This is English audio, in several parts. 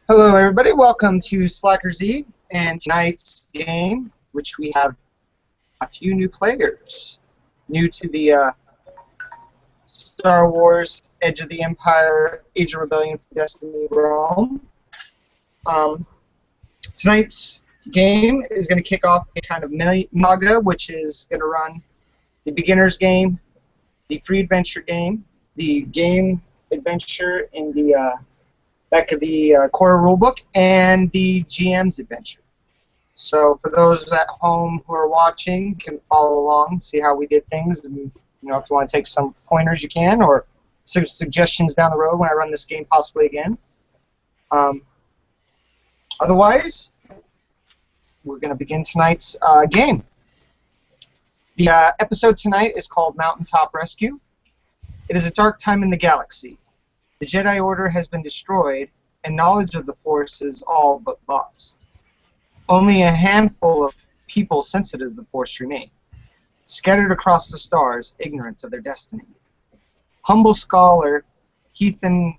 Hello, everybody. Welcome to Slacker Z and tonight's game, which we have a few new players, new to the Star Wars Edge of the Empire, Age of Rebellion for Destiny realm. Tonight's game is going to kick off a kind of mini Saga, which is going to run the beginner's game, the free adventure game, the game adventure in the back of the core rulebook, and the GM's adventure. So for those at home who are watching, can follow along, see how we did things, and if you want to take some pointers, you can, or some suggestions down the road when I run this game possibly again. Otherwise, we're going to begin tonight's game. The episode tonight is called Mountaintop Rescue. It is a dark time in the galaxy. The Jedi Order has been destroyed, and knowledge of the Force is all but lost. Only a handful of people sensitive to the Force remain, scattered across the stars, ignorant of their destiny. Humble scholar Heathen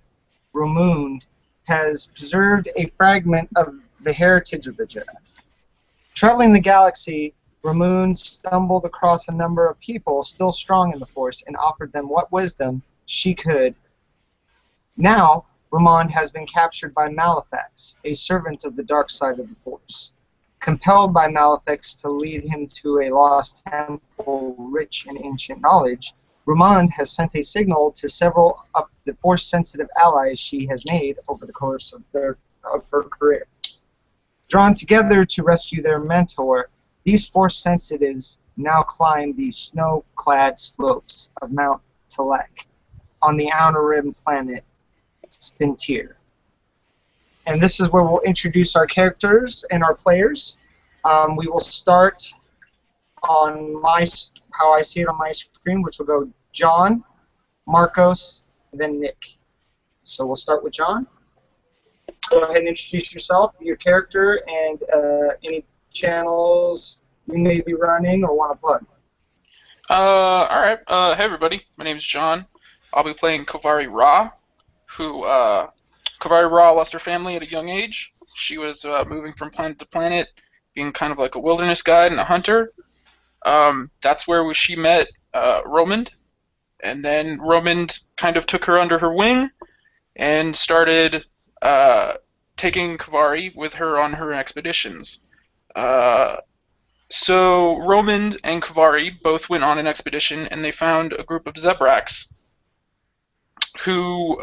Romund has preserved a fragment of the heritage of the Jedi. Traveling the galaxy, Romund stumbled across a number of people still strong in the Force and offered them what wisdom she could. Now, Ramond has been captured by Malefax, a servant of the dark side of the Force. Compelled by Malefax to lead him to a lost temple rich in ancient knowledge, Ramond has sent a signal to several of the Force-sensitive allies she has made over the course of her career. Drawn together to rescue their mentor, these Force-sensitives now climb the snow-clad slopes of Mount Telek on the outer rim planet Spintier. And this is where we'll introduce our characters and our players. We will start on how I see it on my screen, which will go John, Marcos, and then Nick. So we'll start with John. Go ahead and introduce yourself, your character, and any channels you may be running or want to plug. Alright. Hey everybody, my name is John. I'll be playing Kovari Ra, who, Kovari Ra lost her family at a young age. She was moving from planet to planet, being kind of like a wilderness guide and a hunter. That's where she met Romand, and then Romand kind of took her under her wing and started taking Kovari with her on her expeditions. So Romand and Kovari both went on an expedition, and they found a group of Zebraks, who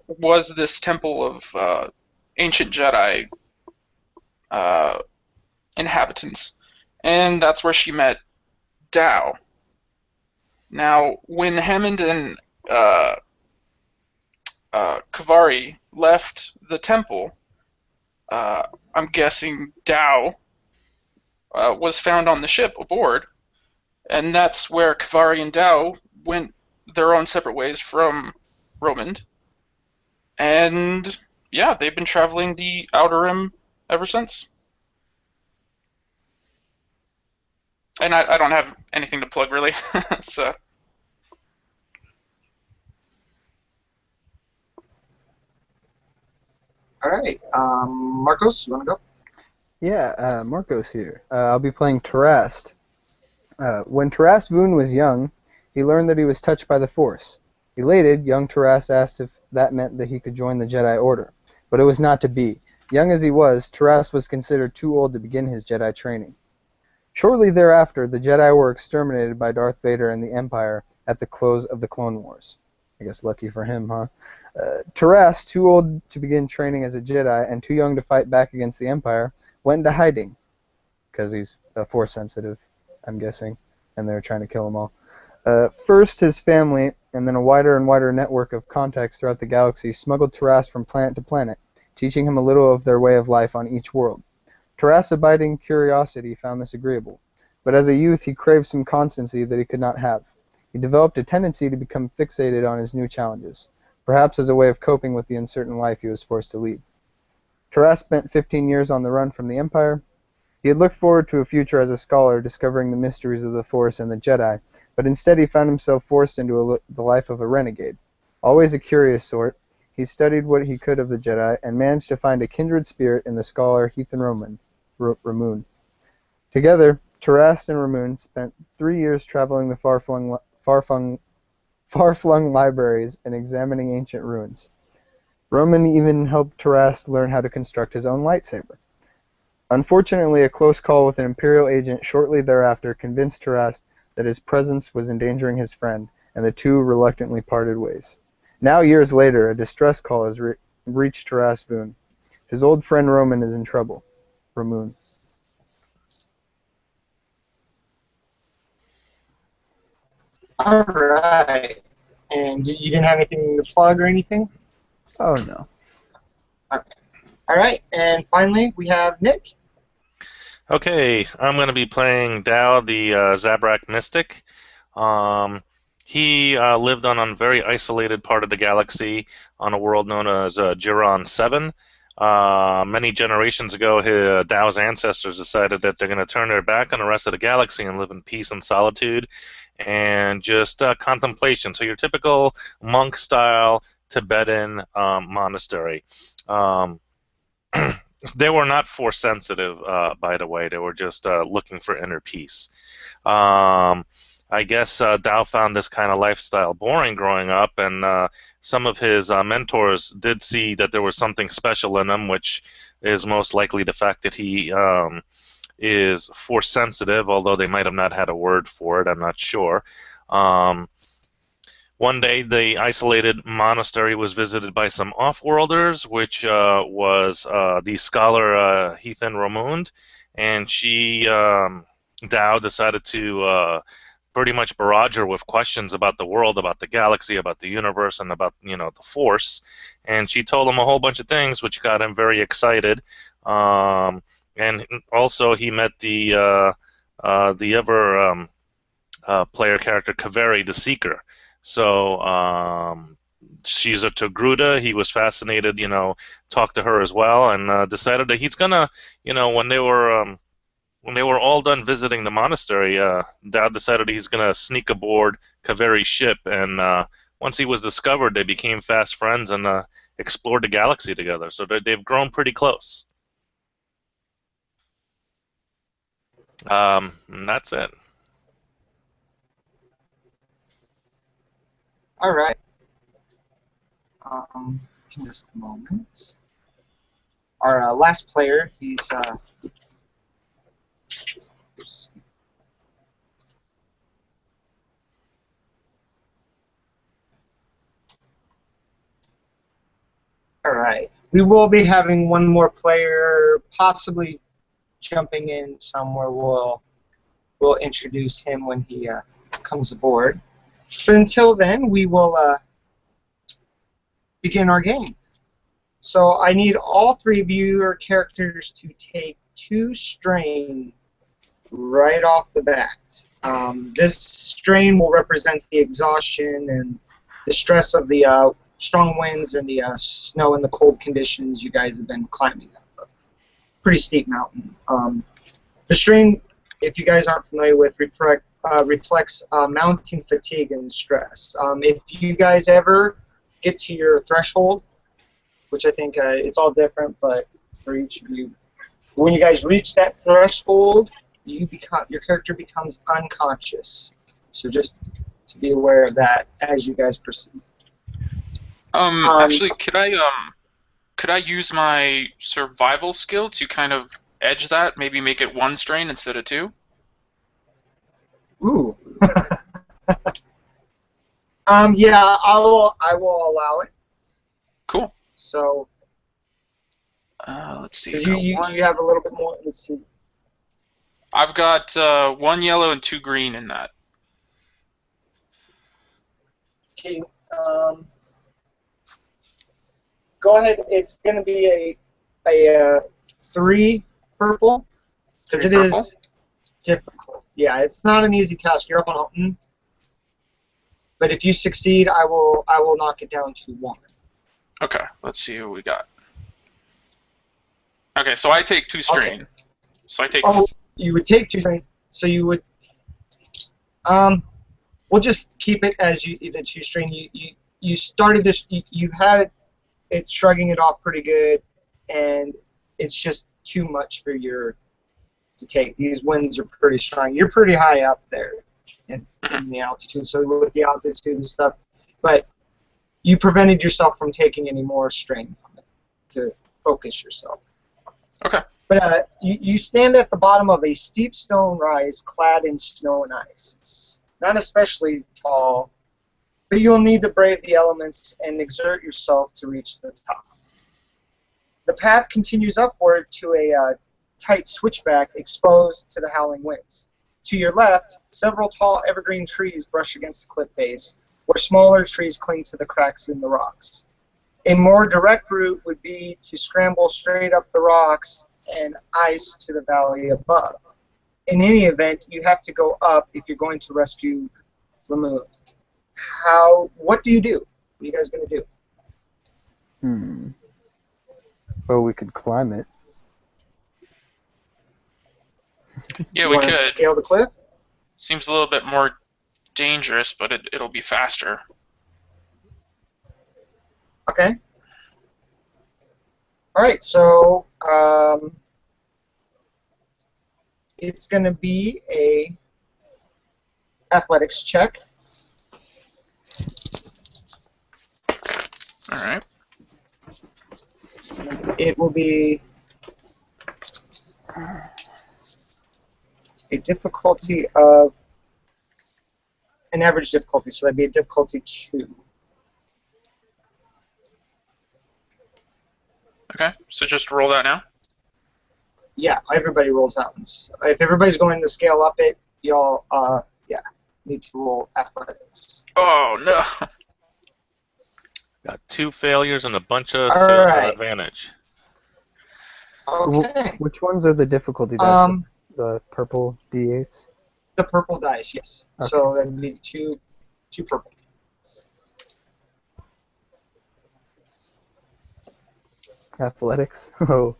was this temple of ancient Jedi inhabitants. And that's where she met Dao. Now, when Hammond and Kovari left the temple, I'm guessing Dao was found on the ship aboard, and that's where Kovari and Dao went their own separate ways from Romand. And yeah, they've been traveling the Outer Rim ever since. And I don't have anything to plug really, so. All right, Marcos, you want to go? Yeah, Marcos here. I'll be playing Tarast. When Tarast Voon was young, he learned that he was touched by the Force. Elated, young Tarast asked if that meant that he could join the Jedi Order, but it was not to be. Young as he was, Tarast was considered too old to begin his Jedi training. Shortly thereafter, the Jedi were exterminated by Darth Vader and the Empire at the close of the Clone Wars. I guess lucky for him, huh? Tarast, too old to begin training as a Jedi and too young to fight back against the Empire, went into hiding, because he's Force sensitive, I'm guessing, and they're trying to kill him all. First, his family, and then a wider and wider network of contacts throughout the galaxy smuggled Tarast from planet to planet, teaching him a little of their way of life on each world. Tarast's abiding curiosity found this agreeable, but as a youth he craved some constancy that he could not have. He developed a tendency to become fixated on his new challenges, perhaps as a way of coping with the uncertain life he was forced to lead. Tarast spent 15 years on the run from the Empire. He had looked forward to a future as a scholar discovering the mysteries of the Force and the Jedi, but instead he found himself forced into the life of a renegade. Always a curious sort, he studied what he could of the Jedi and managed to find a kindred spirit in the scholar Heathen Ramoon. Together, Tarast and Ramoon spent 3 years traveling the far-flung libraries and examining ancient ruins. Roman even helped Tarast learn how to construct his own lightsaber. Unfortunately, a close call with an Imperial agent shortly thereafter convinced Tarast that his presence was endangering his friend, and the two reluctantly parted ways. Now, years later, a distress call has reached Tarast Voon. His old friend Roman is in trouble. Ramoon. All right. And you didn't have anything to plug or anything? Oh, no. Okay. All right. And finally, we have Nick. Okay, I'm going to be playing Dao, the Zabrak Mystic. He lived on a very isolated part of the galaxy on a world known as Giron 7. Many generations ago, Dao's ancestors decided that they're going to turn their back on the rest of the galaxy and live in peace and solitude and just contemplation. So your typical monk-style Tibetan monastery. They were not force sensitive, by the way. They were just looking for inner peace. I guess Dao found this kind of lifestyle boring growing up, and some of his mentors did see that there was something special in him, which is most likely the fact that he is force sensitive, although they might have not had a word for it. I'm not sure. One day, the isolated monastery was visited by some off-worlders, which was the scholar Heathen Ramond, and Dao decided to pretty much barrage her with questions about the world, about the galaxy, about the universe, and about the Force. And she told him a whole bunch of things, which got him very excited. And also, he met the other player character, Kaveri, the Seeker. So she's a Togruta. He was fascinated, talked to her as well, and decided that he's gonna, when they were all done visiting the monastery, Dad decided he's gonna sneak aboard Kaveri's ship, and once he was discovered, they became fast friends and explored the galaxy together. So they've grown pretty close. And that's it. All right. Just a moment. Our last player, he's all right. We will be having one more player, possibly jumping in somewhere. We'll introduce him when he comes aboard. But until then, we will begin our game. So I need all three of your characters to take 2 strain right off the bat. This strain will represent the exhaustion and the stress of the strong winds and the snow and the cold conditions you guys have been climbing up. Pretty steep mountain. The strain, if you guys aren't familiar with, reflects mounting fatigue and stress. If you guys ever get to your threshold, which I think it's all different, but for each of you, when you guys reach that threshold, your character becomes unconscious. So just to be aware of that as you guys proceed. Actually, could I use my survival skill to kind of edge that? Maybe make it 1 strain instead of 2? Ooh. Yeah, I will allow it. Cool. So. Let's see. You have a little bit more. Let's see. I've got 1 yellow and 2 green in that. Okay. Go ahead. It's going to be a 3 purple because it is difficult. Yeah, it's not an easy task. You're up on a mountain. But if you succeed, I will knock it down to 1. Okay. Let's see who we got. Okay, so I take 2 strain. Okay. So I take. Oh, you would take 2 strain. So you would. We'll just keep it as the 2 strain. You started this. You had it's shrugging it off pretty good, and it's just too much for your to take. These winds are pretty strong. You're pretty high up there in the altitude, so with the altitude and stuff, but you prevented yourself from taking any more strain from it to focus yourself. Okay. But you stand at the bottom of a steep stone rise clad in snow and ice. It's not especially tall, but you'll need to brave the elements and exert yourself to reach the top. The path continues upward to a tight switchback exposed to the howling winds. To your left, several tall evergreen trees brush against the cliff face, where smaller trees cling to the cracks in the rocks. A more direct route would be to scramble straight up the rocks and ice to the valley above. In any event, you have to go up if you're going to rescue Ramoon. What do you do? What are you guys going to do? Well, we could climb it. Yeah, You we want to could. scale the cliff? Seems a little bit more dangerous, but it'll be faster. Okay. All right, so it's going to be a athletics check. All right. It will be a difficulty of an average difficulty, so that'd be a difficulty 2. Okay, so just roll that now. Yeah, everybody rolls that one. So if everybody's going to scale up it, y'all, need to roll athletics. Oh, no. Got 2 failures and a bunch of All right. advantage. Okay. Which ones are the difficulty dice? The purple D8s? The purple dice, yes. Okay. So that'd be two purple. Athletics? Oh.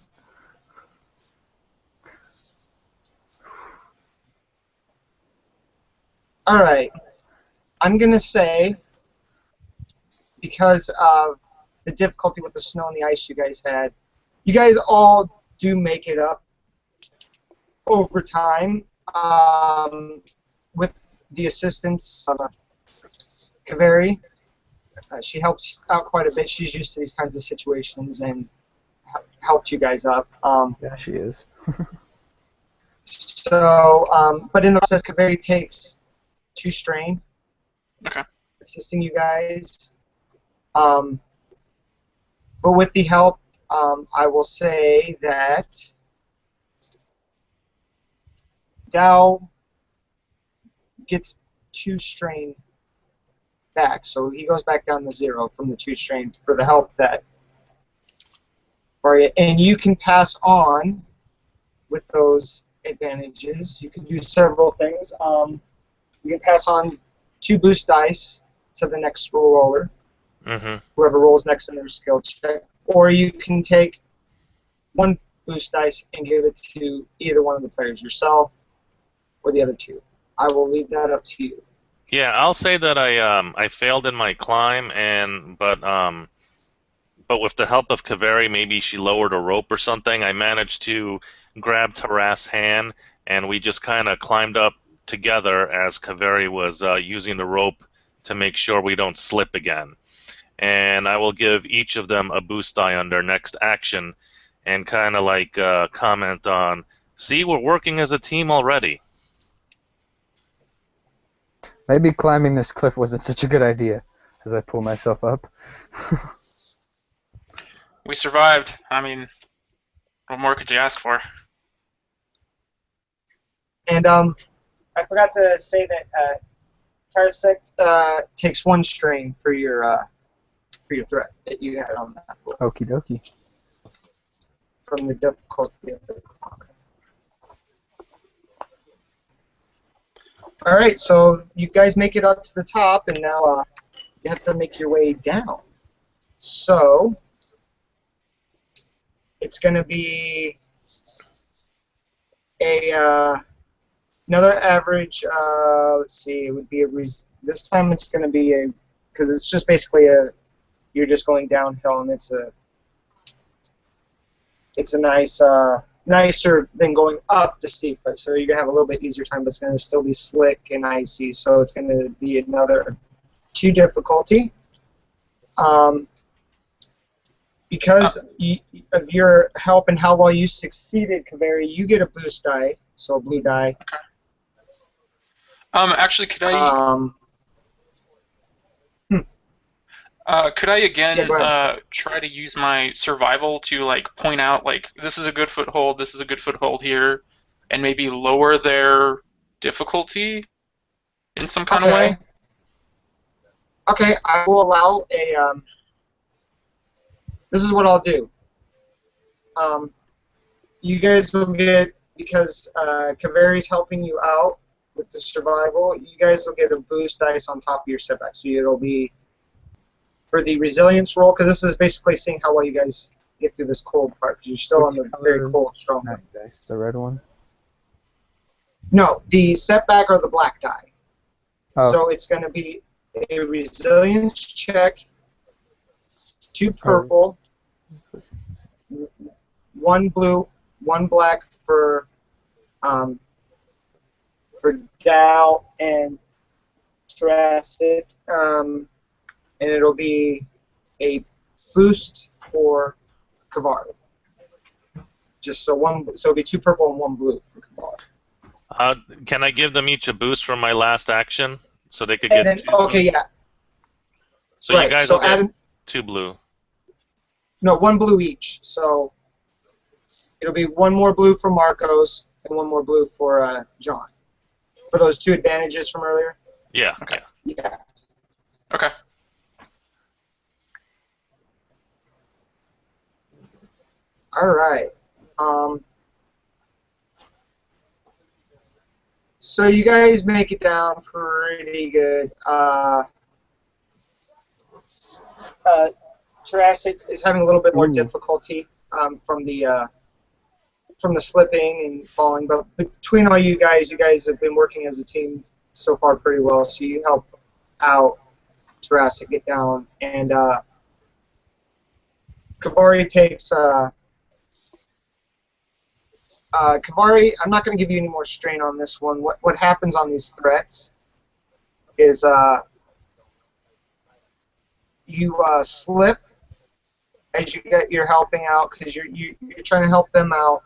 All right. I'm going to say, because of the difficulty with the snow and the ice you guys had, you guys all do make it up over time with the assistance of Kaveri. She helps out quite a bit. She's used to these kinds of situations and helped you guys up. Yeah, she is. But in the process, Kaveri takes 2 strain, Okay. assisting you guys. But with the help, I will say that Dow gets 2 strain back, so he goes back down to 0 from the 2 strain for the help that. And you can pass on with those advantages. You can do several things. You can pass on 2 boost dice to the next roller. Mm-hmm. Whoever rolls next in their skill check, or you can take 1 boost dice and give it to either one of the players, yourself or the other 2. I will leave that up to you. Yeah, I'll say that I failed in my climb, but with the help of Kaveri, maybe she lowered a rope or something. I managed to grab Taras' hand, and we just kind of climbed up together as Kaveri was using the rope to make sure we don't slip again. And I will give each of them a boost die on their next action, and kind of like comment on, see, we're working as a team already. Maybe climbing this cliff wasn't such a good idea, as I pull myself up. We survived. I mean, what more could you ask for? And I forgot to say that Tarsek takes 1 strain for your threat that you had on that book Okie dokie. from the difficulty of the clock. All right, so you guys make it up to the top, and now you have to make your way down. So it's going to be another average. Let's see, it would be this time it's going to be because it's just basically you're just going downhill, and it's a nice nicer than going up the steep cliff. So you're gonna have a little bit easier time, but it's gonna still be slick and icy. So it's gonna be another 2 difficulty. Because of your help and how well you succeeded, Kaveri, you get a boost die, so a blue die. Actually, could I again try to use my survival to like point out like this is a good foothold, this is a good foothold here, and maybe lower their difficulty in some kind of way? Okay, I will allow a. This is what I'll do. You guys will get, because Kaveri's helping you out with the survival, you guys will get a boost dice on top of your setback. So it'll be for the resilience roll, because this is basically seeing how well you guys get through this cold part, because you're still on the very cold, strong dice. The red one? No, the setback or the black die. Oh. So it's going to be a resilience check, 2 purple, 1 blue, 1 black for Dow and Tracet, and it'll be a boost for Kavari. Just so it'll be 2 purple and 1 blue for Kavari. Can I give them each a boost from my last action so they could And get then, 2 okay, blue? yeah. So right, you guys so will get 2 blue. No, 1 blue each. So it'll be 1 more blue for Marcos and 1 more blue for John. For those 2 advantages from earlier? Yeah, okay. Yeah. Okay. All right. So you guys make it down pretty good. Jurassic is having a little bit more difficulty from the slipping and falling, but between all you guys have been working as a team so far pretty well. So you help out Jurassic get down, and Kavari takes. Kavari, I'm not going to give you any more strain on this one. What happens on these threats is you slip as you're helping out, because you're trying to help them out.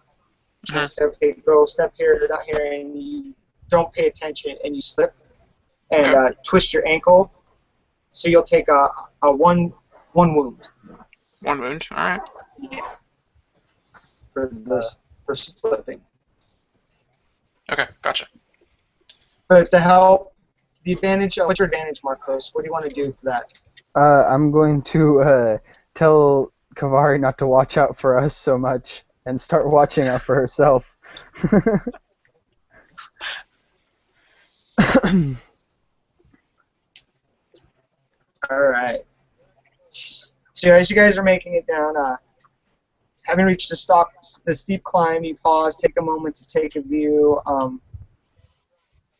Mm-hmm. Say, okay, go step here, not here, and you don't pay attention and you slip and twist your ankle. So you'll take a one wound. 1 wound. All right. Yeah. For slipping. Okay, gotcha. But the advantage. What's your advantage, Marcos? What do you want to do for that? I'm going to tell Kavari not to watch out for us so much and start watching out for herself. All right. So as you guys are making it down, having reached the steep climb, you pause, take a moment to take a view.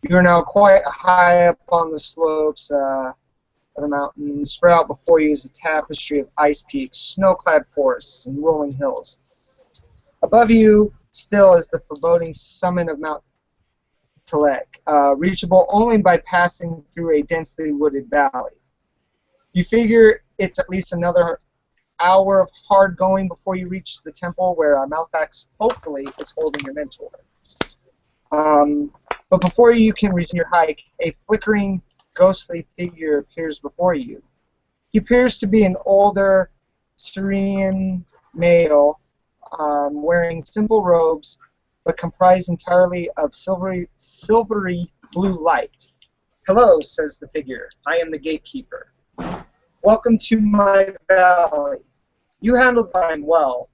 You are now quite high up on the slopes of the mountain. Spread out before you is a tapestry of ice peaks, snow-clad forests, and rolling hills. Above you still is the foreboding summit of Mount Telek, reachable only by passing through a densely wooded valley. You figure it's at least another hour of hard going before you reach the temple where Malfax hopefully is holding your mentor. But before you can resume your hike, a flickering, ghostly figure appears before you. He appears to be an older Syrian male, wearing simple robes, but comprised entirely of silvery blue light. "Hello," says the figure. "I am the gatekeeper. Welcome to my valley. You handled mine well.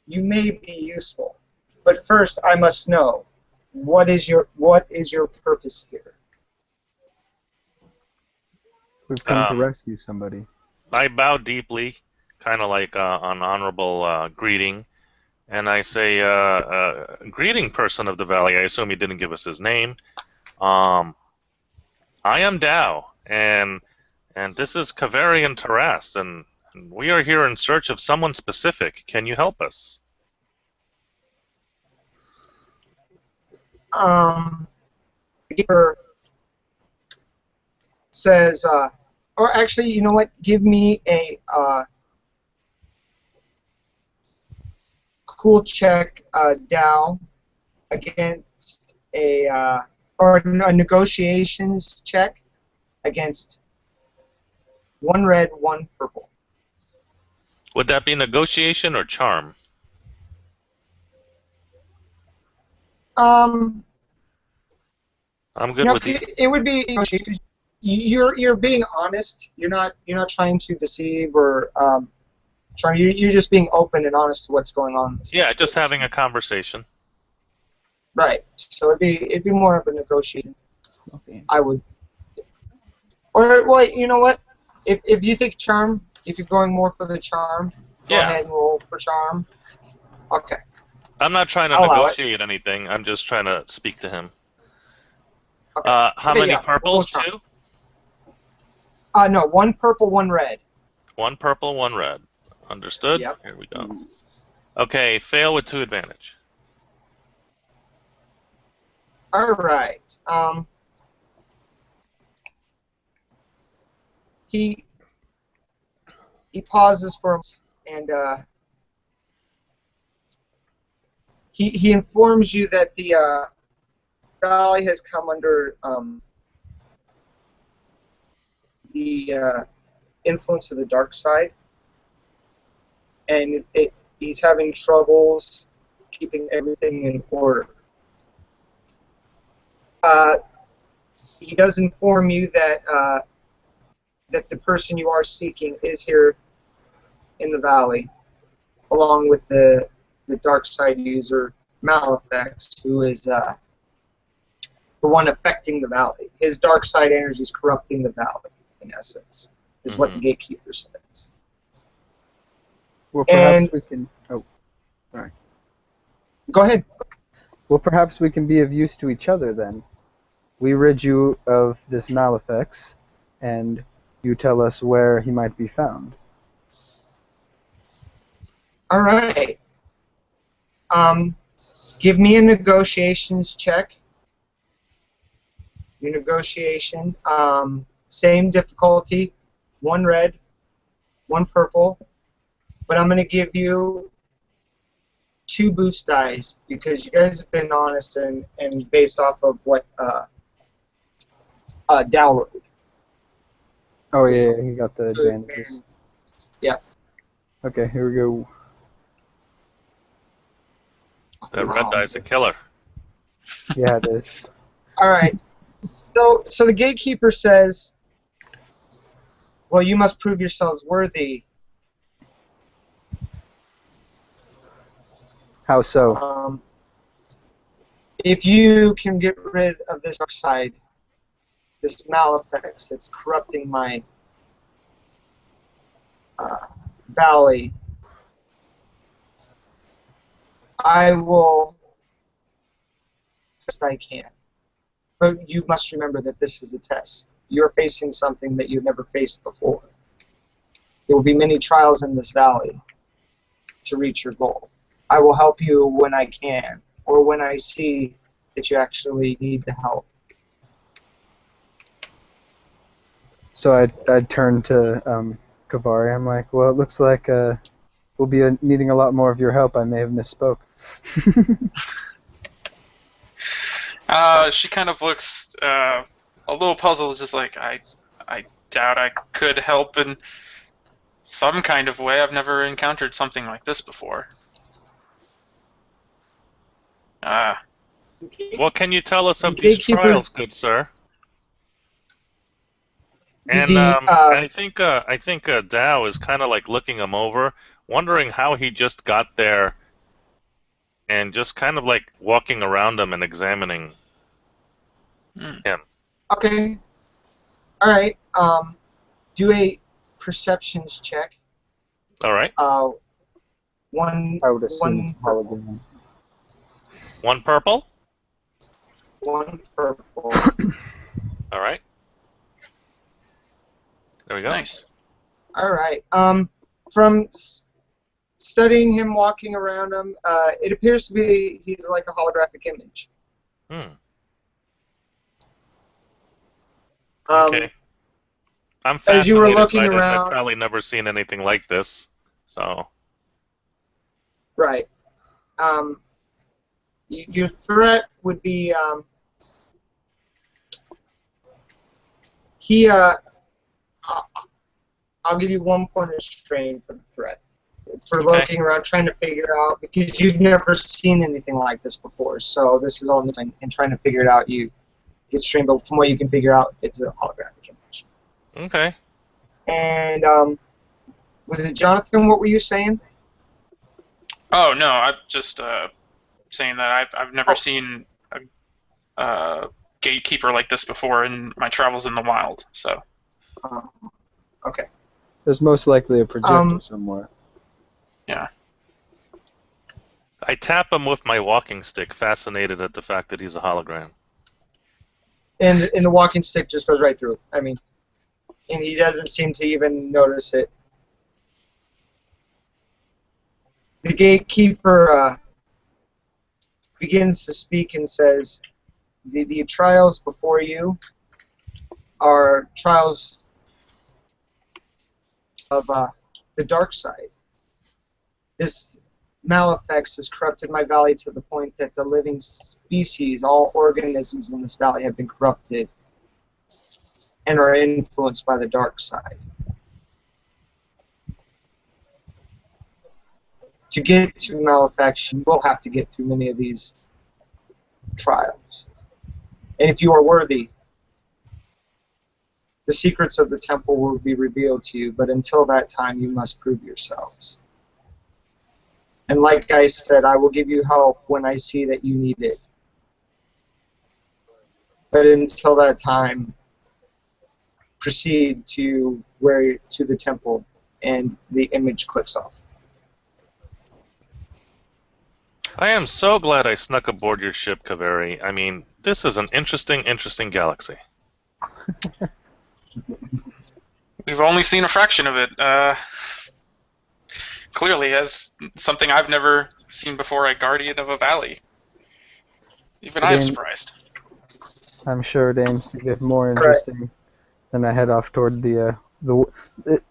You may be useful. But first I must know, what is your purpose here?" We've come to rescue somebody. I bow deeply, kind of like an honorable greeting, and I say, "Greeting, person of the valley." I assume he didn't give us his name. I am Dao, and this is Kaveri and Taras, and We are here in search of someone specific. Can you help us? Gatekeeper says, or actually, you know what? Give me a cool check, Dow, against or a negotiations check against 1 red, 1 purple. Would that be negotiation or charm? Um, I'm good with you. it would be negotiation. You're being honest. You're not trying to deceive or trying. You're just being open and honest to what's going on. In the Yeah, situation. just having a conversation. Right. So it'd be more of a negotiation. Okay. I would. Or well, you know what? If you think charm, if you're going more for the charm, go Yeah. ahead and roll for charm. Okay. I'm not trying to I'll allow it. negotiate anything. I'm just trying to speak to him. Okay. How Okay, many yeah, purples? roll 2? No, 1 purple, 1 red. 1 purple, 1 red. Understood? Yep. Here we go. Okay, fail with 2 advantage. All right. He pauses for a moment and he informs you that the valley has come under the influence of the dark side, and he's having troubles keeping everything in order. He does inform you that that the person you are seeking is here in the valley, along with the dark side user Malefax, who is the one affecting the valley. His dark side energy is corrupting the valley, in essence, is what the gatekeeper says. Well, perhaps we can. Oh, sorry. Go ahead. Well, perhaps we can be of use to each other then. We rid you of this Malefax, and you tell us where he might be found. All right. Give me a negotiations check. Your negotiation. Same difficulty. 1 red, 1 purple. But I'm going to give you 2 boost dice because you guys have been honest and based off of what Dow. Oh yeah, he got the advantages. Yeah. Okay, here we go. That red die's a killer. Yeah, it is. All right. So the gatekeeper says, well, you must prove yourselves worthy. How so? If you can get rid of this dark side, this Malefax that's corrupting my valley, I will best I can. But you must remember that this is a test. You're facing something that you've never faced before. There will be many trials in this valley to reach your goal. I will help you when I can, or when I see that you actually need the help. So I'd turn to Kavari. I'm like, well, it looks like we'll be needing a lot more of your help. I may have misspoke. She kind of looks a little puzzled, just like, I doubt I could help in some kind of way. I've never encountered something like this before. What can you tell us of The these gatekeeper- trials, good sir? And I think Dow is kind of like looking him over, wondering how he just got there, and just kind of like walking around him and examining him. Okay. All right. Do a perceptions check. All right. One. I would assume one it's hologram. 1 purple. 1 purple. All right. There we go. Nice. All right. From studying him, walking around him, it appears to be he's like a holographic image. Hmm. Um, Okay. I'm as you were fascinated looking by this. I've around, probably never seen anything like this. So, right. Your threat would be he. I'll give you 1 point of strain for the threat. For okay. looking around, trying to figure out, because you've never seen anything like this before, so this is all new, and trying to figure it out, you get strain, but from what you can figure out, it's a holographic image. Okay. And, was it Jonathan, what were you saying? Oh no, I'm just saying that I've never Oh. seen a gatekeeper like this before in my travels in the wild. So Okay. There's most likely a projector somewhere. yeah. I tap him with my walking stick, fascinated at the fact that he's a hologram. And the walking stick just goes right through it. I mean, and he doesn't seem to even notice it. The gatekeeper begins to speak and says, the trials before you are trials of the dark side. This Malefics has corrupted my valley to the point that the living species, all organisms in this valley have been corrupted and are influenced by the dark side. To get to Malefics, you will have to get through many of these trials. And if you are worthy, the secrets of the temple will be revealed to you, but until that time, you must prove yourselves. And like I said, I will give you help when I see that you need it. But until that time, proceed to the temple, and the image clicks off. I am so glad I snuck aboard your ship, Kaveri. I mean, this is an interesting galaxy. We've only seen a fraction of it. Clearly, as something I've never seen before, a guardian of a valley. Even I'm surprised. I'm sure it aims to get more interesting. Then I head off toward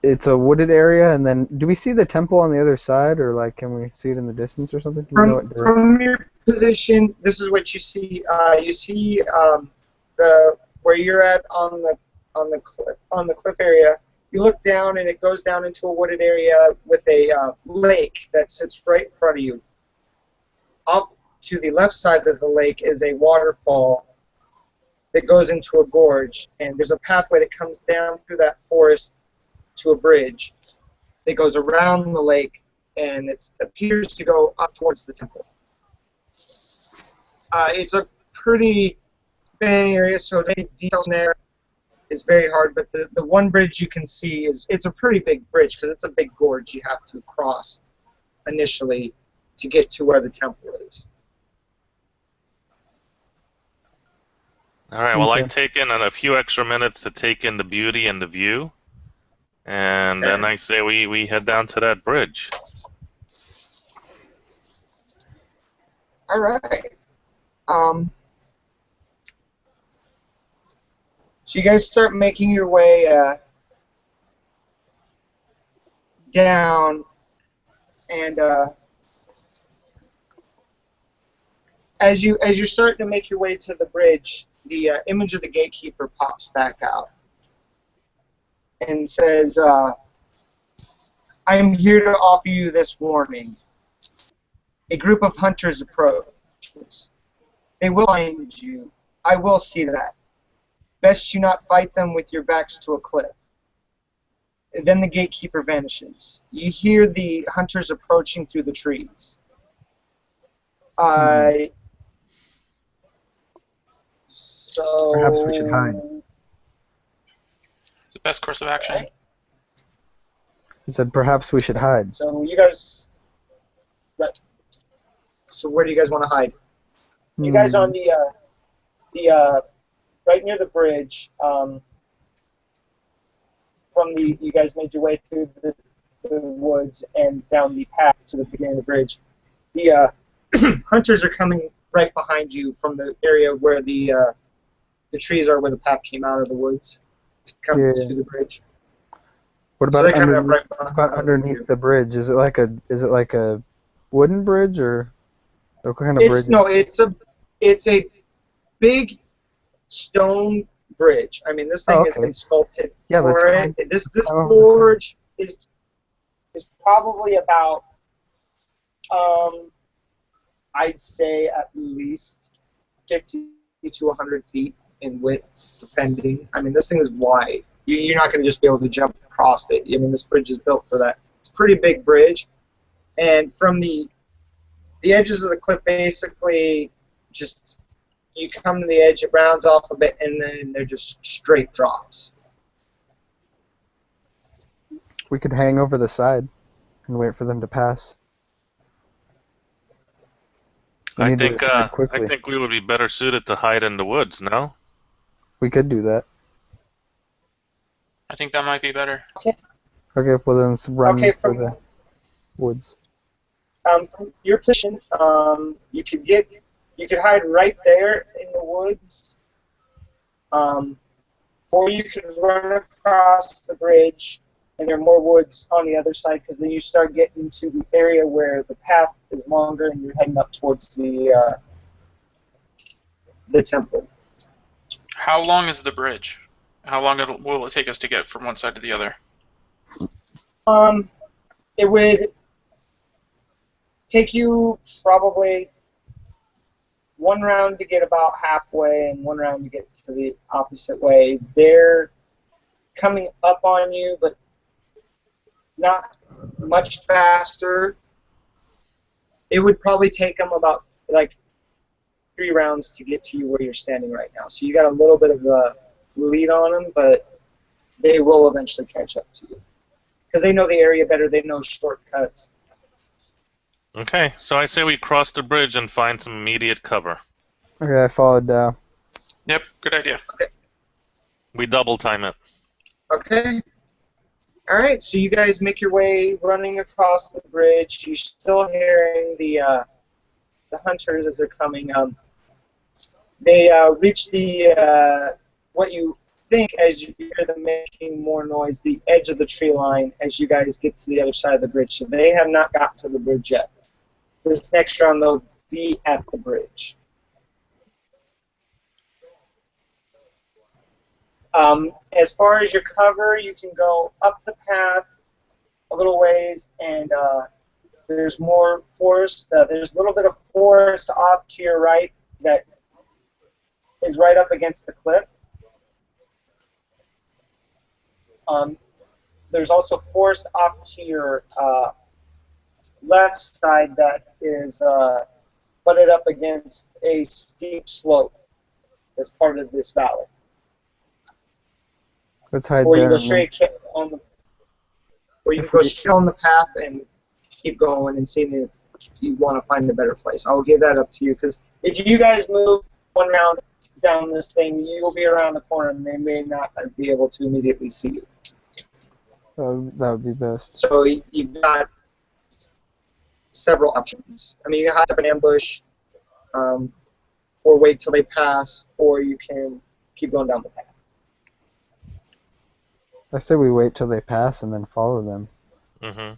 it's a wooded area, and then do we see the temple on the other side, or like can we see it in the distance or something? From your position, this is what you see. You see where you're at on the cliff area. You look down, and it goes down into a wooded area with a lake that sits right in front of you. Off to the left side of the lake is a waterfall that goes into a gorge, and there's a pathway that comes down through that forest to a bridge that goes around the lake, and it appears to go up towards the temple. It's a pretty spanning area, so any details in there is very hard, but the one bridge you can see it's a pretty big bridge because it's a big gorge you have to cross initially to get to where the temple is. All right, well, I've taken a few extra minutes to take in the beauty and the view, and then I say we head down to that bridge. All right. So you guys start making your way down, and as you're starting to make your way to the bridge, the image of the gatekeeper pops back out and says, I am here to offer you this warning. A group of hunters approaches. They will find you. I will see that. Best you not fight them with your backs to a cliff. And then the gatekeeper vanishes. You hear the hunters approaching through the trees. So perhaps we should hide. It's the best course of action. Right. He said perhaps we should hide. So you guys... Right. So where do you guys want to hide? You guys on the right near the bridge. You guys made your way through the the woods and down the path to the beginning of the bridge. The hunters are coming right behind you from the area where the trees are, where the path came out of the woods to come to the bridge. What So about they're coming up underneath, right about behind underneath you. the bridge? Is it like a wooden bridge or what kind of bridge? It's a big stone bridge. I mean, this thing has Okay. been sculpted Yeah, let's for it. climb. This Climb over the side. forge is probably about I'd say at least 50 to 100 feet in width, depending. I mean, this thing is wide. You're not going to just be able to jump across it. I mean, this bridge is built for that. It's a pretty big bridge, and from the edges of the cliff, basically, just you come to the edge, it rounds off a bit, and then they're just straight drops. We could hang over the side and wait for them to pass. We need to decide quickly. I think we would be better suited to hide in the woods. No. We could do that. I think that might be better. Okay, well then let's run for from the woods. from your position, you could hide right there in the woods, or you could run across the bridge, and there are more woods on the other side, because then you start getting to the area where the path is longer, and you're heading up towards the temple. How long is the bridge? How long will it take us to get from one side to the other? It would take you probably one round to get about halfway and one round to get to the opposite way. They're coming up on you, but not much faster. It would probably take them about like 3 rounds to get to you where you're standing right now. So you got a little bit of a lead on them, but they will eventually catch up to you. Because they know the area better, they know shortcuts. Okay, so I say we cross the bridge and find some immediate cover. Okay, I followed down. Yep, good idea. Okay. We double time it. Okay. All right, so you guys make your way running across the bridge. You're still hearing the hunters as they're coming. They reach the what you think as you hear them making more noise, the edge of the tree line as you guys get to the other side of the bridge. So they have not got to the bridge yet. This next round they'll be at the bridge. As far as your cover, you can go up the path a little ways, and there's more forest. There's a little bit of forest off to your right that is right up against the cliff. There's also forest off to your left side that is butted up against a steep slope that's part of this valley. Let's hide Or you there. go straight on the, or you can go straight on the path and keep going and see if you want to find a better place. I'll give that up to you, because if you guys move one round down this thing, you'll be around the corner and they may not be able to immediately see you. That would be best. So you've got several options. I mean, you can hide up an ambush, or wait till they pass, or you can keep going down the path. I say we wait till they pass and then follow them. Mm-hmm.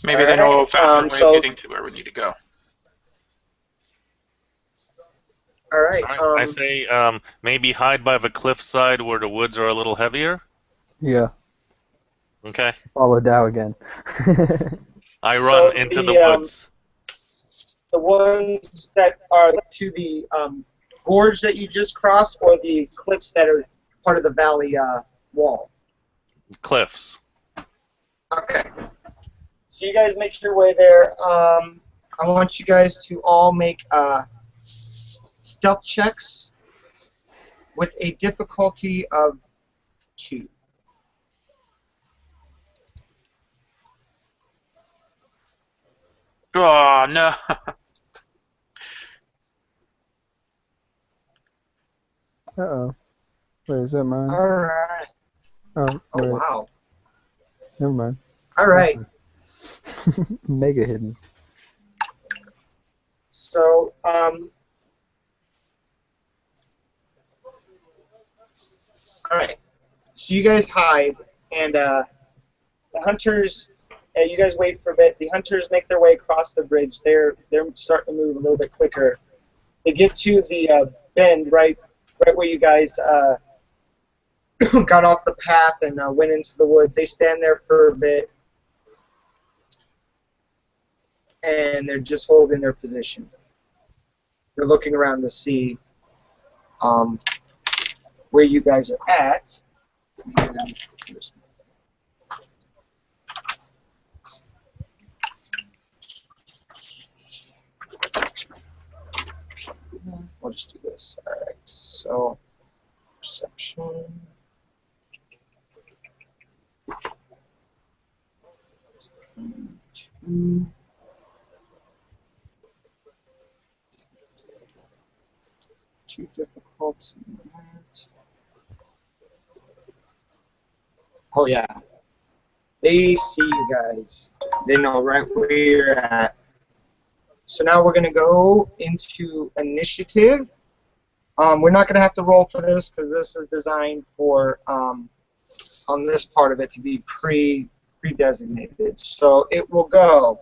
Maybe they know a faster way of getting to where we need to go. All right. I say maybe hide by the cliffside where the woods are a little heavier. Yeah. Okay. Follow Dow again. I run into the woods. The ones that are to the gorge that you just crossed, or the cliffs that are part of the valley wall? Cliffs. Okay. So you guys make your way there. I want you guys to all make stealth checks with a difficulty of 2. Oh, no. Uh-oh. Wait, is that mine? All right. Oh, Oh right. wow. Never mind. All right. Mega hidden. So all right. So you guys hide, and the hunters. You guys wait for a bit. The hunters make their way across the bridge. They're starting to move a little bit quicker. They get to the bend right where you guys got off the path and went into the woods. They stand there for a bit, and they're just holding their position. They're looking around to see where you guys are at. And we'll just do this. All right. So perception. Two. Too difficult. Oh yeah. They see you guys. They know right where you're at. So now we're gonna go into initiative. We're not gonna have to roll for this because this is designed for on this part of it to be pre-designated. So it will go.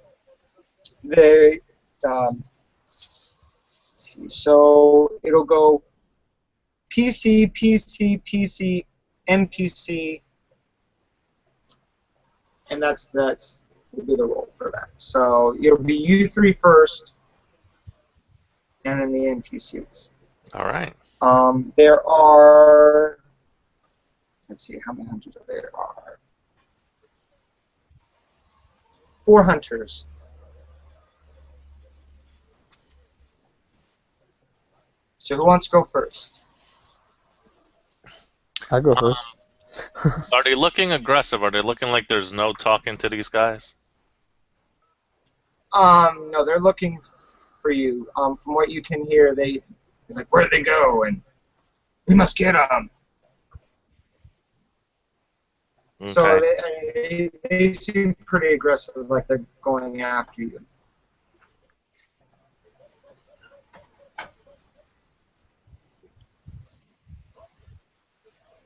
They let's see. So it'll go PC, PC, PC, NPC, and that's will be the roll for that. So it'll be you three first, and then the NPCs. All right. There are. Let's see how many hunters there are. 4 hunters. So who wants to go first? I'll go first. Are they looking aggressive? Are they looking like there's no talking to these guys? No, they're looking for you. From what you can hear, they're like, where'd they go? And we must get them. Okay. So they seem pretty aggressive, like they're going after you.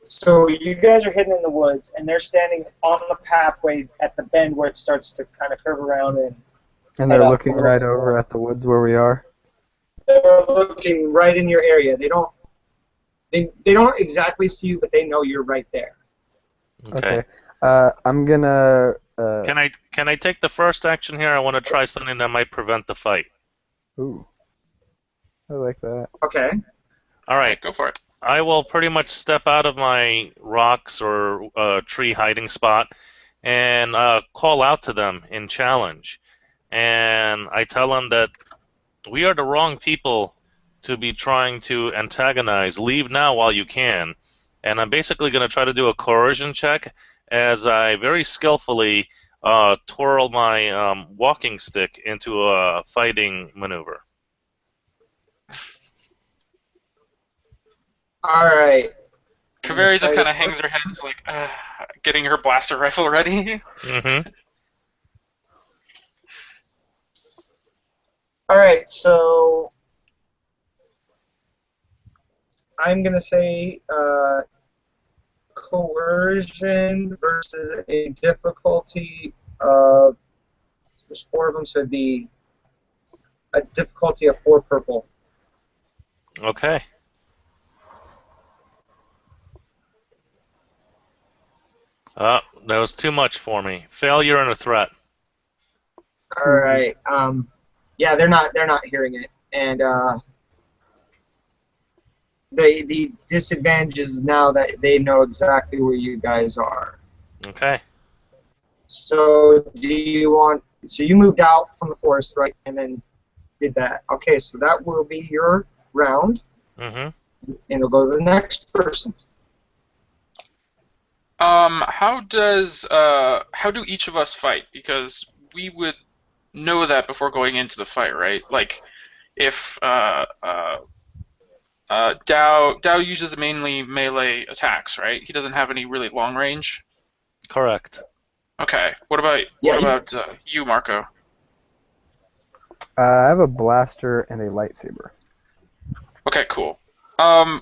So you guys are hidden in the woods, and they're standing on the pathway at the bend where it starts to kind of curve around and. And they're looking right over at the woods where we are. They're looking right in your area. They don't exactly see you, but they know you're right there. Okay. I'm gonna. Can I take the first action here? I want to try something that might prevent the fight. Ooh. I like that. Okay. All right. Go for it. I will pretty much step out of my rocks or tree hiding spot and call out to them in challenge. And I tell them that we are the wrong people to be trying to antagonize. Leave now while you can. And I'm basically going to try to do a coercion check as I very skillfully twirl my walking stick into a fighting maneuver. All right. Kaveri just kind of hangs her head, like, getting her blaster rifle ready. Mm-hmm. All right, so I'm going to say coercion versus a difficulty of, there's 4 of them, so it'd be a difficulty of 4 purple. Okay. That was too much for me. Failure and a threat. All right. Yeah, they're not hearing it, and the disadvantage is now that they know exactly where you guys are. Okay. So so you moved out from the forest, right, and then did that. Okay, so that will be your round, Mm-hmm. and it'll go to the next person. How do each of us fight? Because we would know that before going into the fight, right? Like, if Dao uses mainly melee attacks, right? He doesn't have any really long range. Correct. Okay. What about you, Marco? I have a blaster and a lightsaber. Okay, cool. I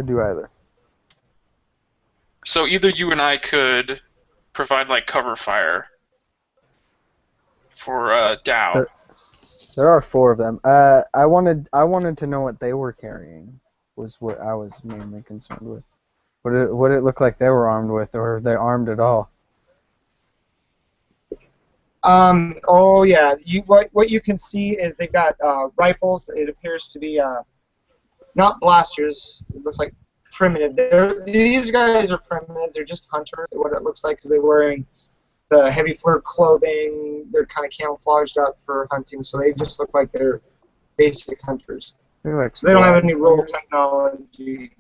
do either. So either you and I could provide like cover fire for Dao. There are 4 of them. I wanted to know what they were carrying. Was what I was mainly concerned with. What it looked like they were armed with, or are they armed at all? Oh yeah. What you can see is they've got rifles. It appears to be not blasters. It looks like primitive. These guys are primitives. They're just hunters. What it looks like because they're wearing the heavy fur clothing. They're kind of camouflaged up for hunting, so they just look like they're basic hunters. So they don't have any roll technology.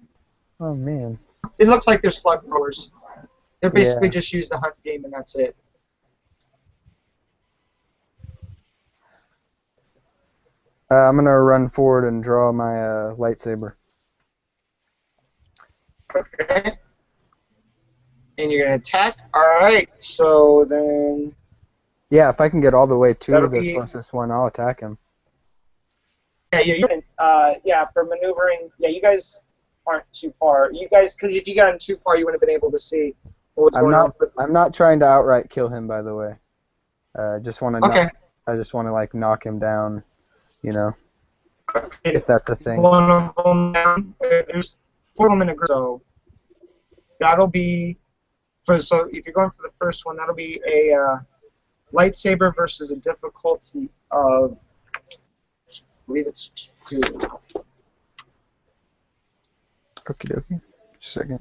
Oh man. It looks like they're slug throwers. They're basically just use the hunt game and that's it. I'm gonna run forward and draw my lightsaber. Okay. And you're gonna attack. All right. So then. Yeah, if I can get all the way to That'll the be- closest one, I'll attack him. Yeah, you can. Yeah, for maneuvering. Yeah, you guys aren't too far. You guys, because if you got too far, you wouldn't have been able to see what's going on. I'm not trying to outright kill him, by the way. Just want to. Okay. I just want to like knock him down. You know, Okay. if that's a thing. One of them down. There's 4 of them in a group. So that'll be so if you're going for the first one, that'll be a lightsaber versus a difficulty of, I believe it's 2. Okie dokie. Just a second.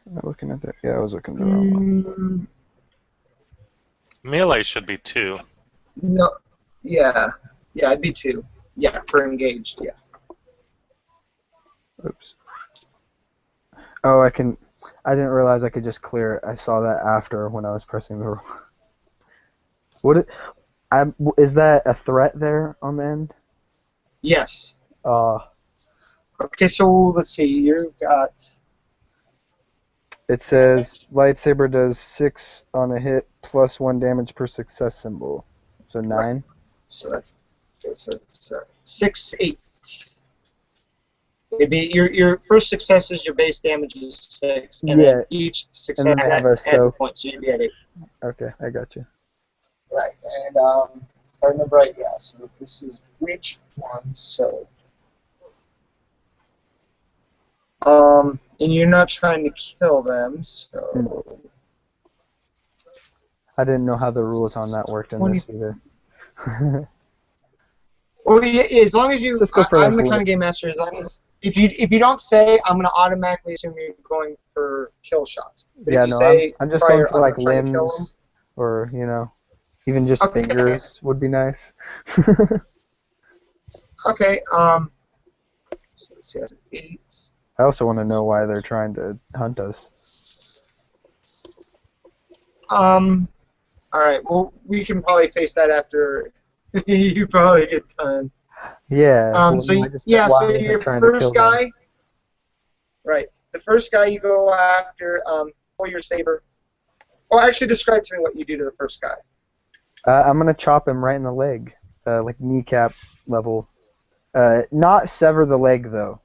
Am I looking at that? Yeah, I was looking at the wrong one. Melee should be 2. No. Yeah. Yeah, it'd be 2. Yeah, for engaged. Yeah. Oops. Oh, I didn't realize I could just clear it. I saw that after when I was pressing the roll. Is that a threat there on the end? Yes. Okay, so let's see. You've got. It says lightsaber does 6 on a hit plus 1 damage per success symbol. So 9. Right. So that's 6, 8. It'd be your first success is your base damage is 6, and then each success adds a point, so you'd be at 8. Okay, I got you. Right, and if I remember right, yeah. So this is reach 1, so. And you're not trying to kill them, so. I didn't know how the rules on that worked in this either. Well, yeah, as long as you, Just go for I'm like the kind of game master. As long as if you don't say, I'm gonna automatically assume you're going for kill shots. But yeah, if you no, say I'm just prior, going for like I'm trying to kill limbs, or even just Okay. fingers would be nice. Okay. So let's see. That's 8. I also want to know why they're trying to hunt us. All right. Well, we can probably face that after you probably get done. Yeah. So your first guy. Right. The first guy you go after, pull your saber. Well, actually, describe to me what you do to the first guy. I'm gonna chop him right in the leg, like kneecap level. Not sever the leg though.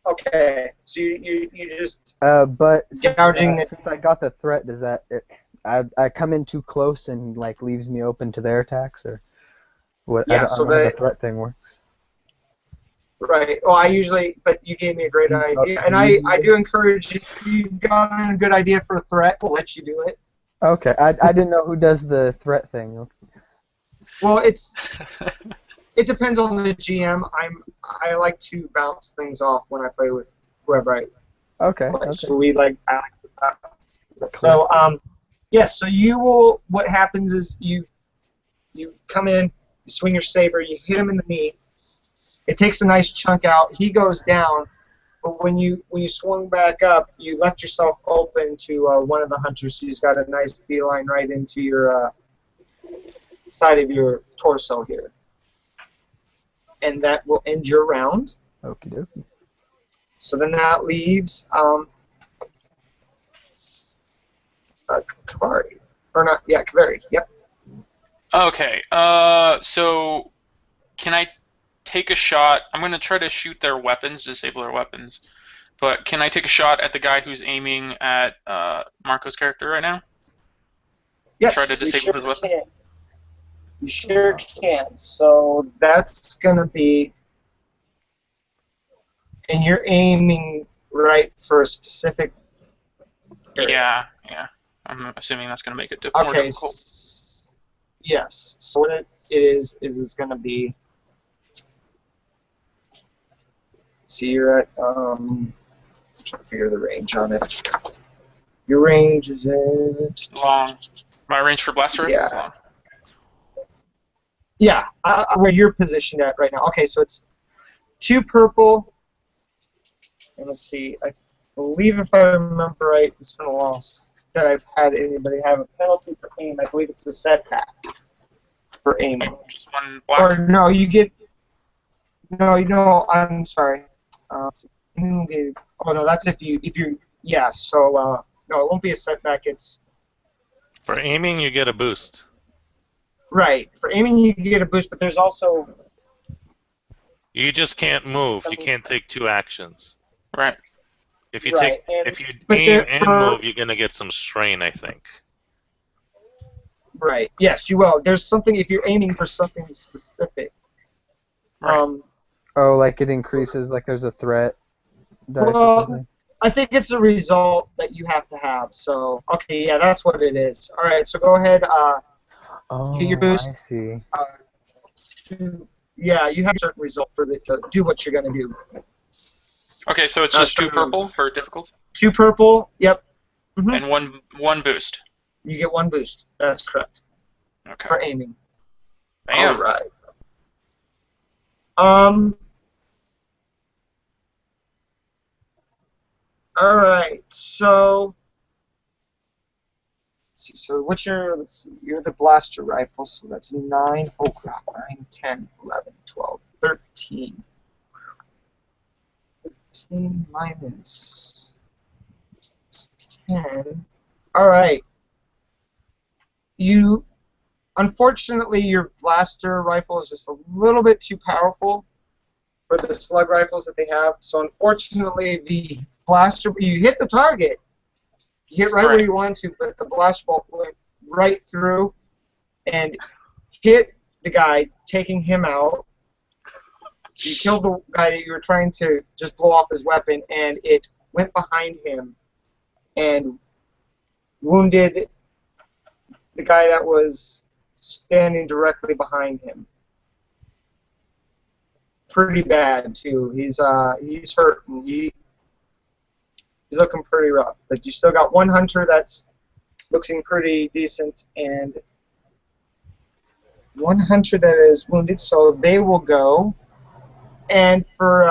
Okay. So you just. But gouging since I got the threat, does that I come in too close and like leaves me open to their attacks, or what? Yeah. I don't know how the threat thing works. Right. Well, but you gave me a great idea, and I do encourage you. If you've got a good idea for a threat, we'll let you do it. Okay. I didn't know who does the threat thing. Well, it depends on the GM. I like to bounce things off when I play with whoever I. Okay. So we I like to bounce. So yes. So you will. What happens is you come in, you swing your saber, you hit him in the knee. It takes a nice chunk out. He goes down, but when you swung back up, you left yourself open to one of the hunters. He's got a nice beeline right into your side of your torso here. and that will end your round. Okie dokie. So then that leaves Kavari. Or not, yeah, Kavari, yep. Okay. So can I take a shot? I'm gonna try to shoot their weapons, disable their weapons. But can I take a shot at the guy who's aiming at Marco's character right now? Yes, Try to you disable sure his weapon? can. You sure can. So that's going to be... And you're aiming right for a specific area. Yeah. I'm assuming that's gonna make it more Okay. difficult. Yes. So what it is it's going to be... So you're at... I'm trying to figure the range on it. Your range is at... Long. My range for blaster rifle is Yeah. long. Yeah, where you're positioned at right now. Okay, so it's 2 purple, and let's see, I believe if I remember right, it's been a while that I've had anybody have a penalty for aim. I believe it's a setback for aiming. Just one black. Or no, you get, no, I'm sorry. Oh no, that's if you, yeah, so, no, it won't be a setback, it's, For aiming, you get a boost. right, for aiming you get a boost, but there's also... You just can't move. You can't take 2 actions. Right. If you Right, if you but aim there- and for- move, you're gonna get some strain, I think. Right. Yes, you will. There's something if you're aiming for something specific. Right. Oh, like it increases, like there's a threat dice or Well, something? I think it's a result that you have to have. So, okay, yeah, that's what it is. All right, so go ahead. Oh, get your boost. I see. Yeah, you have a certain result for to do what you're gonna do. Okay, so it's just 2 so- purple for difficulty 2 purple. Yep. Mhm. and one boost. You get 1 boost. That's correct Okay. for aiming. Bam. All right. All right. So. Let's see. So what's your? Let's see. You're the blaster rifle. So that's 9. Oh crap. 9, 10, 11, 12, 13. 13 minus 10. All right. You. Unfortunately, your blaster rifle is just a little bit too powerful for the slug rifles that they have. So unfortunately, the blaster, you hit the target, you hit right where you want to, but the blaster bolt went right through and hit the guy, taking him out. So you killed the guy that you were trying to just blow off his weapon, and it went behind him and wounded the guy that was standing directly behind him. Pretty bad too. He's hurt and he's looking pretty rough. But you still got 1 hunter that's looking pretty decent and 1 hunter that is wounded, so they will go. And for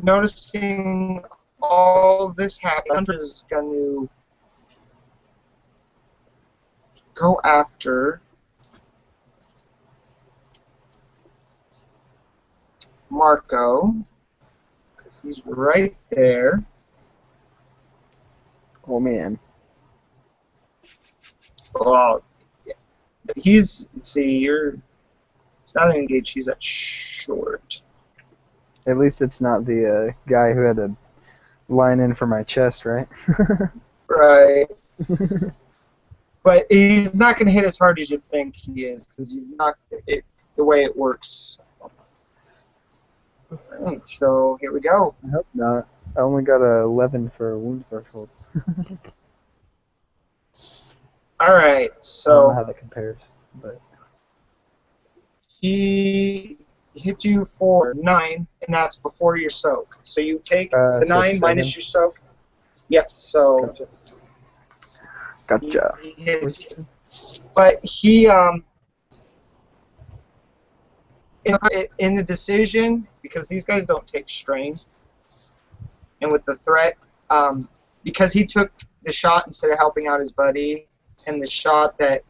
noticing all this happen, hunter is going to go after Marco, because he's right there. Oh, man. Oh, yeah. He's, let's see, it's not engaged, he's at short. At least it's not the guy who had to line in for my chest, right? Right. But he's not going to hit as hard as you think he is, because you knocked it the way it works. Alright, so here we go. I hope not. I only got a 11 for a wound threshold. Alright, I don't know so how that compares, but he hit you for 9, and that's before your soak. So you take the so 9 minus 7. your soak. Yep, so Gotcha. he hit you. But he, in the decision, because these guys don't take strain, and with the threat, because he took the shot instead of helping out his buddy, and the shot that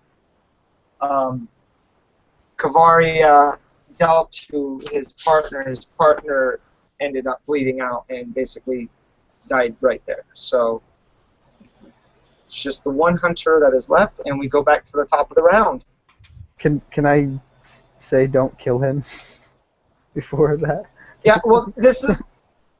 Kavari dealt to his partner. His partner ended up bleeding out and basically died right there. So it's just the one hunter that is left, and we go back to the top of the round. Can I say don't kill him before that? Yeah, well, this is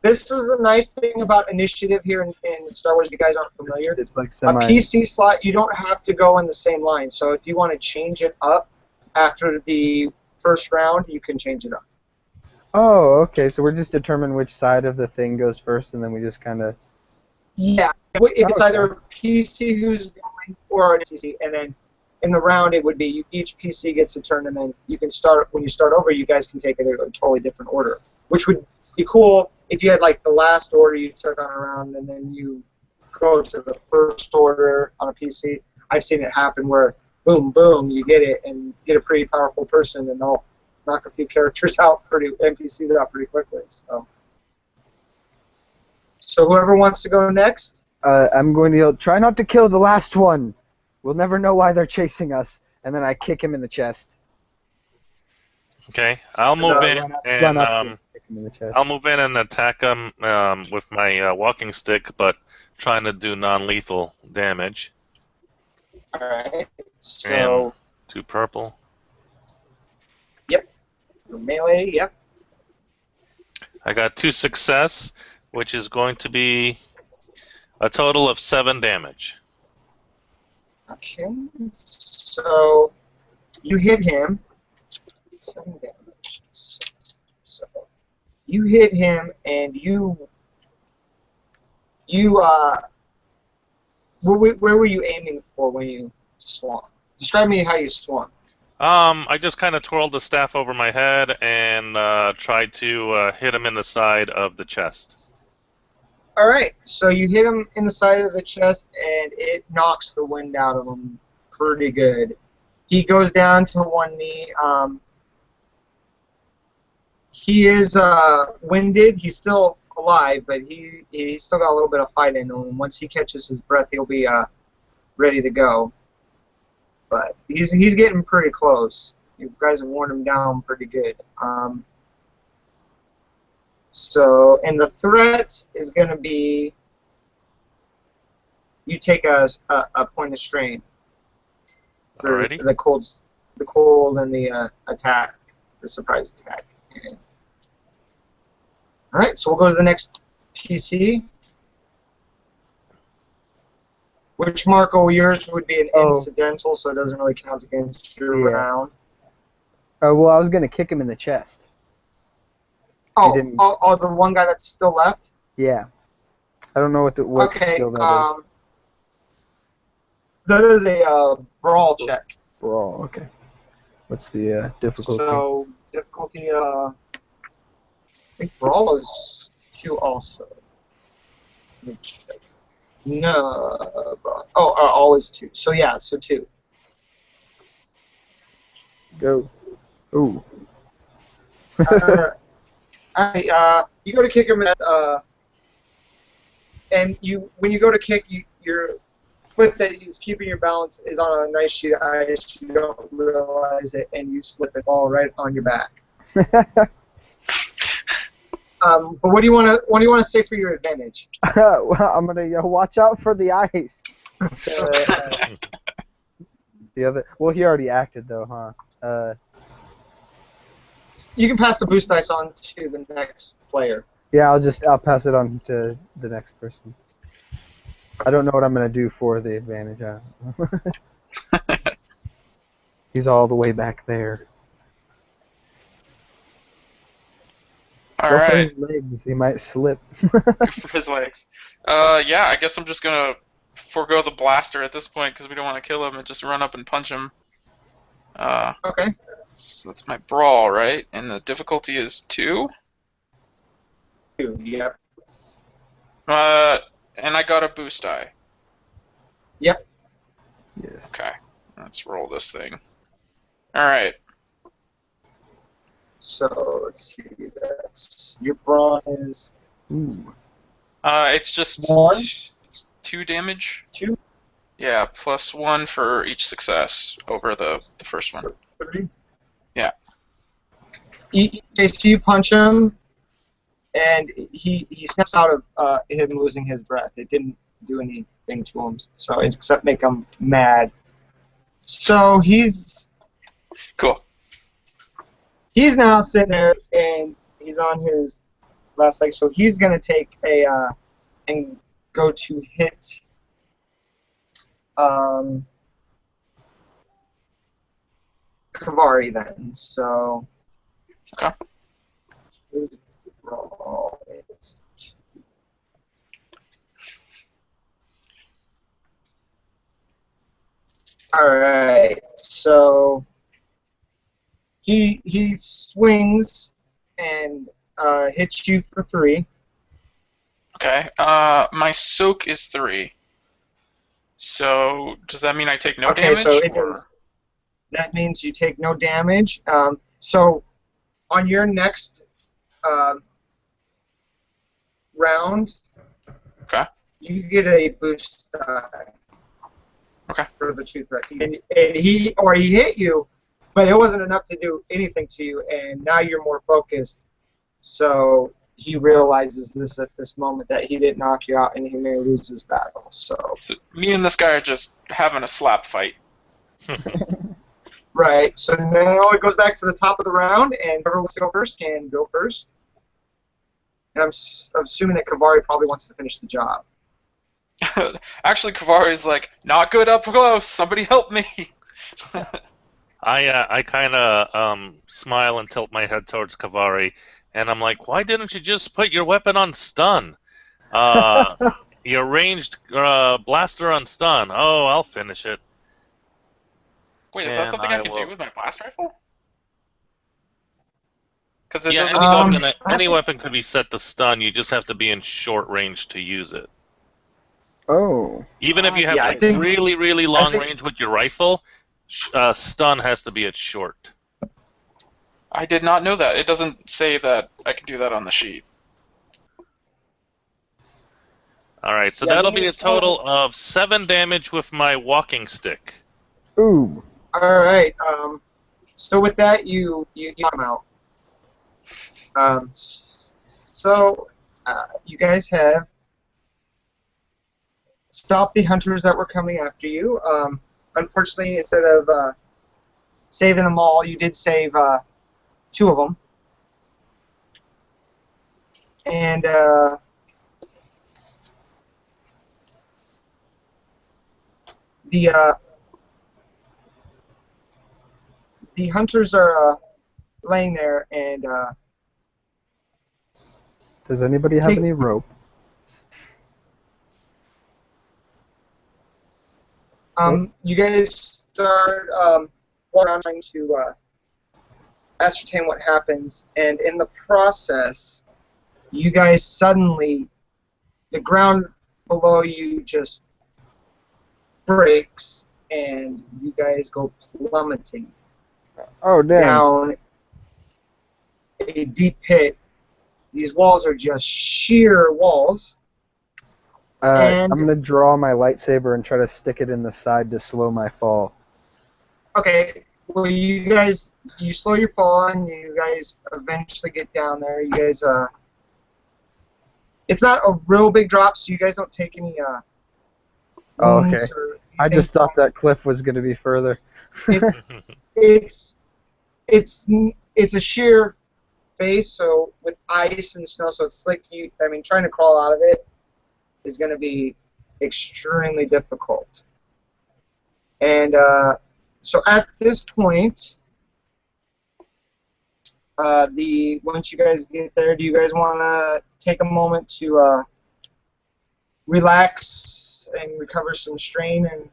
the nice thing about initiative here in Star Wars. If you guys aren't familiar, It's like a semi. PC slot, you don't have to go in the same line. So if you want to change it up after the first round, you can change it up. Oh, okay. So we're just determining which side of the thing goes first, and then we just kind of. Yeah, if it's Okay. either a PC who's going or an PC, and then in the round it would be each PC gets a turn, and then you can start when you start over. You guys can take it in a totally different order, which would be cool if you had like the last order you took on a round, and then you go to the first order on a PC. I've seen it happen where boom, boom, you get it, and get a pretty powerful person, and they'll knock a few characters out NPCs out pretty quickly. So whoever wants to go next. I'm going to yell, try not to kill the last one. We'll never know why they're chasing us. And then I kick him in the chest. Okay, I'll move in Run up and and kick him in the chest. I'll move in and attack him with my walking stick, but trying to do non-lethal damage. All right. So. And 2 purple. Melee, yep. I got 2 success, which is going to be a total of 7 damage. Okay. So you hit him. 7 damage. So you hit him, and where were you aiming for when you swung? Describe me how you swung. I just kind of twirled the staff over my head and tried to hit him in the side of the chest. All right, so you hit him in the side of the chest, and it knocks the wind out of him pretty good. He goes down to one knee. He is winded. He's still alive, but he's still got a little bit of fight in him. Once he catches his breath, he'll be ready to go. But he's getting pretty close. You guys have worn him down pretty good. And the threat is going to be you take a point of strain for Alrighty. the cold and the attack, the surprise attack. All right, so we'll go to the next PC. Which, Marco, yours would be an incidental, so it doesn't really count against your round. Well, I was going to kick him in the chest. Oh, the one guy that's still left? Yeah. I don't know what skill that is. That is a brawl check. Brawl, okay. What's the difficulty? So, difficulty, I think brawl is 2 also. Let me check. No, always 2. So yeah, so 2. Go. Ooh. You go to kick him, and when you go to kick, your foot that is keeping your balance is on a nice sheet of ice. You don't realize it, and you slip and fall right on your back. But what do you want to say for your advantage? Well, I'm gonna watch out for the ice. The other. Well, he already acted though, huh? You can pass the boost dice on to the next player. Yeah, I'll pass it on to the next person. I don't know what I'm gonna do for the advantage. He's all the way back there. All Go for right. his legs. He might slip. For his legs. Yeah, I guess I'm just gonna forego the blaster at this point because we don't want to kill him and just run up and punch him. Okay. So that's my brawl, right? And the difficulty is 2. 2. Yep. And I got a boost die. Yep. Yes. Okay, let's roll this thing. All right. So let's see. That's your brawn is Ooh. It's just 1. 2 damage. 2. Yeah, plus 1 for each success over the first one. So 3. Yeah. So you punch him, and he snaps out of him losing his breath. It didn't do anything to him, so except make him mad. So he's Cool. now sitting there, and he's on his last leg. So he's gonna take a and go to hit. Kavari then. So. Okay. His roll is Alright, so he swings and hits you for 3. Okay. My soak is 3. So does that mean I take no Okay, damage? so it or- does. That means you take no damage. So on your next round, Okay. you get a boost die. Okay. For the 2 threats. And he hit you, but it wasn't enough to do anything to you, and now you're more focused. So he realizes this at this moment that he didn't knock you out, and he may lose this battle. So Me and this guy are just having a slap fight. right. So now it goes back to the top of the round, and whoever wants to go first can go first. And I'm assuming that Kavari probably wants to finish the job. Actually, Kavari's like, not good up close. Somebody help me. I kind of smile and tilt my head towards Kavari, and I'm like, why didn't you just put your weapon on stun? Your ranged blaster on stun. Oh, I'll finish it. Wait, is that And something I I can will- do with my blast rifle? Because it Yeah, doesn't. any weapon could be set to stun. You just have to be in short range to use it. Oh. Even if you have Yeah, I like think- really, really long think- range with your rifle, stun has to be at short. I did not know that. It doesn't say that I can do that on the sheet. All right, so Yeah, that'll I be think a it's total of 7 damage with my walking stick. Ooh. All right. So with that, you knock him out. So you guys have stopped the hunters that were coming after you. Unfortunately, instead of saving them all, you did save 2 of them. And the hunters are laying there, and Does anybody have Take- any rope? you guys start walking around trying to ascertain what happens, and in the process, you guys suddenly, the ground below you just breaks, and you guys go plummeting Oh, damn. down a deep pit. These walls are just sheer walls. and- I'm going to draw my lightsaber and try to stick it in the side to slow my fall. Okay, well, you slow your fall, and you guys eventually get down there. You guys, it's not a real big drop, so you guys don't take any Oh, wounds okay. or I just anything. thought that cliff was going to be further. It's a sheer face, so with ice and snow, so it's slick. Trying to crawl out of it is going to be extremely difficult. And so at this point, once you guys get there, do you guys want to take a moment to relax and recover some strain and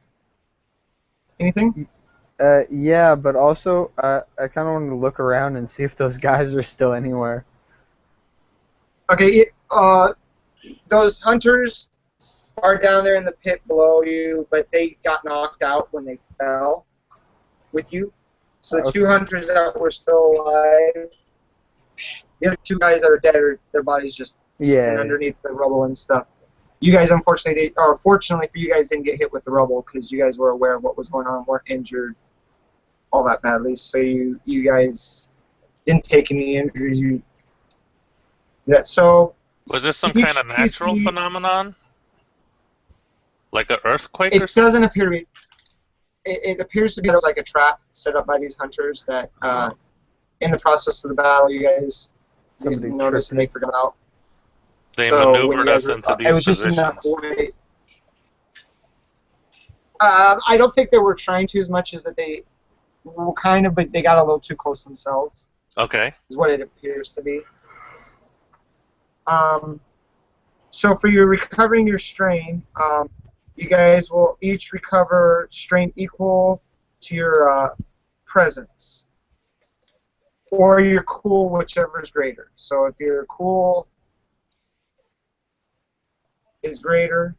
anything? Yeah, but also I kind of want to look around and see if those guys are still anywhere. Okay, those hunters are down there in the pit below you, but they got knocked out when they fell with you. So the Okay. 2 hunters that were still alive, the other 2 guys that are dead, their bodies just Yeah. underneath the rubble and stuff. You guys, unfortunately, fortunately for you guys, didn't get hit with the rubble because you guys were aware of what was going on, weren't injured. all that badly. So you guys didn't take any injuries. Yeah. So Was this some kind each of natural PC, phenomenon? Like an earthquake or it something? doesn't appear to be. It appears to be like a trap set up by these hunters that, in the process of the battle, you guys Somebody didn't notice and they forgot about. They So when you maneuvered guys us were, into it these was just enough positions. way. I don't think they were trying to as much as that they were kind of, but they got a little too close themselves. Okay. Is what it appears to be. So for your recovering your strain, you guys will each recover strain equal to your presence, or your cool, whichever is greater. So if your cool is greater,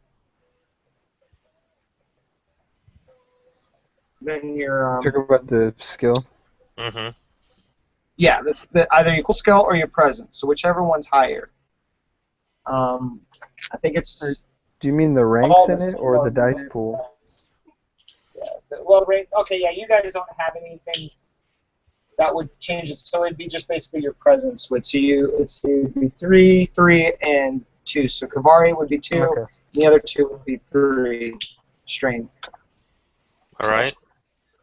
then your Talk about the skill. Mm-hmm. yeah, that's either your cool skill or your presence. So whichever one's higher. I think it's Do you mean the ranks all in the it or the similar dice pool? Yeah. Well, okay, yeah, you guys don't have anything that would change it. So it'd be just basically your presence. It'd be 3, 3, and 2. So Kavari would be 2. Okay. The other 2 would be 3 strain. All right.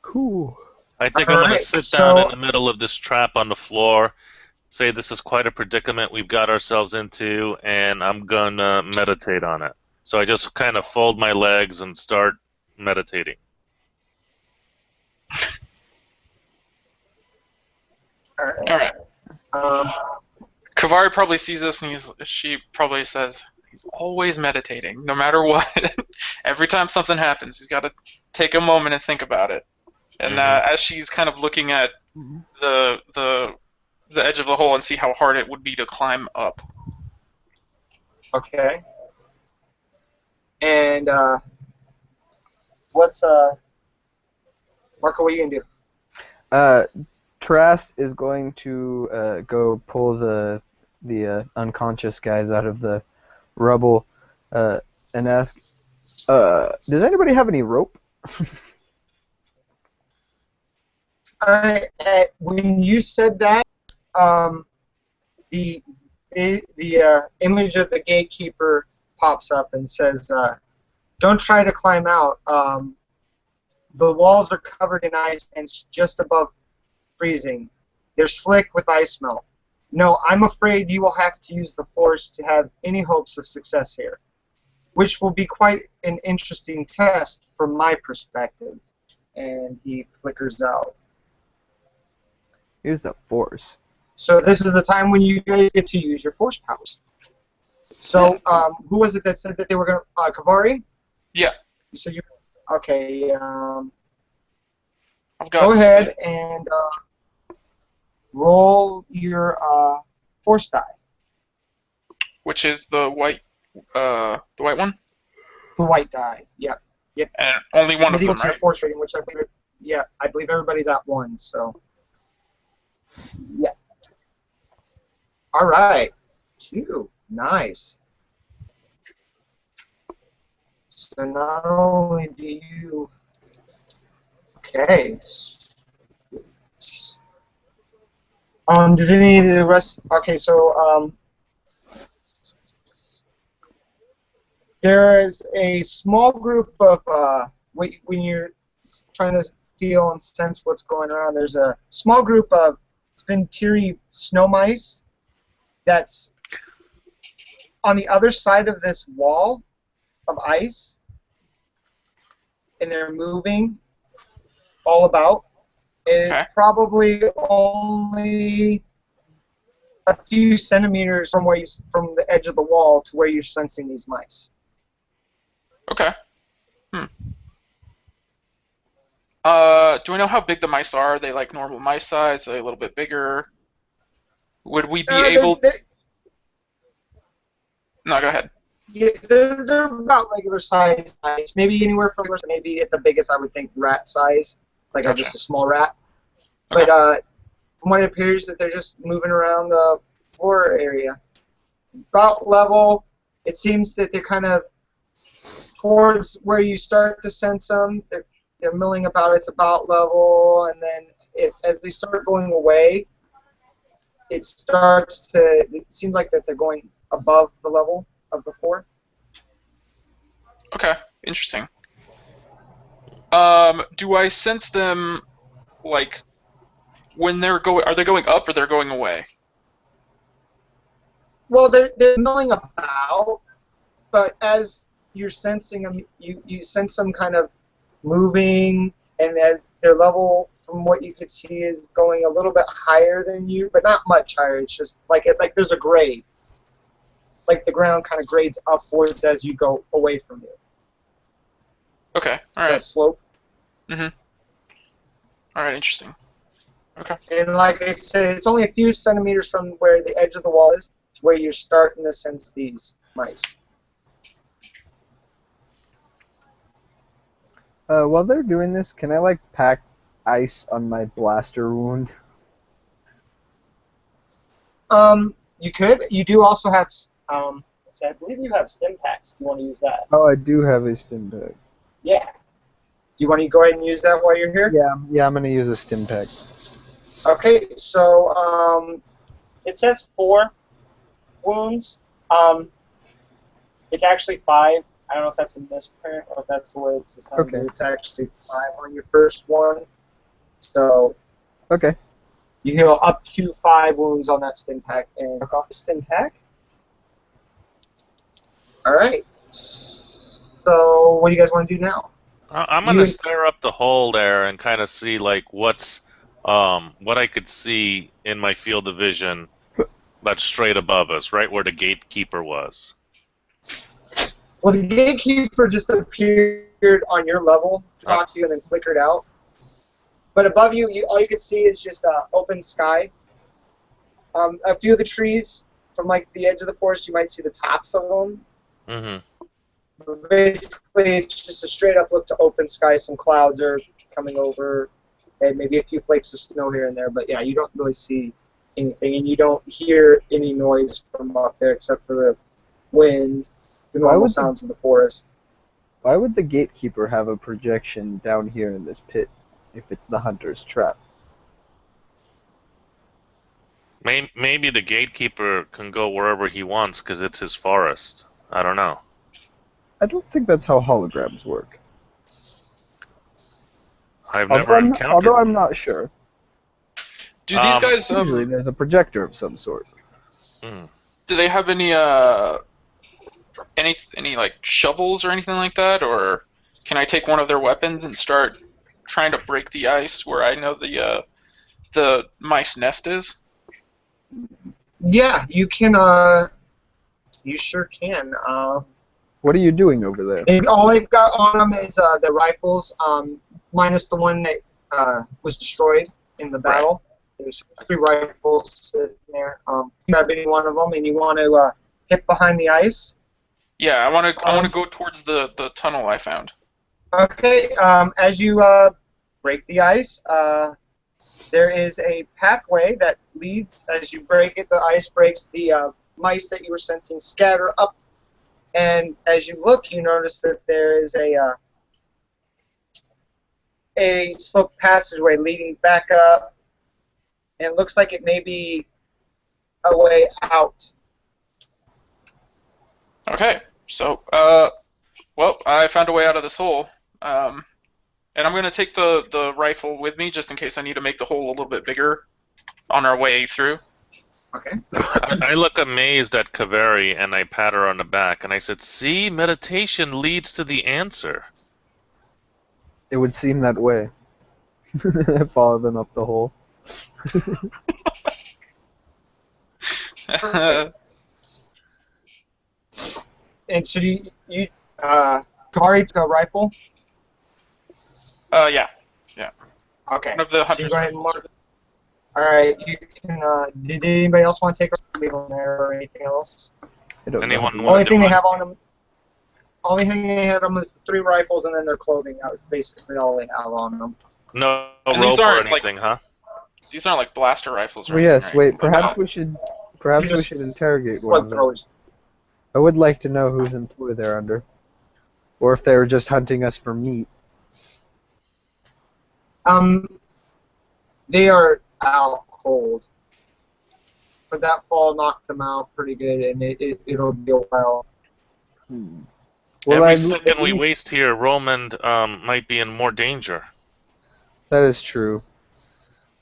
Cool. I think All I'm going to right, sit down in so the middle of this trap on the floor, say this is quite a predicament we've got ourselves into, and I'm going to meditate on it. So I just kind of fold my legs and start meditating. all right. All right. Um, Kavari probably sees this and she probably says, he's always meditating, no matter what. Every time something happens, he's got to take a moment and think about it. And as she's kind of looking at the edge of the hole and see how hard it would be to climb up. okay. And what's Marco? What are you gonna do? Trask is going to go pull the unconscious guys out of the rubble and ask, does anybody have any rope? All right. When you said that, the image of the gatekeeper pops up and says, "Don't try to climb out. The walls are covered in ice and it's just above freezing. They're slick with ice melt. No, I'm afraid you will have to use the force to have any hopes of success here, which will be quite an interesting test from my perspective." And he flickers out. Use the force. So this is the time when you guys get to use your force powers. So who was it that said that they were going to... Kavari? Yeah. You said you... Okay. I've got Go ahead and roll your force die. which is the white one? The white die. Yep. And only one It's of equal them, to your right? force rating, which I believe everybody's at 1, so... Yeah. All right. 2. Nice. So not only do you... Okay. Does any of the rest... Okay, so, there is a small group of, when you're trying to feel and sense what's going on, there's a small group of Spintiri snow mice that's on the other side of this wall of ice, and they're moving all about. And it's probably only a few centimeters from from the edge of the wall to where you're sensing these mice. Okay. Do we know how big the mice are? Are they like normal mice size? Are they a little bit bigger? Would we be able... No, go ahead. Yeah, they're about regular size mice. Maybe anywhere from maybe at the biggest I would think rat size, like Gotcha. just a small rat. Okay. But from what it appears that they're just moving around the floor area. About level, it seems that they're kind of towards where you start to sense them. they're milling about its about level, and then as they start going away, it seems like that they're going above the level of before. Okay, interesting. Do I sense them like when they're going? Are they going up or they're going away? Well, they're milling about, but as you're sensing them, you sense them kind of moving, and as their level, from what you could see, is going a little bit higher than you, but not much higher. It's just like there's a grade, like the ground kind of grades upwards as you go away from you. Okay, all It's a right. slope. Mhm. All right, interesting. Okay. And like I said, it's only a few centimeters from where the edge of the wall is to where you're starting to sense these mice. While they're doing this, can I like pack ice on my blaster wound? You could. You do also have. Let's see, I believe you have stim packs. If you want to use that. Oh, I do have a stim pack. Yeah. Do you want to go ahead and use that while you're here? Yeah, I'm gonna use a stim pack. Okay. So it says 4 wounds. It's actually 5. I don't know if that's a misprint or if that's the way it's assigned. Okay. It's actually 5 on your first one. So Okay. you heal up to 5 wounds on that stim pack. And off the stim pack. All right. So what do you guys want to do now? I'm gonna stare up the hole there and kind of see like what I could see in my field of vision that's straight above us, right where the gatekeeper was. Well, the gatekeeper just appeared on your level to talk to you and then flickered out. But above you, all you can see is just open sky. A few of the trees from like the edge of the forest, you might see the tops of them. Mm-hmm. But basically, it's just a straight up look to open sky. Some clouds are coming over, and maybe a few flakes of snow here and there. But yeah, you don't really see anything, and you don't hear any noise from up there except for the wind, the normal sounds of the forest. Why would the gatekeeper have a projection down here in this pit if it's the hunter's trap? Maybe the gatekeeper can go wherever he wants because it's his forest. I don't know. I don't think that's how holograms work. I've never encountered. Although I'm not sure. Do these guys Usually there's a projector of some sort. do they have any like shovels or anything like that, or can I take one of their weapons and start trying to break the ice where I know the mice nest is? Yeah, you can. You sure can. What are you doing over there? All they've got on them is the rifles, minus the one that was destroyed in the battle. There's 3 rifles sitting there. You grab any one of them, and you want to hit behind the ice. Yeah, I want to go towards the tunnel I found. Okay. As you break the ice, there is a pathway that leads. As you break it, the ice breaks. The mice that you were sensing scatter up. And as you look, you notice that there is a sloped passageway leading back up, and it looks like it may be a way out. Okay, so well, I found a way out of this hole, and I'm gonna take the rifle with me just in case I need to make the hole a little bit bigger on our way through. Okay. I look amazed at Kaveri and I pat her on the back and I said, "See, meditation leads to the answer." It would seem that way. I follow them up the hole. And so you Kari took a rifle? Yeah. Okay. One of the So you hunters. go ahead and mark. All right. You can. Did anybody else want to take a leave on there or anything else? I don't Anyone know. want Only to thing do they it? have on them. Only thing they had on them was the 3 rifles and then their clothing. That was basically all they have on them. No And these rope or aren't, anything, huh? These aren't like blaster rifles, Well, right? yes, Right. wait, perhaps No. we should Just interrogate one slug of them. throwers. I would like to know whose employ they're under. Or if they were just hunting us for meat. Um, they are out cold. But that fall knocked them out pretty good, and it'll be a while. Well, Every second we waste here, Romand might be in more danger. that is true.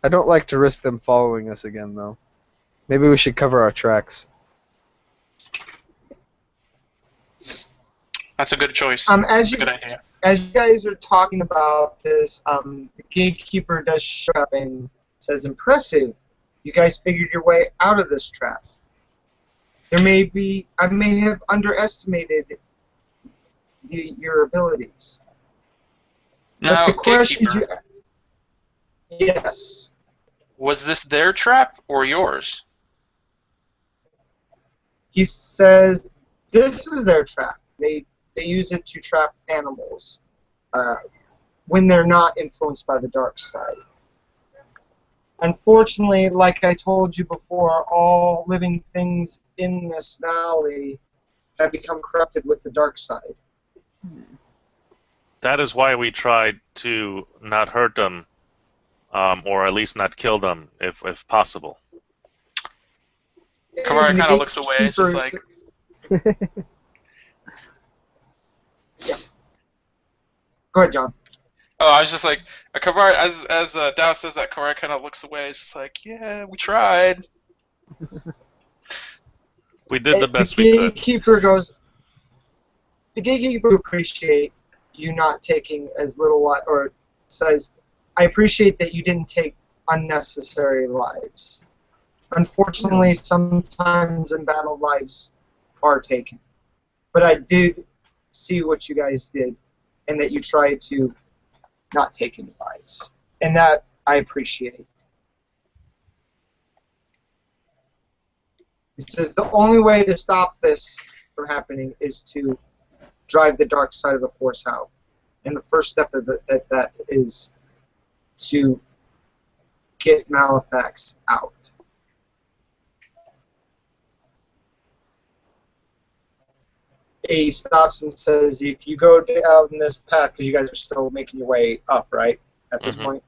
I don't like to risk them following us again, though. Maybe we should cover our tracks. That's a good choice. As That's a you good idea. as you guys are talking about this, the gatekeeper does show up and says, "Impressive! You guys figured your way out of this trap. I may have underestimated your abilities. Now, But the question Gatekeeper, yes, was this their trap or yours? he says this is their trap. They use it to trap animals when they're not influenced by the dark side. Unfortunately, like I told you before, all living things in this valley have become corrupted with the dark side. That is why we tried to not hurt them, or at least not kill them, if possible. Kavari And the kind of looks away, just gatekeepers- like, yeah. Go ahead, John. oh, I was just like, Kavari, as Dow says that, Kavari kind of looks away, it's just like, yeah, we tried. We did the best we could. The gatekeeper appreciate you not taking as little or says, I appreciate that you didn't take unnecessary lives. Unfortunately, sometimes in battle lives are taken. But I did see what you guys did, and that you tried to not take any lives. And that I appreciate. He says the only way to stop this from happening is to drive the dark side of the Force out. And the first step of that is to get Malefax out. He stops and says, if you go down this path, because you guys are still making your way up, right, at this point?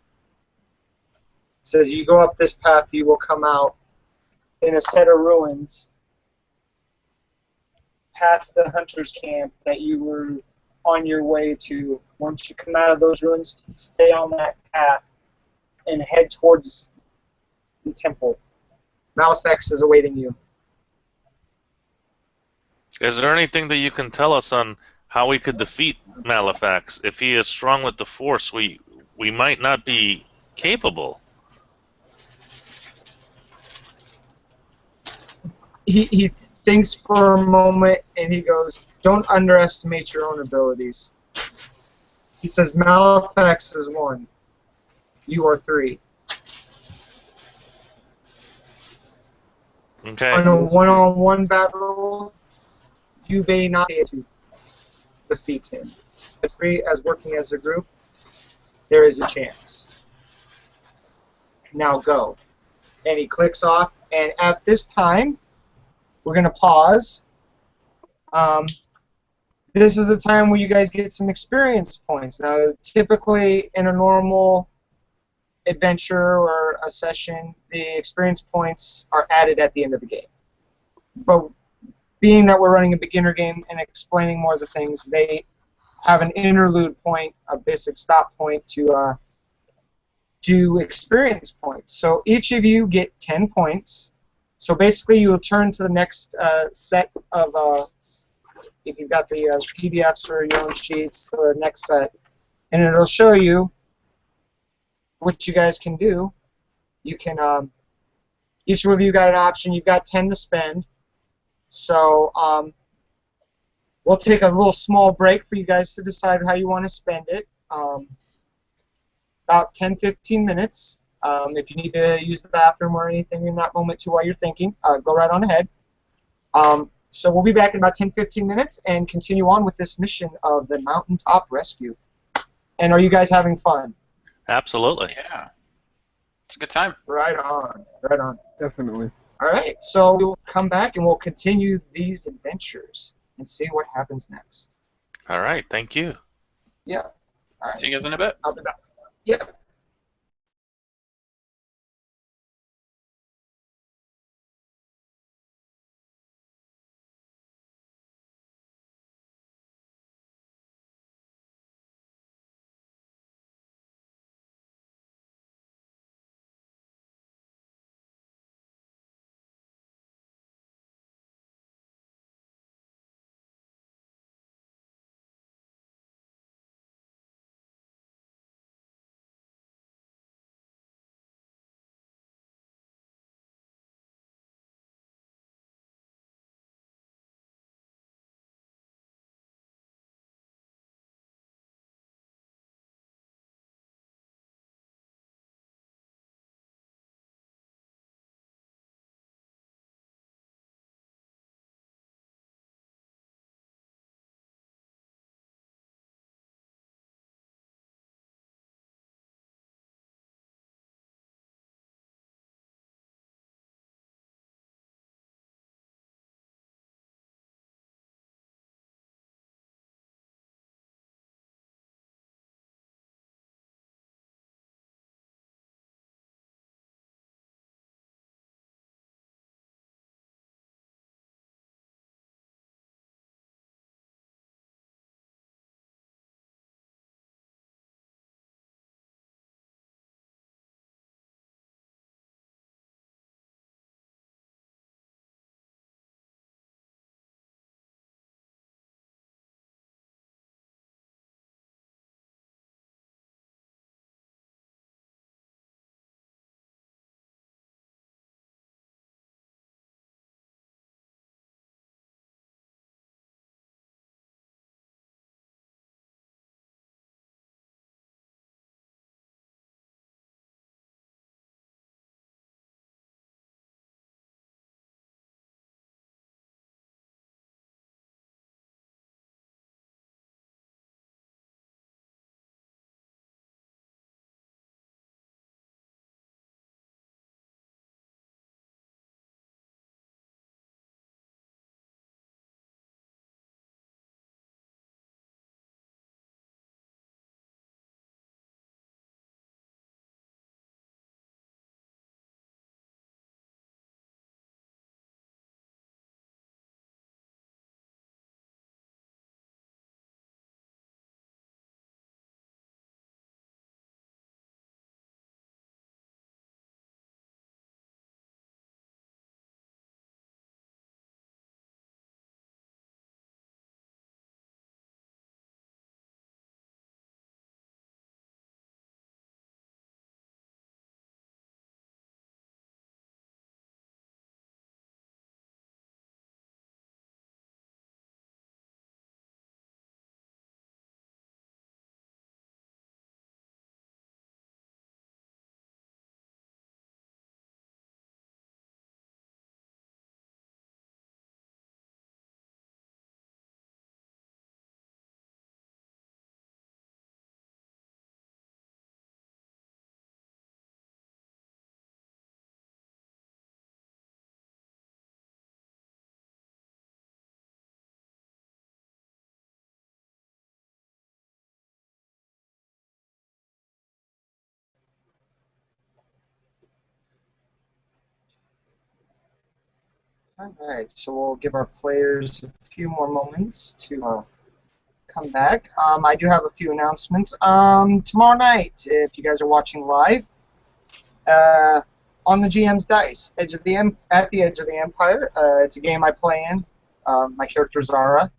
Says you go up this path, you will come out in a set of ruins past the hunter's camp that you were on your way to. Once you come out of those ruins, stay on that path and head towards the temple. Malefax is awaiting you. Is there anything that you can tell us on how we could defeat Malefax? If he is strong with the Force, we might not be capable. He thinks for a moment and he goes, don't underestimate your own abilities. He says, Malefax is 1. You are 3. Okay. On a one-on-one battle, you may not be able to defeat him. As working as a group, there is a chance. Now go. And he clicks off, and at this time, we're going to pause. This is the time where you guys get some experience points. Now, typically in a normal adventure or a session, the experience points are added at the end of the game. But being that we're running a beginner game and explaining more of the things, they have an interlude point, a basic stop point to do experience points. So each of you get 10 points. So basically, you will turn to the next set of, if you've got the PDFs or your own sheets, to the next set, and it'll show you what you guys can do. You can, each of you got an option. You've got 10 to spend. So we'll take a little small break for you guys to decide how you want to spend it. About 10-15 minutes. If you need to use the bathroom or anything in that moment too while you're thinking, go right on ahead. So we'll be back in about 10-15 minutes and continue on with this mission of the Mountaintop Rescue. And are you guys having fun? Absolutely. Yeah. It's a good time. Right on. Right on. Definitely. All right. So we'll come back and we'll continue these adventures and see what happens next. All right. Thank you. Yeah. All right. See you guys in a bit. I'll be back. Yep. All right, so we'll give our players a few more moments to come back. I do have a few announcements. Tomorrow night, if you guys are watching live, on the GM's Dice, at the Edge of the Empire, it's a game I play in. My character Zara.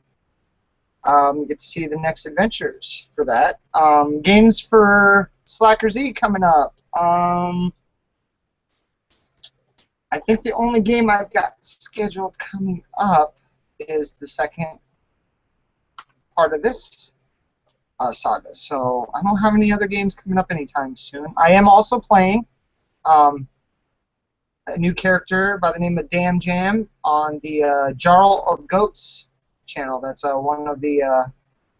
Get to see the next adventures for that. Games for Slacker Z coming up. I think the only game I've got scheduled coming up is the second part of this saga. So I don't have any other games coming up anytime soon. I am also playing a new character by the name of Damn Jam on the Jarl of Goats channel. That's one of the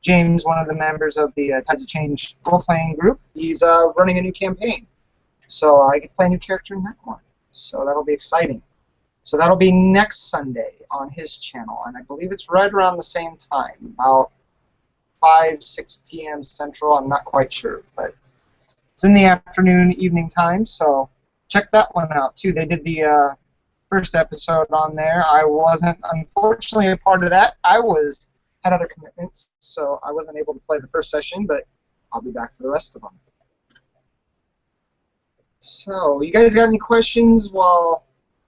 James, one of the members of the Tides of Change role-playing group. He's running a new campaign, so I get to play a new character in that one. So that'll be exciting. So that'll be next Sunday on his channel, and I believe it's right around the same time, about 6 p.m. Central. I'm not quite sure, but it's in the afternoon, evening time. So check that one out too. They did the first episode on there. I wasn't, unfortunately, a part of that. I had other commitments, so I wasn't able to play the first session, but I'll be back for the rest of them. So, you guys got any questions while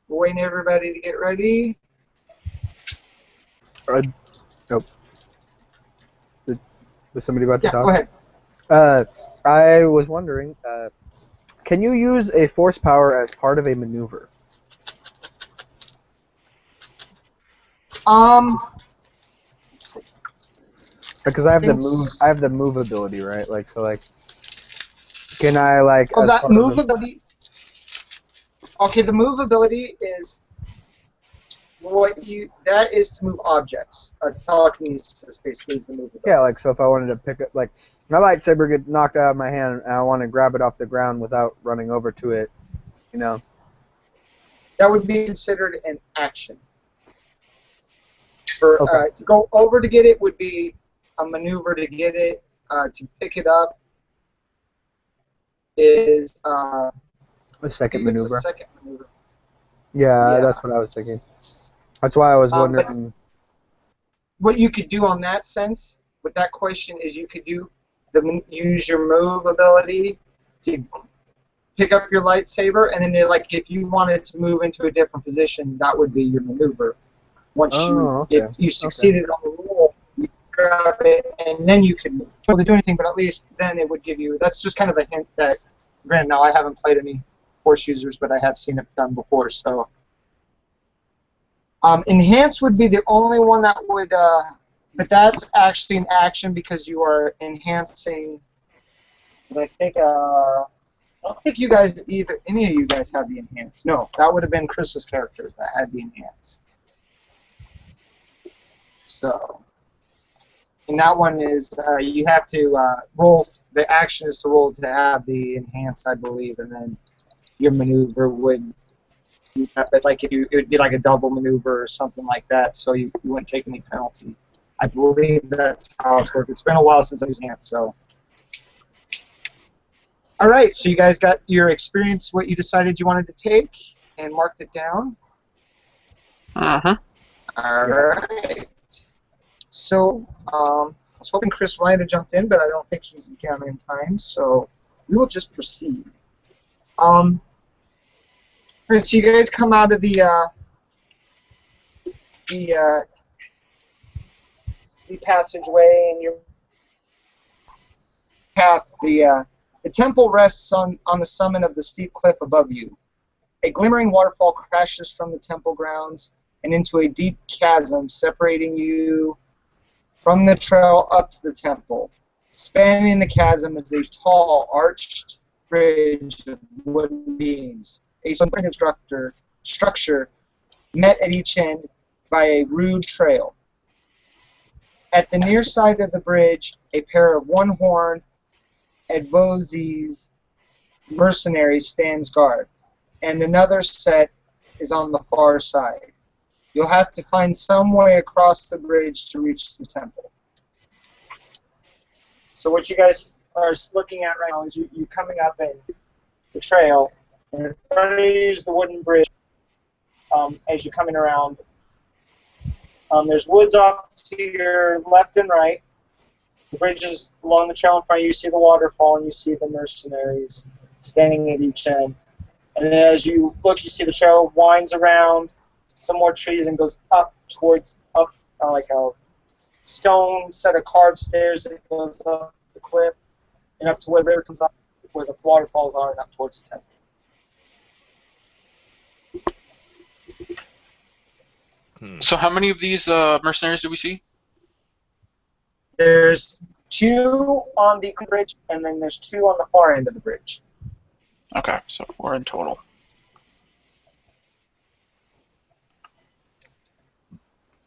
we're waiting everybody to get ready? Nope. Was somebody about to Yeah, talk? go ahead. I was wondering, can you use a force power as part of a maneuver? Let's see. Because I have the move ability, right? Like, so, like, can I, like... Oh, as that part of move ability... Okay, the move ability is that is to move objects. Telekinesis basically is the move ability. Yeah, like, so if I wanted to pick it, like, my lightsaber gets knocked out of my hand and I want to grab it off the ground without running over to it, you know? That would be considered an action. For Okay. to go over to get it would be a maneuver to get it. To pick it up is A second it's maneuver. a second maneuver. Yeah, Yeah. that's what I was thinking. That's why I was wondering. What you could do on that sense with that question is you could use your move ability to pick up your lightsaber, and then like if you wanted to move into a different position, that would be your maneuver. Once if you succeeded on the rule, you grab it, and then you can move. Not really do anything, but at least then it would give you. That's just kind of a hint that. Granted, now I haven't played any Force users, but I have seen it done before. So, enhance would be the only one that would. But that's actually an action because you are enhancing. I think. I don't think you guys any of you guys have the enhance. No, that would have been Chris's character that had the enhance. So, and that one is you have to roll. The action is to roll to have the enhance, I believe, and then your maneuver would. But like it would be like a double maneuver or something like that, so you wouldn't take any penalty. I believe that's how it's worked. It's been a while since I've used it, so. All right, so you guys got your experience, what you decided you wanted to take, and marked it down. Uh-huh. All right. So, I was hoping Chris might have jumped in, but I don't think he's down in time, so we will just proceed. All right, so you guys come out of the passageway, and you have the temple rests on the summit of the steep cliff above you. A glimmering waterfall crashes from the temple grounds and into a deep chasm separating you from the trail up to the temple. Spanning the chasm is a tall, arched bridge of wooden beams, a submarine structure met at each end by a rude trail. At the near side of the bridge, a pair of one-horned Advozes mercenaries stands guard, and another set is on the far side. You'll have to find some way across the bridge to reach the temple. So what you guys are looking at right now is you coming up in the trail, and in front of you is the wooden bridge. as you're coming around. There's woods off to your left and right. The bridges along the trail in front of you. You see the waterfall, and you see the mercenaries standing at each end. And then as you look, you see the trail winds around some more trees and goes up towards like a stone set of carved stairs that goes up the cliff and up to where the river comes up, where the waterfalls are, and up towards the temple. So how many of these mercenaries do we see? There's 2 on the bridge, and then there's 2 on the far end of the bridge. Okay, so 4 in total.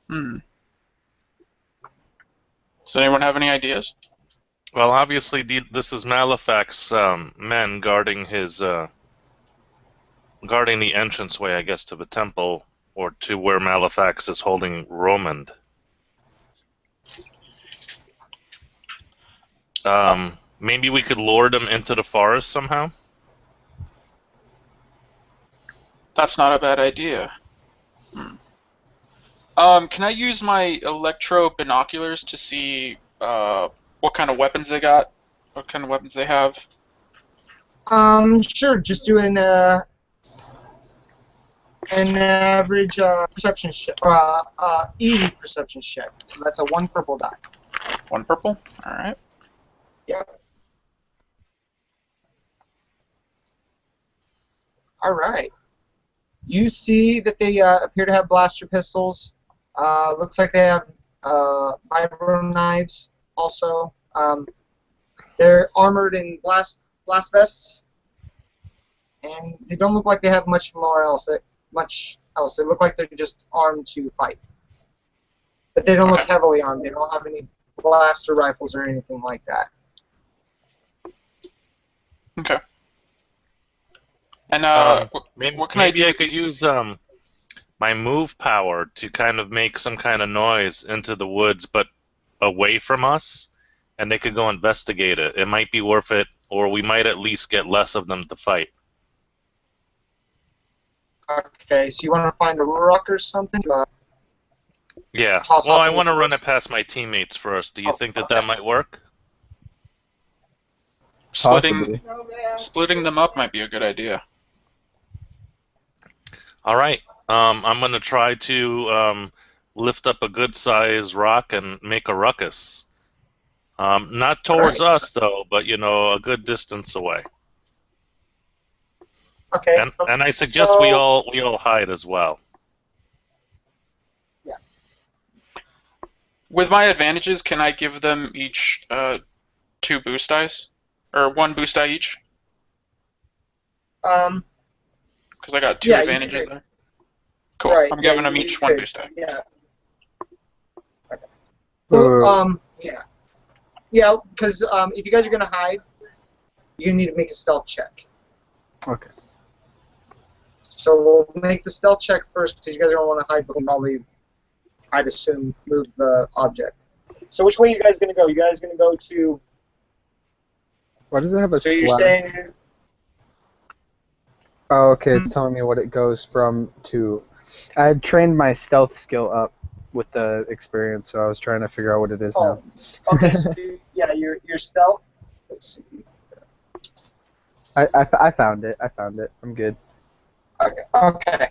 Does anyone have any ideas? Well, obviously, this is Malefac's men guarding his guarding the entranceway, I guess, to the temple or to where Malefax is holding Romand. Maybe we could lure them into the forest somehow. That's not a bad idea. Can I use my electro binoculars to see what kind of weapons they got? What kind of weapons they have? Sure. Just do an average perception check, easy perception check. So that's a 1 purple die. 1 purple? Alright. Yep. All right. You see that they appear to have blaster pistols. Looks like they have vibro knives also. They're armored in blast vests, and they don't look like they have much else. They look like they're just armed to fight. But they don't look heavily armed. They don't have any blaster rifles or anything like that. Okay. And what can maybe I I could use my move power to kind of make some kind of noise into the woods, but away from us, and they could go investigate it. It might be worth it, or we might at least get less of them to fight. Okay, so you want to find a rock or something? Yeah. Toss Well, off I in the want to run it forest? past my teammates first. Do you think that might work? Possibly. Splitting them up might be a good idea. All right. I'm going to try to lift up a good-sized rock and make a ruckus. Not towards us, though, but, a good distance away. Okay. And I suggest we all hide as well. Yeah. With my advantages, can I give them each 2 boost dice? Or 1 boost die each? Um. Because I got 2 Yeah, advantages there. Cool. Right, I'm giving them you each 1 could. boost die. Yeah. Okay. Well, yeah. Yeah, because if you guys are going to hide, you need to make a stealth check. Okay. So we'll make the stealth check first because you guys don't want to hide, but we'll probably, I'd assume, move the object. So which way are you guys going to go? You guys going to go to... Why does it have a So you're slash? saying... Oh, okay, it's telling me what it goes from to... I had trained my stealth skill up with the experience, so I was trying to figure out what it is now. Okay, so yeah, your stealth... Let's see. I found it. I'm good. Okay.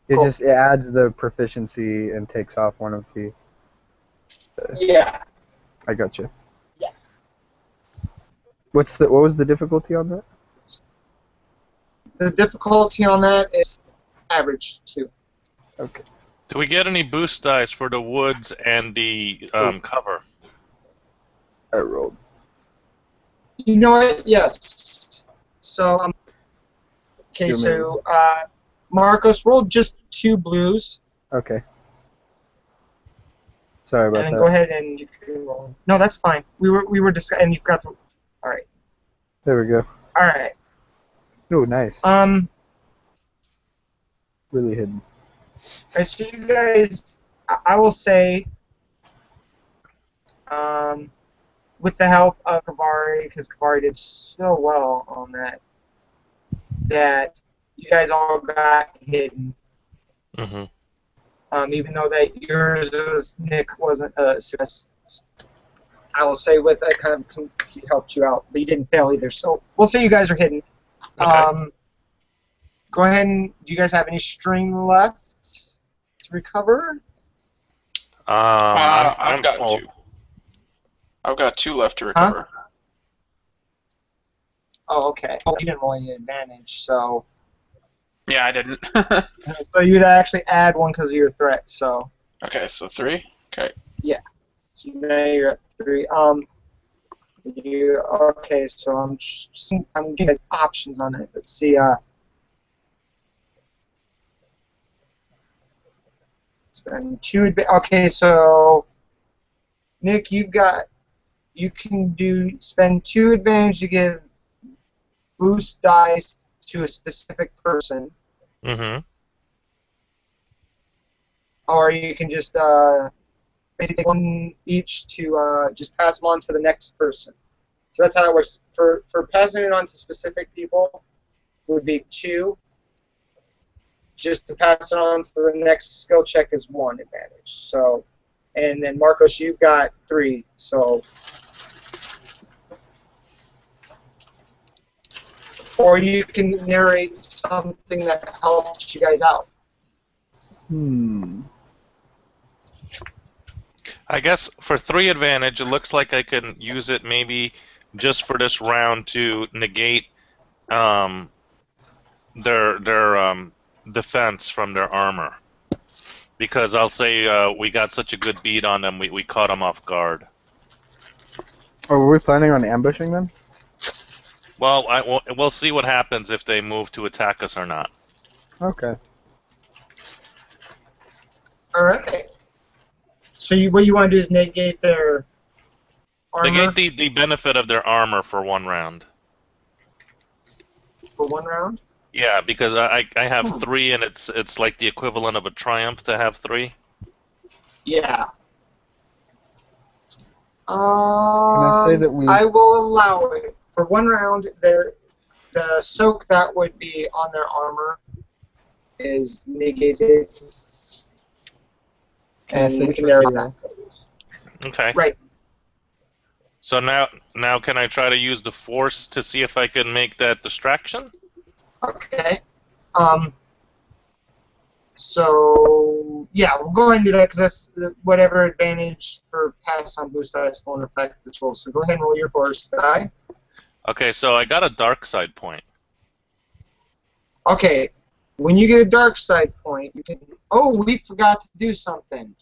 It Cool. just adds the proficiency and takes off one of the... Yeah. I gotcha. Yeah. What was the difficulty on that? The difficulty on that is average, 2. Okay. Do we get any boost dice for the woods and the cover? I rolled. You know what? Yes. So, okay, Two so Marcos rolled just 2 blues, Okay. Sorry about and then that. go ahead and you can roll. No, that's fine. We were discussing, and you forgot to. All right. There we go. All right. Oh, nice. Really hidden. All right, so you guys, I will say, with the help of Kavari, because Kavari did so well on that, that you guys all got hidden. Mm-hmm. Even though that yours was Nick wasn't a success. I will say with that kind of he helped you out, but you didn't fail either. So we'll say you guys are hidden. Okay. Go ahead and do you guys have any string left to recover? I've I'm got full. two. I've got two left to Huh? recover. Oh, okay. Oh, you didn't roll any advantage, so Yeah, I didn't. you'd actually add one because of your threat. So Okay, so 3. Okay. yeah. So now you're at 3. Okay? So I'm giving you guys options on it. Let's see. Spend 2. Okay, so Nick, you can spend 2 advantage to give boost dice to a specific person, Mm-hmm. or you can just basically take 1 each to just pass them on to the next person. So that's how it works. For passing it on to specific people would be 2. Just to pass it on to the next skill check is 1 advantage. So, and then Marcos, you've got 3. So, or you can narrate something that helps you guys out. I guess for 3 advantage, it looks like I can use it maybe just for this round to negate their defense from their armor. Because I'll say we got such a good beat on them, we caught them off guard. Oh, were we planning on ambushing them? Well, we'll see what happens if they move to attack us or not. Okay. All right. So what you want to do is negate their armor Negate the benefit of their armor for 1 round. for 1 round? Yeah, because I have 3, and it's like the equivalent of a triumph to have 3. Yeah. Can I say that we? I will allow it. For 1 round, the soak that would be on their armor is negated. Can I And say we can for narrow zero? that. Okay. Right. So now can I try to use the force to see if I can make that distraction? Okay. So yeah, we'll go ahead and do that because that's whatever advantage for pass on boost dice won't affect this roll. So go ahead and roll your force die. Okay, so I got a dark side point. Okay. When you get a dark side point, you can. Oh, we forgot to do something.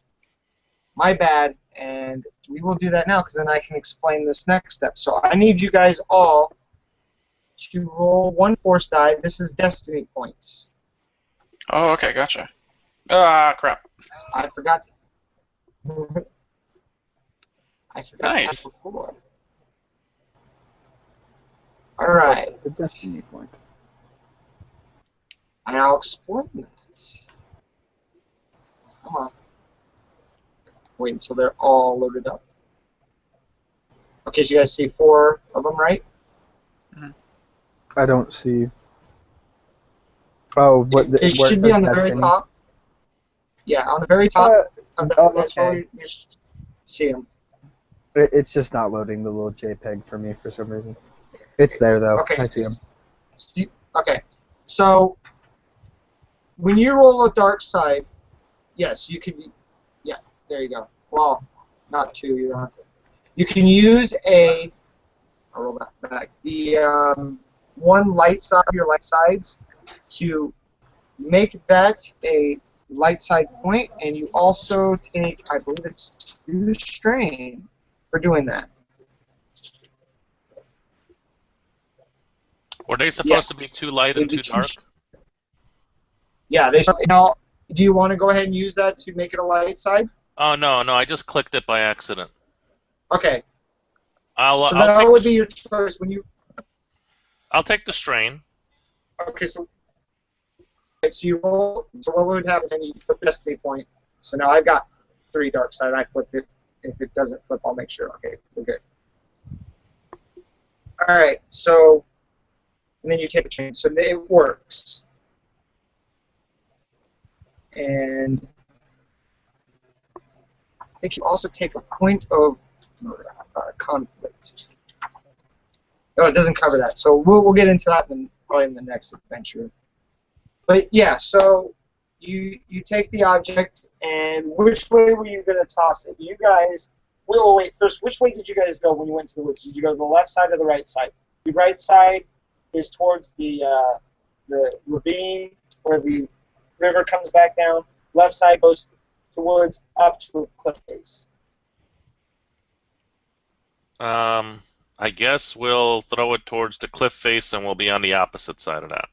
My bad, and we will do that now because then I can explain this next step. So I need you guys all to roll 1 force die. This is destiny points. Oh, okay, gotcha. Ah, crap. I forgot. I forgot Nice. that before. All right. It's a destiny point. And I'll explain that. Come on. Wait until they're all loaded up. Okay, so you guys see 4 of them, right? I don't see. Oh, what? It Where should it be says on the very destiny? top. Yeah, on the very top of the oh, next okay. roll, you should see them. It's just not loading the little JPEG for me for some reason. It's there though. Okay. I see them. Okay, so when you roll a dark side, yes, you can. Yeah, there you go. Well, not 2. You don't have to. You can use a. I'll roll that back. The 1 light side of your light sides to make that a light side point, and you also take, I believe it's 2 strain for doing that. Were they supposed to be too light and It'd be too dark? Yeah, they. Now, do you want to go ahead and use that to make it a light side? Oh no, I just clicked it by accident. Okay. I'll So I'll that take would be your choice when you. I'll take the strain. Okay, so you roll. So what would happen is then you flip destiny point. So now I've got 3 dark side. I flipped it. If it doesn't flip, I'll make sure. Okay, we're good. All right. So, and then you take a chain. So it works. And I think you also take a point of conflict. Oh, it doesn't cover that. So we'll get into that probably in the next adventure. But yeah, so you take the object, and which way were you going to toss it? You guys, wait. First, which way did you guys go when you went to the woods? Did you go to the left side or the right side? The right side is towards the ravine where the river comes back down. Left side goes to woods up to a cliff face. I guess we'll throw it towards the cliff face, and we'll be on the opposite side of that.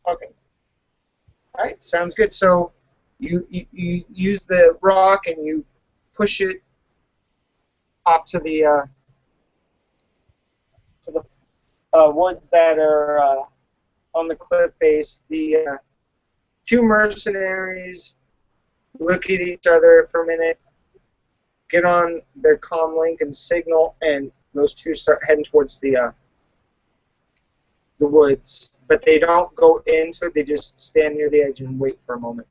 Okay. All right, sounds good. So you use the rock and you push it off to the woods that are on the cliff face. The two mercenaries look at each other for a minute, get on their comm link and signal, and those two start heading towards the woods. But they don't go into it, they just stand near the edge and wait for a moment.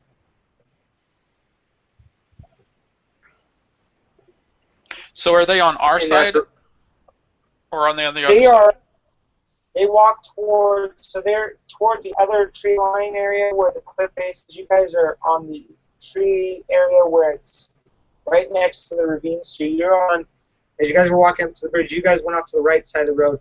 So are they on our And side, after- or on the other They side? are. They walk towards, so they're toward the other tree line area where the cliff face is. You guys are on the tree area where it's right next to the ravine. So you're on, as you guys were walking up to the bridge, you guys went off to the right side of the road.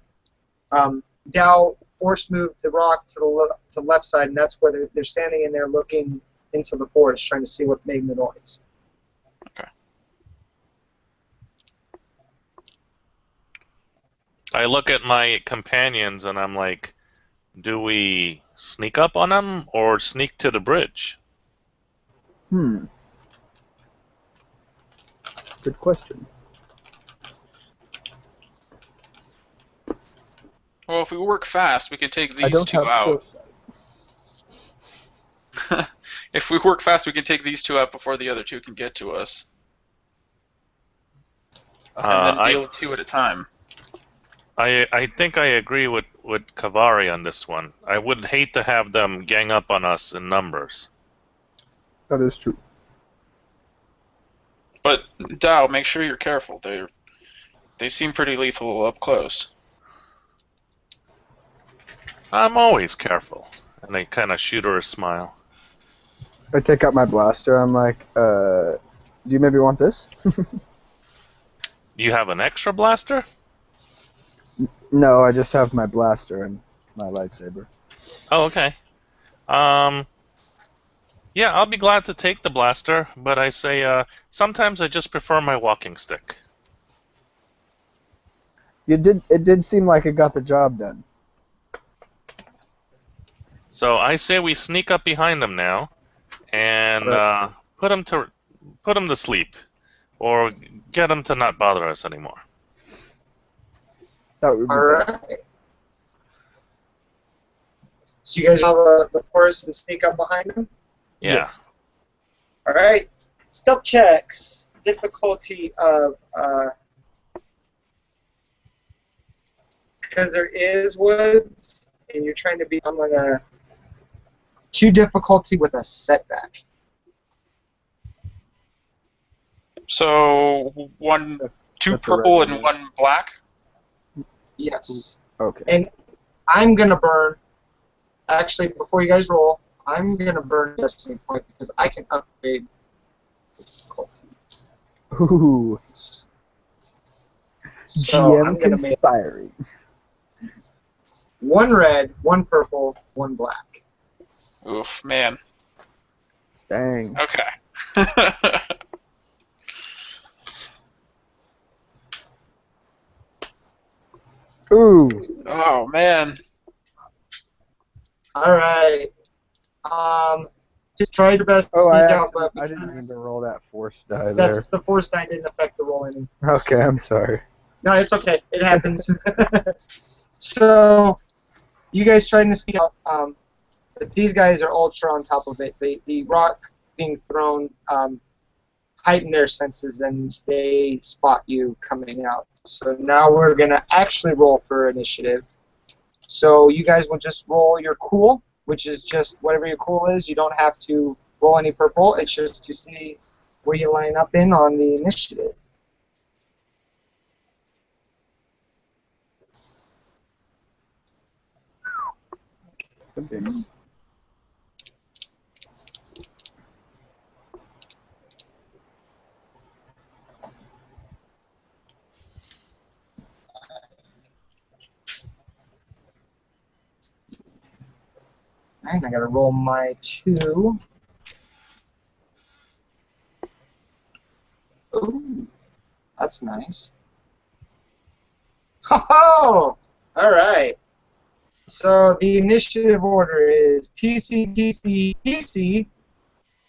Dow force moved the rock to the left side, and that's where they're standing in there looking into the forest, trying to see what made the noise. Okay. I look at my companions, and I'm like, do we sneak up on them or sneak to the bridge? Good question. Well, if we work fast, we could take I these don't two have out. foresight. If we work fast, we can take these two out before the other two can get to us, and then deal with two at a time. I think I agree with Kavari on this one. I would hate to have them gang up on us in numbers. That is true. But Dow, make sure you're careful. They seem pretty lethal up close. I'm always careful. And I kind of shoot her a smile. I take out my blaster. I'm like, do you maybe want this? You have an extra blaster? No, I just have my blaster and my lightsaber. Oh, okay. Yeah, I'll be glad to take the blaster, but I say sometimes I just prefer my walking stick. It did seem like it got the job done. So I say we sneak up behind them now, and put them to sleep, or get them to not bother us anymore. That would be All better. right. So you guys have the forest and sneak up behind them? Yeah. Yes. All right. Stealth checks. Difficulty of because there is woods, and you're trying to be. I'm gonna 2 difficulty with a setback. So two That's a purple and regular. one black. Yes. Okay. And I'm gonna burn. Actually, before you guys roll, I'm gonna burn a destiny point because I can upgrade difficulty. Ooh. So I'm GM gonna make conspiring. 1 red, 1 purple, 1 black. Oof, man. Dang. Okay. Ooh. Oh man. All right. Just try your best to Oh, sneak out, but I didn't mean to roll that force die that's there. the force die didn't affect the roll any. Okay, I'm sorry. No, it's okay. It happens. So, you guys trying to sneak out, but these guys are ultra on top of it. The rock being thrown heighten their senses, and they spot you coming out. So now we're going to actually roll for initiative. So you guys will just roll your cool, which is just whatever your cool is. You don't have to roll any purple. It's just to see where you line up in on the initiative. Okay. Alright, I gotta roll my 2. Ooh, that's nice. Ho-ho! Alright. So the initiative order is PC, PC, PC,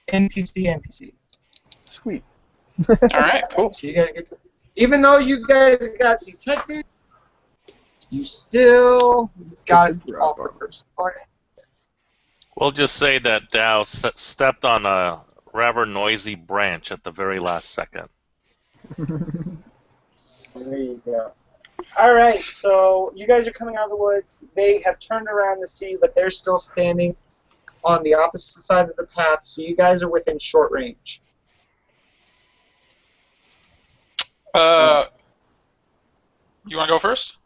NPC, NPC. Sweet. All right, cool. So you guys get, even though you guys got detected, you still got off the first part. We'll just say that Dow stepped on a rather noisy branch at the very last second. There you go. All right, so you guys are coming out of the woods. They have turned around to see, but they're still standing on the opposite side of the path, so you guys are within short range. You want to go first?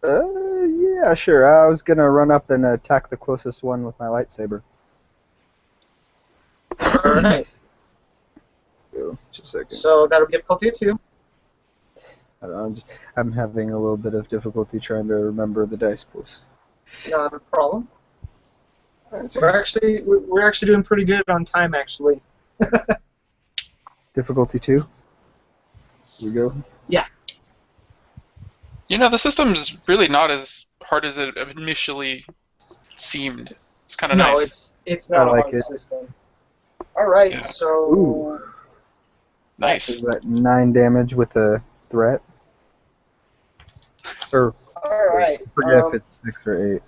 Yeah, sure. I was gonna run up and attack the closest one with my lightsaber. All right, Just a second. so that'll be difficulty 2. I don't know, I'm having a little bit of difficulty trying to remember the dice pools. Not a problem. We're actually doing pretty good on time, actually. Difficulty 2. Here we go. Yeah. You know, the system's really not as hard as it initially seemed. It's kind of No, nice. it's not I a like hard it. system. All right, Yeah. so Ooh. Nice. Is that 9 damage with a threat? Or all right. I forget if it's 6 or 8.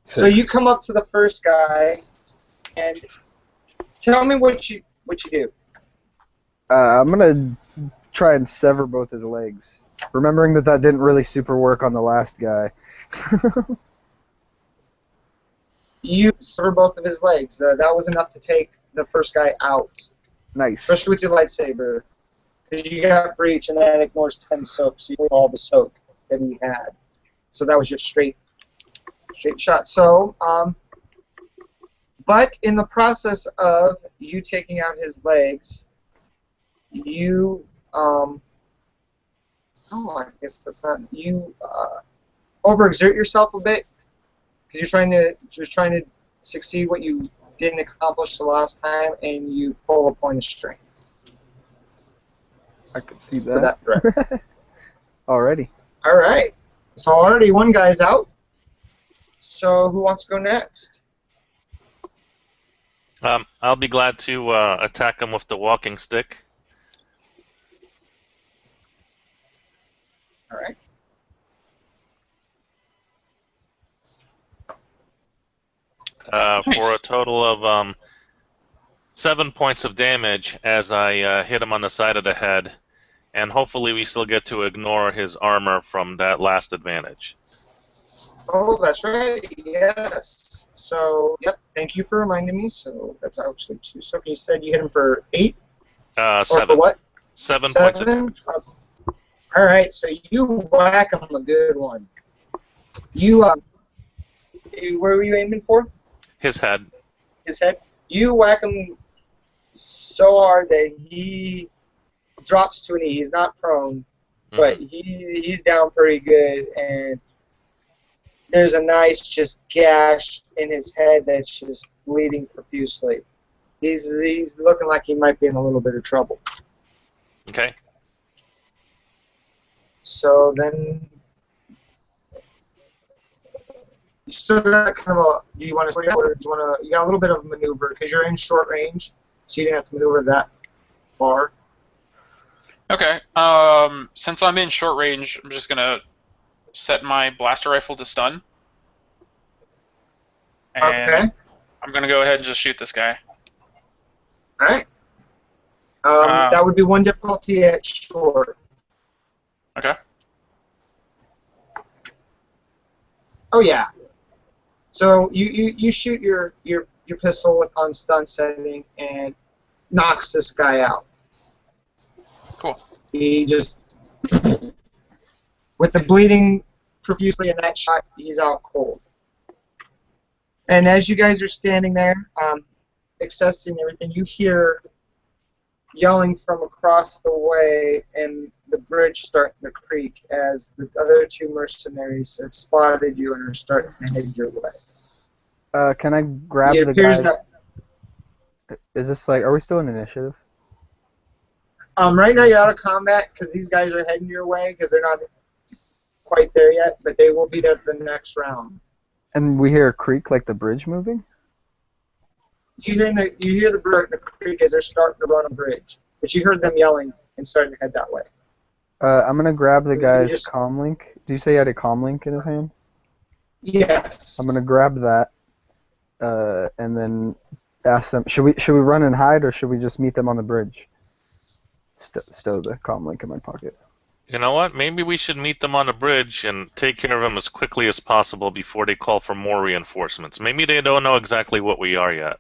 So you come up to the first guy, and tell me what you do. I'm gonna try and sever both his legs, remembering that didn't really super work on the last guy. You sever both of his legs. That was enough to take the first guy out, Nice. especially with your lightsaber, because you got breach, and that ignores 10 soaks, so you all the soak that he had. So that was just straight shot. So, but in the process of you taking out his legs, you, I guess that's not, you overexert yourself a bit, because you're trying to succeed what you didn't accomplish the last time, and you pull a point of strength I could see for that threat. Alrighty. All right. So already one guy's out. So who wants to go next? I'll be glad to attack him with the walking stick. All right. For a total of 7 points of damage as I hit him on the side of the head, and hopefully we still get to ignore his armor from that last advantage. Oh, that's right. Yes. So, yep. Thank you for reminding me. So that's actually 2. So you said you hit him for 8? Or 7. for what? 7 points of damage. All right. So you whack him a good one. Where were you aiming for? His head. His head. You whack him so hard that he drops to a knee. He's not prone, but he's down pretty good, and there's a nice just gash in his head that's just bleeding profusely. He's looking like he might be in a little bit of trouble. Okay. So then you still got kind of a. Do you want to? Or do you want to? You got a little bit of maneuver because you're in short range, so you didn't have to maneuver that far. Okay. Since I'm in short range, I'm just gonna set my blaster rifle to stun. And Okay. I'm gonna go ahead and just shoot this guy. All right. That would be 1 difficulty at short. Okay. Oh yeah. So you shoot your your pistol on stun setting and knocks this guy out. Cool. He just, with the bleeding profusely in that shot, he's out cold. And as you guys are standing there, accessing everything, you hear yelling from across the way and the bridge starting to creak as the other two mercenaries have spotted you and are starting to head your way. Can I grab It the appears guy? that Is this like? Are we still in initiative? right now you're out of combat because these guys are heading your way because they're not quite there yet, but they will be there the next round. And we hear a creak like the bridge moving? You hear the creak as they're starting to run a bridge, but you heard them yelling and starting to head that way. I'm gonna grab the guy's just- comm link. Do you say he had a comm link in his hand? Yes. I'm gonna grab that, and then ask them. Should we run and hide, or should we just meet them on the bridge? Stow the comm link in my pocket. You know what? Maybe we should meet them on the bridge and take care of them as quickly as possible before they call for more reinforcements. Maybe they don't know exactly what we are yet.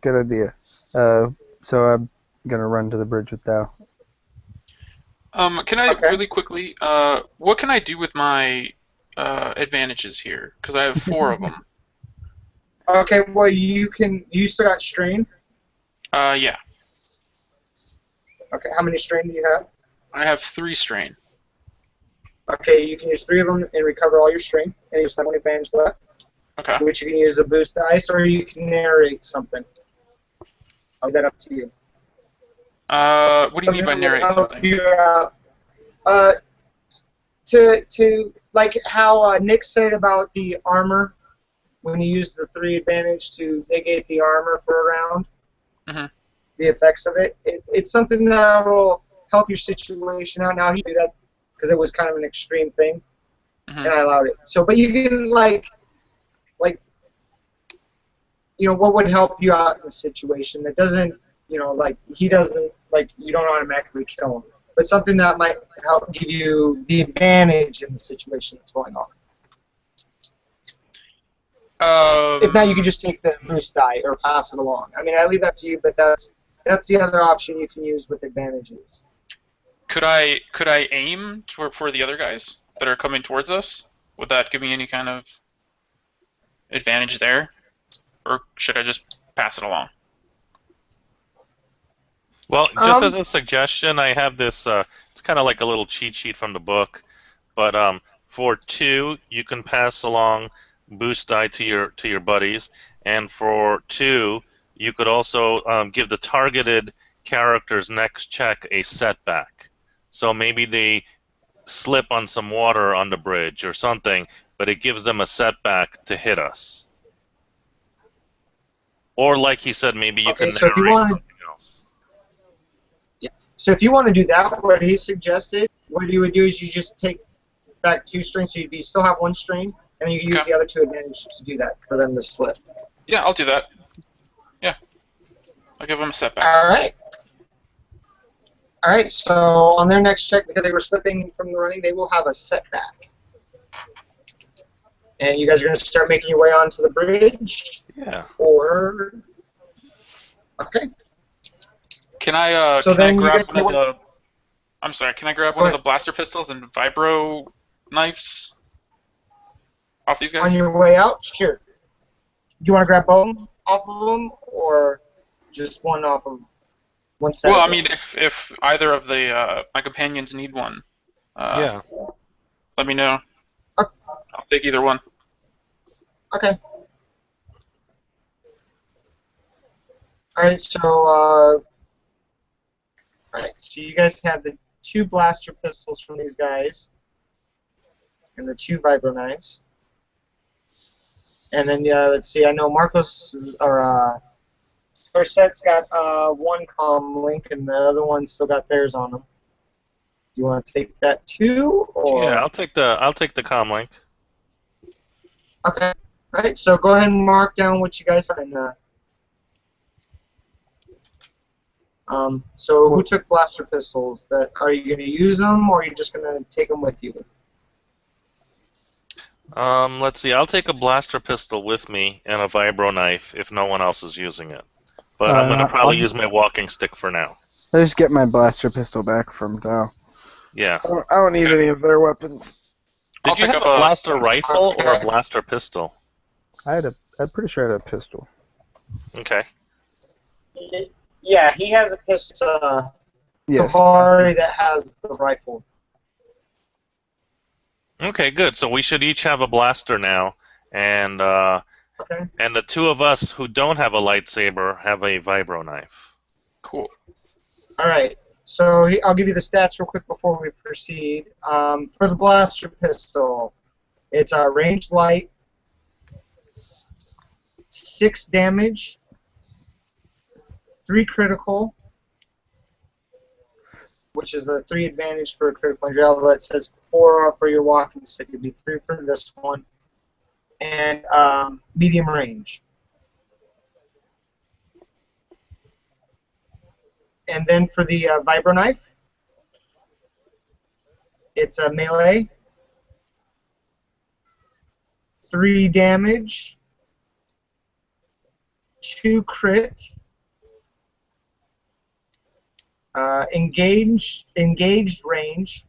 Good idea. So I'm gonna run to the bridge with Dow. Can I Okay. really quickly? What can I do with my advantages here? Because I have 4 of them. Okay, well you still got strain. Yeah. Okay, how many strain do you have? I have 3 strain. Okay, you can use 3 of them and recover all your strain, and you still have 1 advantage left, Okay. which you can use to boost dice, or you can narrate something. I'll leave that up to you. What do you mean by Something that narrate will help something? you out. To like how Nick said about the armor, when you use the 3 advantage to negate the armor for a round, Mhm. the effects of it, it's something that will help your situation out. Now he did that because it was kind of an extreme thing, Mhm. and I allowed it. So, but you can like, what would help you out in the situation that doesn't, like he doesn't, like you don't automatically kill him, but something that might help give you the advantage in the situation that's going on. If not, you can just take the boost die or pass it along. I mean, I leave that to you, but that's the other option you can use with advantages. Could I aim for the other guys that are coming towards us? Would that give me any kind of advantage there, or should I just pass it along? Well, just as a suggestion, I have this. It's kind of like a little cheat sheet from the book, but for 2, you can pass along boost die to your buddies, and for 2, you could also give the targeted character's next check a setback. So maybe they slip on some water on the bridge or something, but it gives them a setback to hit us. Or like he said, maybe you Okay, can so if you narrate wanna- something else. So if you want to do that, what he suggested, what you would do is you just take back 2 strains, so you still have 1 strain, and you can use Okay. the other 2 advantage to do that for them to slip. Yeah, I'll do that. Yeah, I'll give them a setback. All right. All right. So on their next check, because they were slipping from the running, they will have a setback. And you guys are going to start making your way onto the bridge, Yeah. or okay. Can I So can I then you grab guys one of know the? I'm sorry. Can I grab Go one of ahead. the blaster pistols and vibro knives off these On guys? your way out, sure. Do you want to grab both off of them, or just one off of one set? Well, of I them? mean, if either of the my companions need one, Yeah. let me know. Okay. I'll take either one. Okay. All right. So you guys have the 2 blaster pistols from these guys, and the 2 vibro knives. And then let's see. I know Marcos or first set's got 1 comm link, and the other one still got theirs on them. Do you want to take that too, or Yeah, I'll take the comm link. okay? All right. So go ahead and mark down what you guys have. And so who took blaster pistols? That are you going to use them, or are you just going to take them with you? Let's see. I'll take a blaster pistol with me and a vibro knife if no one else is using it. But I'm gonna probably use my walking stick for now. I'll just get my blaster pistol back from Dow. Yeah. I don't need any of their weapons. Did you have a blaster rifle or a blaster pistol? I'm pretty sure I had a pistol. Okay. Yeah, he has a pistol. Yes. Kavari that has the rifle. Okay, good. So we should each have a blaster now, and Okay. and the two of us who don't have a lightsaber have a vibro knife. Cool. All right. So I'll give you the stats real quick before we proceed. For the blaster pistol, it's a range light, 6 damage, 3 critical, which is a 3 advantage for a critical injury. Although it says 4 for your walking stick, it'd be 3 for this one, and medium range. And then for the vibro knife, it's a melee, 3 damage, 2 crit, engaged range,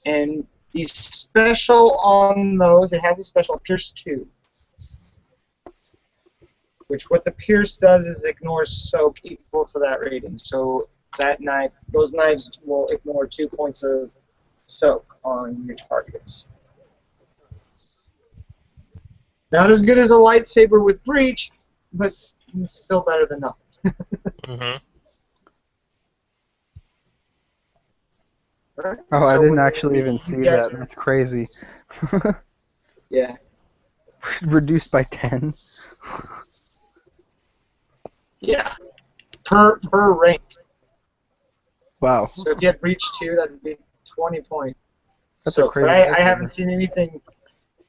and the special on those, it has a special Pierce 2, which what the Pierce does is ignores soak equal to that rating. So that knife, those knives will ignore 2 points of soak on your targets. Not as good as a lightsaber with breach, but still better than nothing. Mm-hmm. Right? Oh, So I didn't when actually even you see guys- that. That's crazy. Yeah. Reduced by 10. Yeah. Per rank. Wow. So if you had breach 2, that would be 20 points. That's So, a crazy. but I haven't seen anything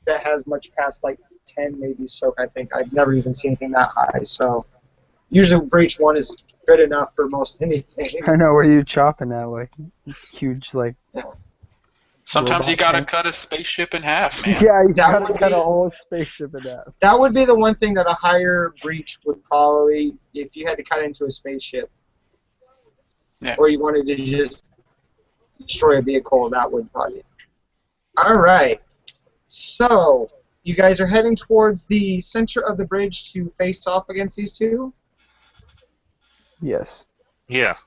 that has much past like 10 maybe soak. I think I've never even seen anything that high. So usually breach 1 is good enough for most anything. I know, where you chopping at, like, huge, like... Sometimes you robot gotta tank? cut a spaceship in half, man. Yeah, you That gotta would cut be- a whole spaceship in half. That would be the one thing that a higher breach would probably, if you had to cut into a spaceship, Yeah. or you wanted to just destroy a vehicle, that would probably. All right. So you guys are heading towards the center of the bridge to face off against these two. Yes. Yeah.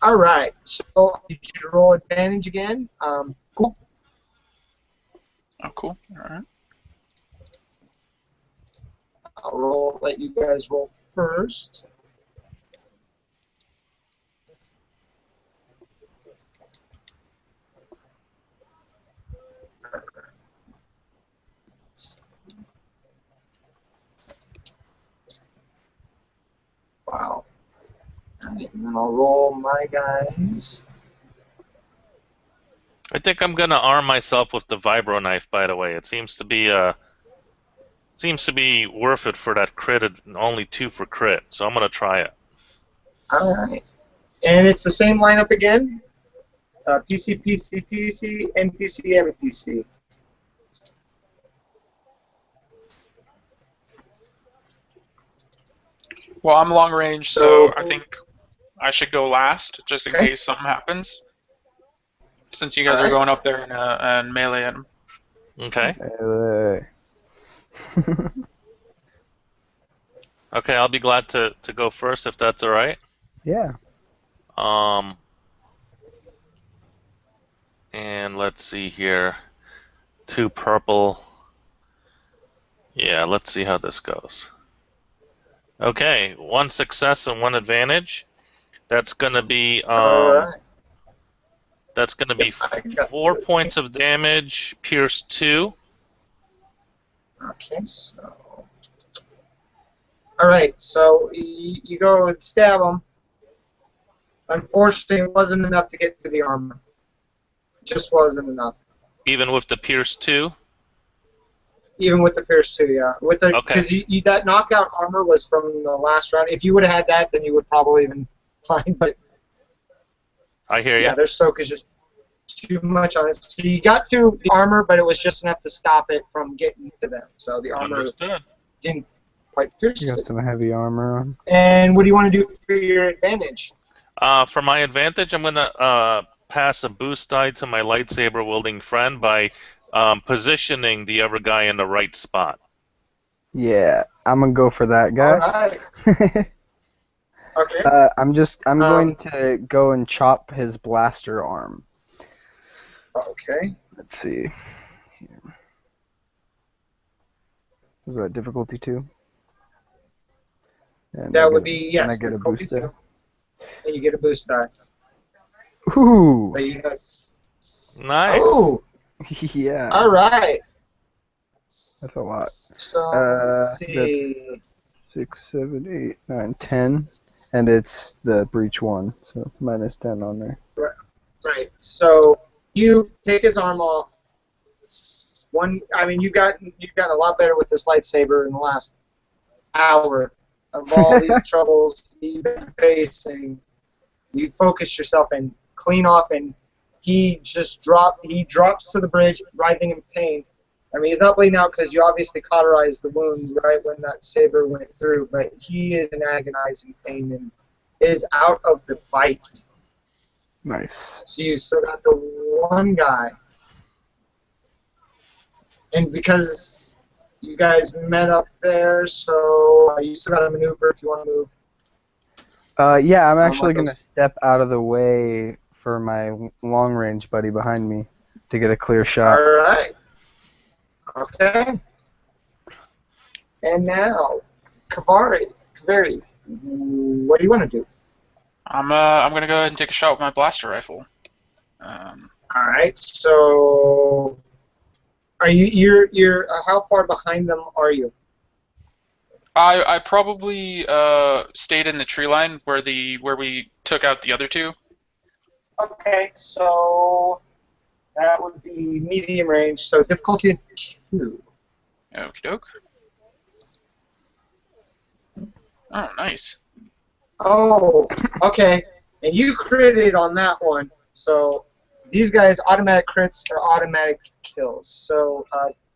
All right. So did you roll advantage again? Cool. Oh, cool. All right. I'll let you guys roll first. Wow. Alright, and then I'll roll my guys. I think I'm gonna arm myself with the vibro knife. By the way, it seems to be worth it for that crit. Only 2 for crit, so I'm gonna try it. Alright. And it's the same lineup again. PC, PC, PC, NPC, NPC. Well, I'm long range, so I think I should go last, just in Okay. case something happens. Since you guys are Alright. going up there and melee at him. Okay. Uh, Okay, I'll be glad to go first if that's all right. yeah. And let's see here. 2 purple. Yeah, let's see how this goes. Okay, 1 success and 1 advantage. That's gonna be Alright. that's gonna be I got 4 this. points of damage, pierce 2. Okay, so. Alright, so you go and stab him. Unfortunately, it wasn't enough to get to the armor. Just wasn't enough. Even with the pierce 2. Even with the Pierce 2, yeah. With the Okay. because you that knockout armor was from the last round. If you would have had that, then you would probably even fine. But I hear you. yeah, their soak is just too much on it. So you got through the armor, but it was just enough to stop it from getting to them. So the armor Understood. didn't quite pierce You got it. some heavy armor on. And what do you want to do for your advantage? For my advantage, I'm gonna pass a boost die to my lightsaber wielding friend by positioning the other guy in the right spot. Yeah, I'm gonna go for that All guy. right. Okay. I'm going to go and chop his blaster arm. Okay. Let's see. Is that difficulty 2? And That would be, and I yes, get a difficulty boost die. 2. And you get a boost die. Ooh. But you have, Nice. oh, Yeah. all right. That's a lot. So, let's see. That's 6, 7, 8, 9, 10. And it's the breach 1, so minus 10 on there. Right. So you take his arm off. You've gotten a lot better with this lightsaber in the last hour of all these troubles you've been facing. You focus yourself and clean off, and he drops to the bridge, writhing in pain. I mean, he's not bleeding out because you obviously cauterized the wound right when that saber went through, but he is in agonizing pain and is out of the fight. Nice. So you still got the one guy. And because you guys met up there, so you still got to maneuver if you want to move. Yeah, I'm actually going to Marcos. step out of the way for my long-range buddy behind me to get a clear shot. All right. Okay. And now, Kavari, what do you want to do? I'm gonna go ahead and take a shot with my blaster rifle. All right. So, are you're how far behind them are you? I probably stayed in the tree line where we took out the other two. Okay. So that would be medium range. So difficulty 2. Okie doke. Oh, nice. Oh, okay. And you critted on that one. So these guys, automatic crits are automatic kills. So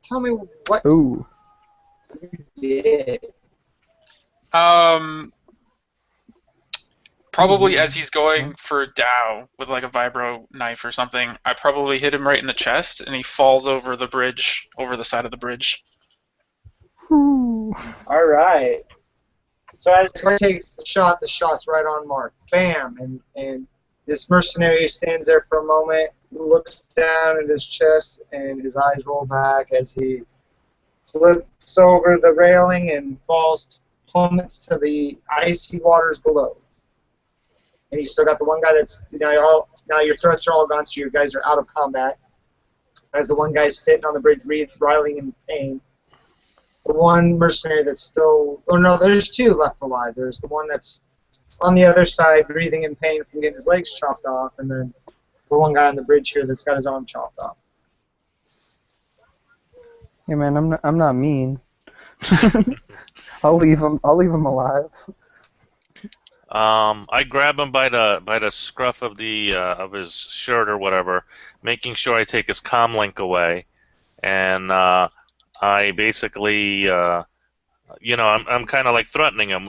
tell me what Ooh. you did. Probably as he's going for Dow with like a vibro knife or something, I probably hit him right in the chest, and he falls over the bridge, over the side of the bridge. Ooh. All right. So as he takes the shot's right on mark. Bam! And this mercenary stands there for a moment, looks down at his chest, and his eyes roll back as he flips over the railing and plummets to the icy waters below. And you still got the one guy that's now your threats are all gone, so you guys are out of combat. As the one guy's sitting on the bridge, writhing in pain. The one mercenary that's still, oh no, there's 2 left alive. There's the one that's on the other side, breathing in pain from getting his legs chopped off, and then the one guy on the bridge here that's got his arm chopped off. Hey man, I'm not mean. I'll leave him alive. I grab him by the scruff of the of his shirt or whatever, making sure I take his comm link away, and I basically, I'm kind of like threatening him.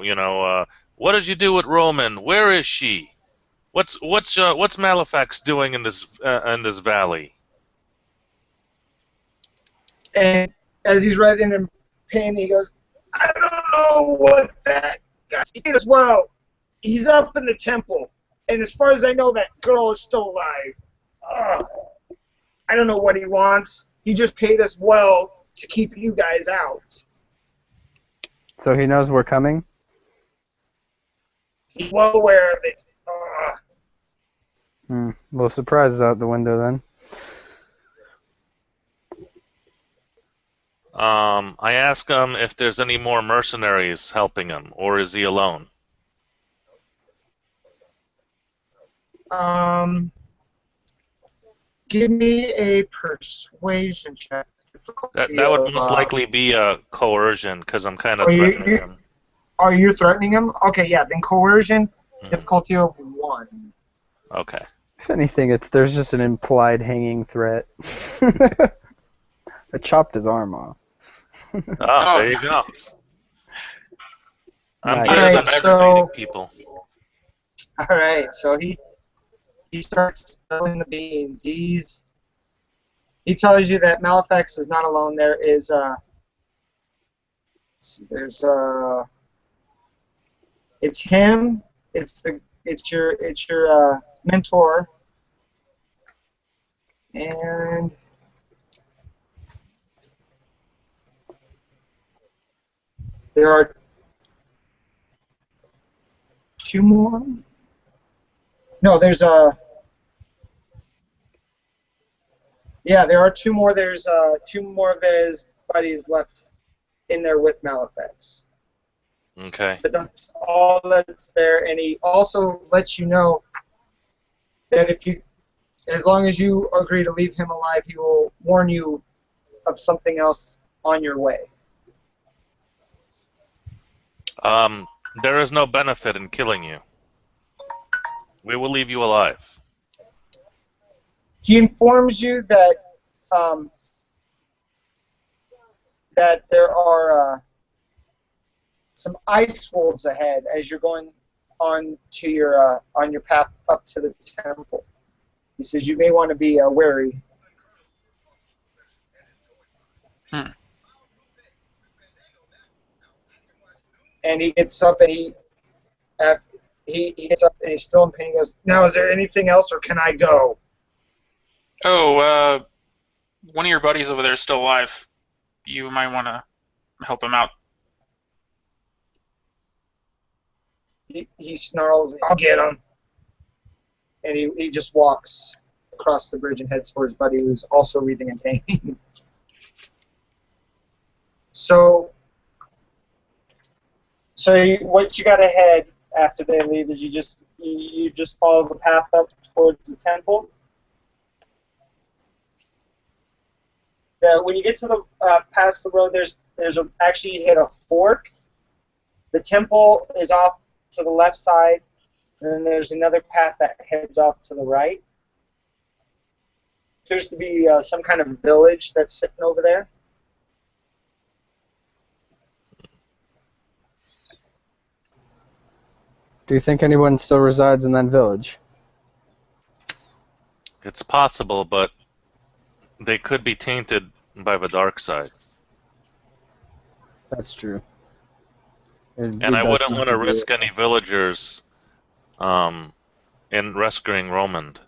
What did you do with Roman? Where is she? What's Malefax doing in this valley? And as he's writhing in pain, he goes, I don't know what that guy did as well. He's up in the temple, and as far as I know, that girl is still alive. I don't know what he wants. He just paid us well to keep you guys out. So he knows we're coming? He's well aware of it. Well, surprise is out the window then. I ask him if there's any more mercenaries helping him, or is he alone? Give me a persuasion check. That would most likely be a coercion, because I'm kind of threatening him. Are you threatening him? Okay, yeah, then coercion, difficulty of 1. Okay. If anything, there's just an implied hanging threat. I chopped his arm off. Oh, there you go. Nice. I'm Nice. better Alright, than aggravating so people. he starts spilling the beans. He tells you that Malefax is not alone. There is there's it's him. It's your mentor, and there are two more. No, there's there are two more. There's two more of his buddies left in there with Malefax. Okay. But that's all that's there, and he also lets you know that as long as you agree to leave him alive, he will warn you of something else on your way. There is no benefit in killing you. We will leave you alive. He informs you that that there are some ice wolves ahead as you're going on your path up to the temple. He says you may want to be wary. And he gets up and he gets up and he's still in pain. He goes, "Now, is there anything else, or can I go?" Oh, one of your buddies over there is still alive. You might want to help him out. He snarls, "I'll get him." And he just walks across the bridge and heads for his buddy, who's also breathing in pain. So what you got ahead after they leave is you just follow the path up towards the temple. When you get to the past the road, actually you hit a fork. The temple is off to the left side, and then there's another path that heads off to the right. Appears to be some kind of village that's sitting over there. Do you think anyone still resides in that village? It's possible, but they could be tainted by the dark side. That's true. And I wouldn't want to risk any villagers in rescuing Romand.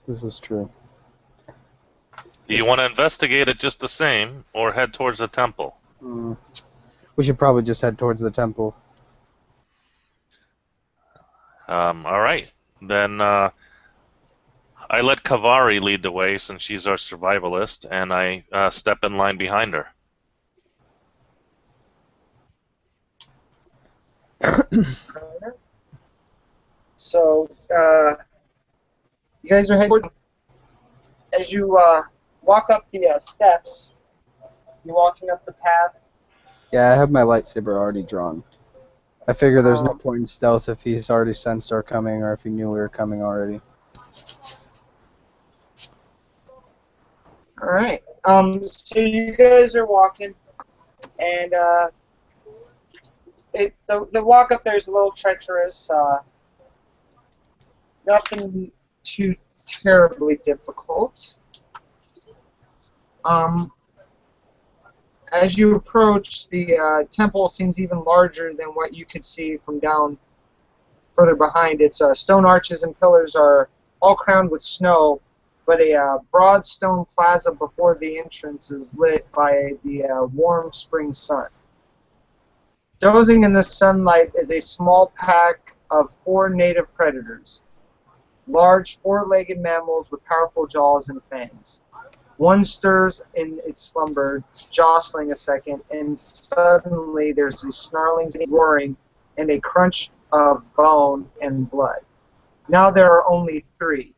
This is true. Do you want to investigate it just the same, or head towards the temple? We should probably just head towards the temple. All right. Then I let Kavari lead the way since she's our survivalist, and I step in line behind her. So you guys are heading towards. As you walk up the steps, you're walking up the path. Yeah, I have my lightsaber already drawn. I figure there's no point in stealth if he's already sensed our coming or if he knew we were coming already. All right. So you guys are walking, and the walk up there is a little treacherous. Nothing too terribly difficult. As you approach, the temple seems even larger than what you could see from down further behind. Its stone arches and pillars are all crowned with snow, but a broad stone plaza before the entrance is lit by the warm spring sun. Dozing in the sunlight is a small pack of 4 native predators, large 4-legged mammals with powerful jaws and fangs. One stirs in its slumber, jostling a second, and suddenly there's a snarling, roaring, and a crunch of bone and blood. Now there are only 3.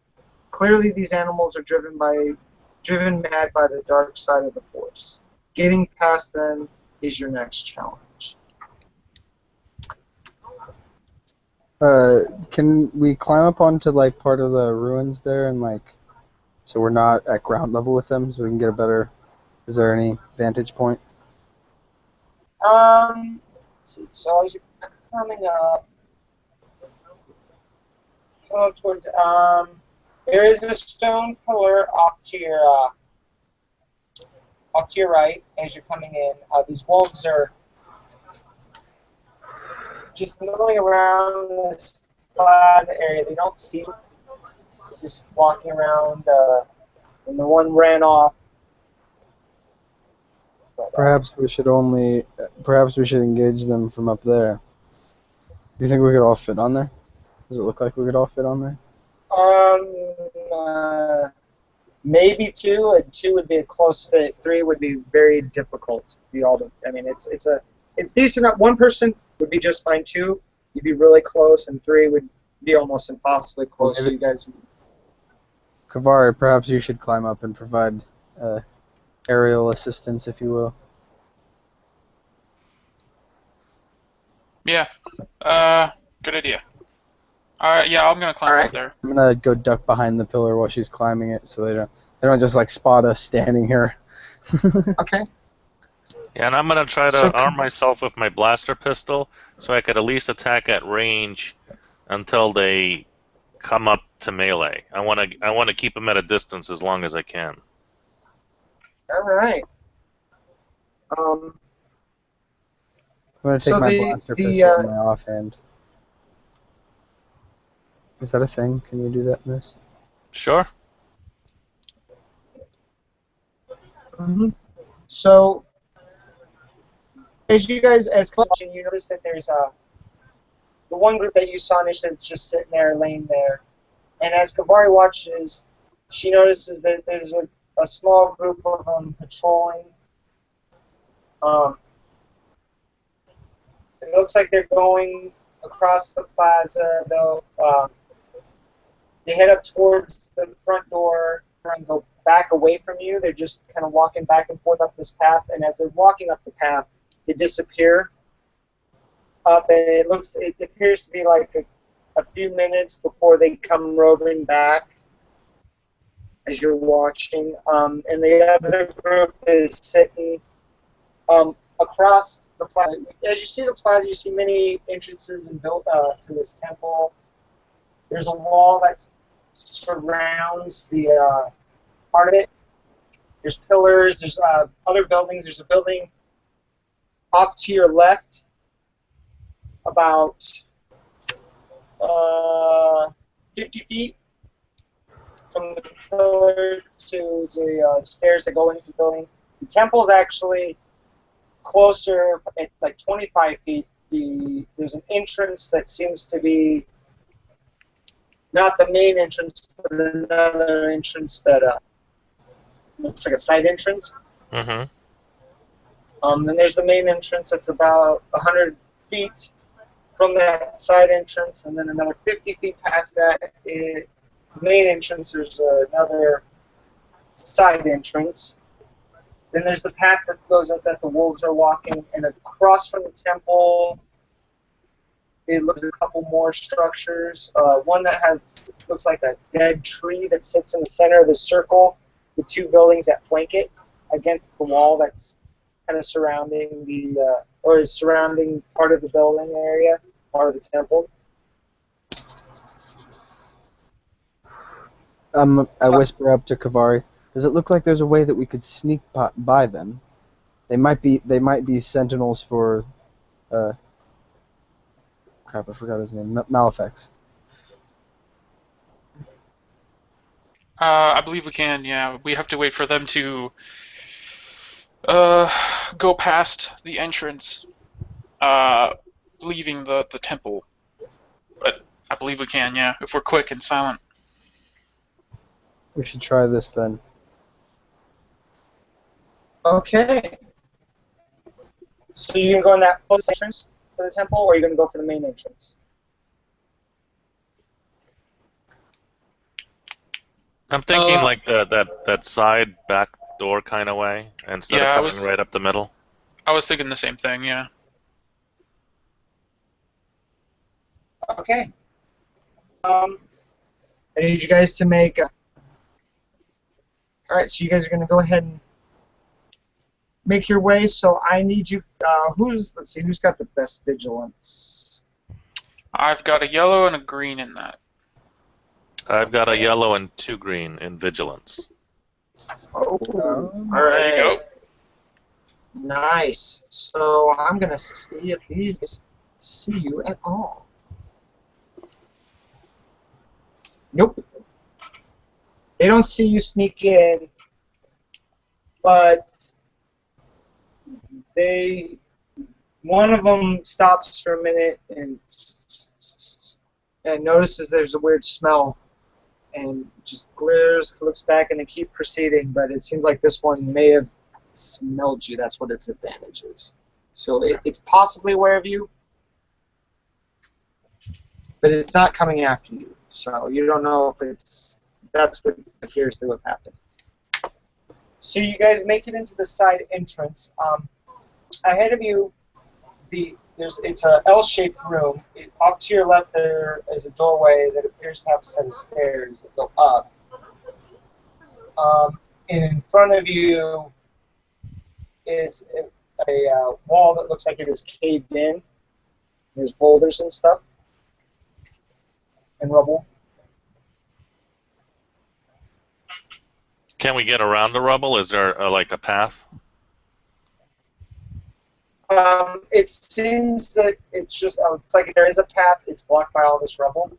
Clearly these animals are driven mad by the dark side of the Force. Getting past them is your next challenge. Can we climb up onto like part of the ruins there and like, so we're not at ground level with them, so we can get a better? Is there any vantage point? Let's see. So as you're coming up, towards there is a stone pillar off to your right as you're coming in. These wolves are just milling around this plaza area. They don't see you. They're just walking around, and the one ran off. Perhaps we should engage them from up there. Do you think we could all fit on there? Does it look like we could all fit on there? Maybe two, and two would be a close fit. Three would be very difficult. I mean, it's decent. One person would be just fine. Two, you'd be really close, and three would be almost impossibly close. So you guys. Kavari, perhaps you should climb up and provide aerial assistance, if you will. Yeah. Good idea. Yeah, I'm gonna climb up there. I'm gonna go duck behind the pillar while she's climbing it, so they don't just like spot us standing here. Okay. Yeah, and I'm gonna try to arm myself with my blaster pistol, so I could at least attack at range until they come up to melee. I wanna keep them at a distance as long as I can. All right. I'm gonna take my blaster pistol in my offhand. Is that a thing? Can you do that in this? Sure. Mm-hmm. So, as watching, you notice that there's the one group that you saw initially that's just sitting there, laying there. And as Kavari watches, she notices that there's a small group of them patrolling. It looks like they're going across the plaza, though. They head up towards the front door and go back away from you. They're just kind of walking back and forth up this path, and as they're walking up the path, they disappear up, and it appears to be like a few minutes before they come roving back as you're watching. And the other group is sitting across the plaza. As you see the plaza, you see many entrances and built to this temple. There's a wall that surrounds the part of it. There's pillars. There's other buildings. There's a building off to your left, about 50 feet from the pillar to the stairs that go into the building. The temple's actually closer, at like 25 feet. There's an entrance that seems to be not the main entrance, but another entrance that looks like a side entrance. Mm-hmm. Then there's the main entrance that's about 100 feet from that side entrance, and then another 50 feet past that main entrance, there's another side entrance. Then there's the path that goes up that the wolves are walking, and across from the temple, it looks at a couple more structures. One that looks like a dead tree that sits in the center of the circle, with two buildings that flank it against the wall that's kind of surrounding is surrounding part of the building area, part of the temple. I whisper up to Kavari. Does it look like there's a way that we could sneak by them? They might be sentinels for crap, I forgot his name. Malefex. I believe we can, yeah. We have to wait for them to go past the entrance, leaving the temple. But I believe we can, yeah, if we're quick and silent. We should try this then. Okay. So you're going to go in that close entrance to the temple, or are you going to go for the main entrance? I'm thinking like that side back door kind of way, instead of coming right up the middle. I was thinking the same thing, yeah. Okay. I need you guys to make. All right, so you guys are going to go ahead and make your way. So I need you. Let's see, who's got the best vigilance? I've got a yellow and a green in that. I've got a yellow and 2 green in vigilance. Oh, all There you right. go. Nice. So I'm going to see if these guys see you at all. Nope. They don't see you sneak in, but one of them stops for a minute and notices there's a weird smell and just glares, looks back, and they keep proceeding, but it seems like this one may have smelled you. That's what its advantage is. So it's possibly aware of you, but it's not coming after you. So you don't know if that's what appears to have happened. So you guys make it into the side entrance. Ahead of you, it's a L-shaped room. Off to your left, there is a doorway that appears to have a set of stairs that go up. And in front of you is a wall that looks like it is caved in. There's boulders and stuff and rubble. Can we get around the rubble? Is there like a path? It seems that it's like there is a path. It's blocked by all this rubble.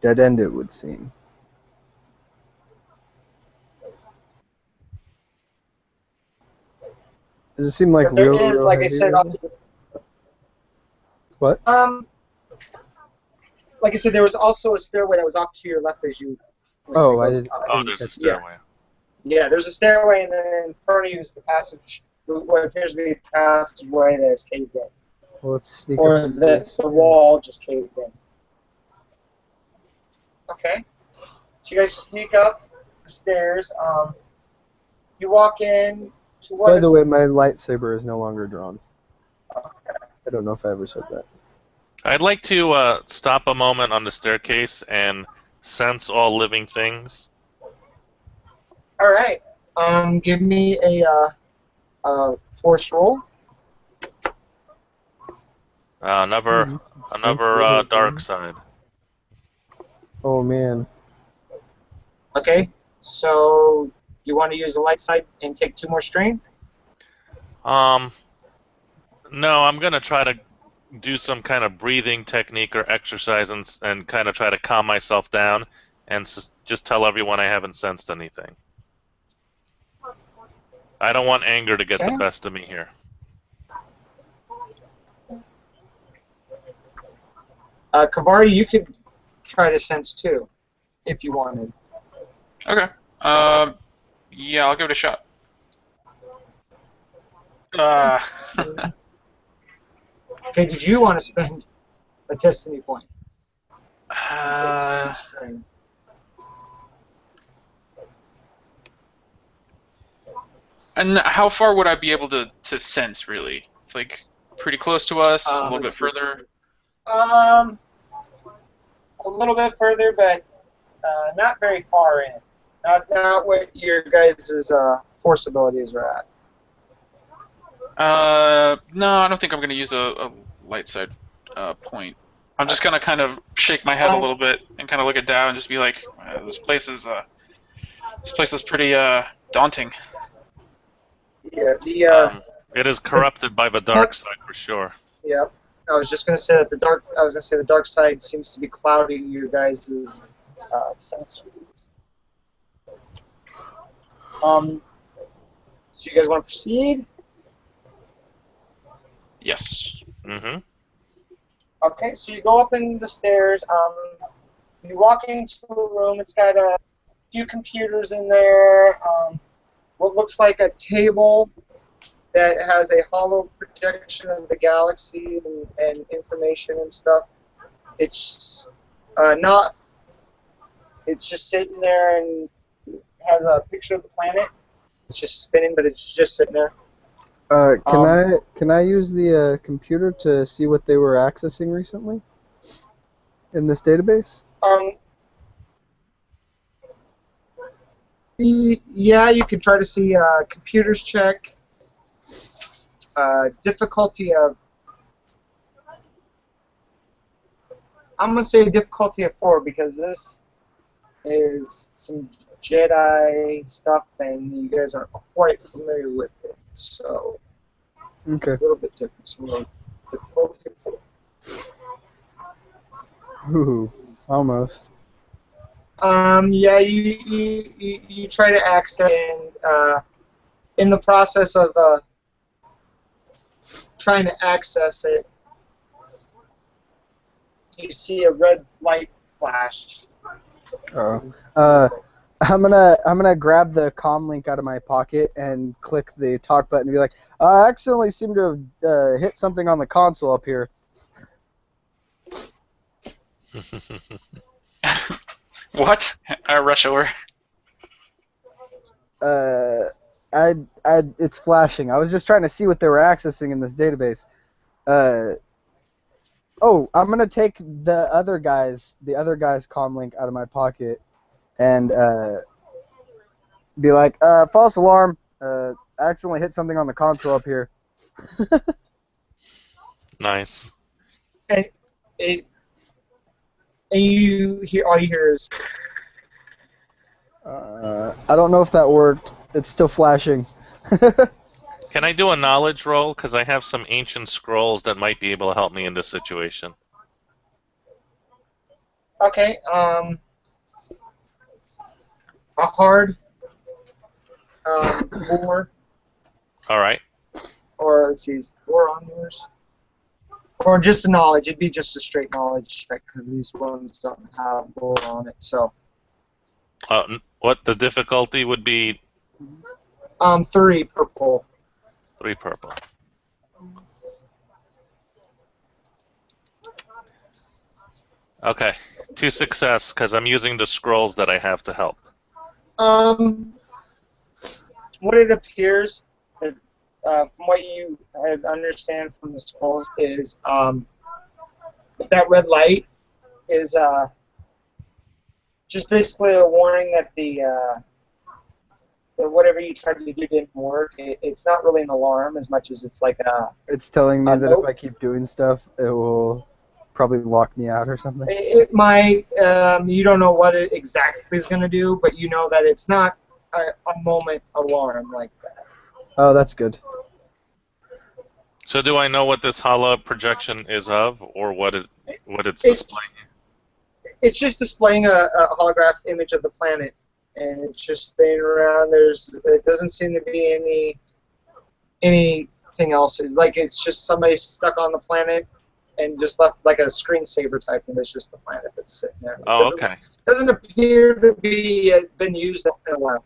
Dead end, it would seem. Does it seem like But there real, is, real like I heavy said, rubble? What? like I said, there was also a stairway that was off to your left as you. Oh, I didn't. Oh, there's a stairway. Yeah, there's a stairway, and then in front of you is the passage, what appears to be a passageway that is caved in. Well, let's sneak Or up. the wall just caved in. Okay. So you guys sneak up the stairs. You walk in to what? By the way, my lightsaber is no longer drawn. I don't know if I ever said that. I'd like to stop a moment on the staircase and sense all living things. All right. Give me a force roll. Another dark side. Oh man. Okay. So you want to use the light side and take 2 more strain? No, I'm gonna try to do some kind of breathing technique or exercise and kind of try to calm myself down and just tell everyone I haven't sensed anything. I don't want anger to get the best of me here. Kavari, you could try to sense too, if you wanted. Okay. Yeah, I'll give it a shot. Okay, did you want to spend a destiny point? And how far would I be able to sense, really? Like, pretty close to us, a little bit further? A little bit further, but not very far in. Not what your guys' force abilities are at. No, I don't think I'm going to use a light side point. I'm just going to kind of shake my head a little bit and kind of look it down and just be like, this place is pretty daunting. Yeah, it is corrupted by the dark side for sure. Yep. I was just gonna say that the dark side seems to be clouding your guys' senses. So you guys want to proceed? Yes. Mm-hmm. Okay, so you go up in the stairs. You walk into a room. It's got a few computers in there. What looks like a table that has a hollow projection of the galaxy and information and stuff. It's not. It's just sitting there and has a picture of the planet. It's just spinning, but it's just sitting there. Can I use the computer to see what they were accessing recently in this database? Yeah, you could try to see computers check, difficulty of, I'm going to say difficulty of 4 because this is some Jedi stuff and you guys aren't quite familiar with it, so Okay. a little bit different. So difficulty of 4. Ooh, almost. Yeah, you try to access and in the process of trying to access it, you see a red light flash. Oh. I'm gonna grab the comm link out of my pocket and click the talk button and be like, I accidentally seem to have hit something on the console up here. What? Rush over. It's flashing. I was just trying to see what they were accessing in this database. Oh, I'm gonna take the other guy's comm link out of my pocket and be like, false alarm. I accidentally hit something on the console up here. Nice. And you hear, all you hear is, I don't know if that worked. It's still flashing. Can I do a knowledge roll? Because I have some ancient scrolls that might be able to help me in this situation. okay, a hard 4, All right. or let's see, is 4 on yours? Or just a knowledge. It'd be just a straight knowledge check because these ones don't have 4 on it. So, What the difficulty would be? 3 purple. 3 purple. Okay. 2 success because I'm using the scrolls that I have to help. What it appears, from what you understand from the scrolls, is that red light is just basically a warning that that whatever you tried to do didn't work. It's not really an alarm as much as it's like a. It's telling me that note. if I keep doing stuff, it will probably lock me out or something. It might. You don't know what it exactly is going to do, but you know that it's not a moment alarm like that. Oh, that's good. So do I know what this holo projection is of, or what it's displaying? It's just displaying a holograph image of the planet, and it's just spinning around. It doesn't seem to be anything else. It's just somebody stuck on the planet and just left like a screensaver type thing. It's just the planet that's sitting there. Oh, okay. Doesn't appear to be been used in a while.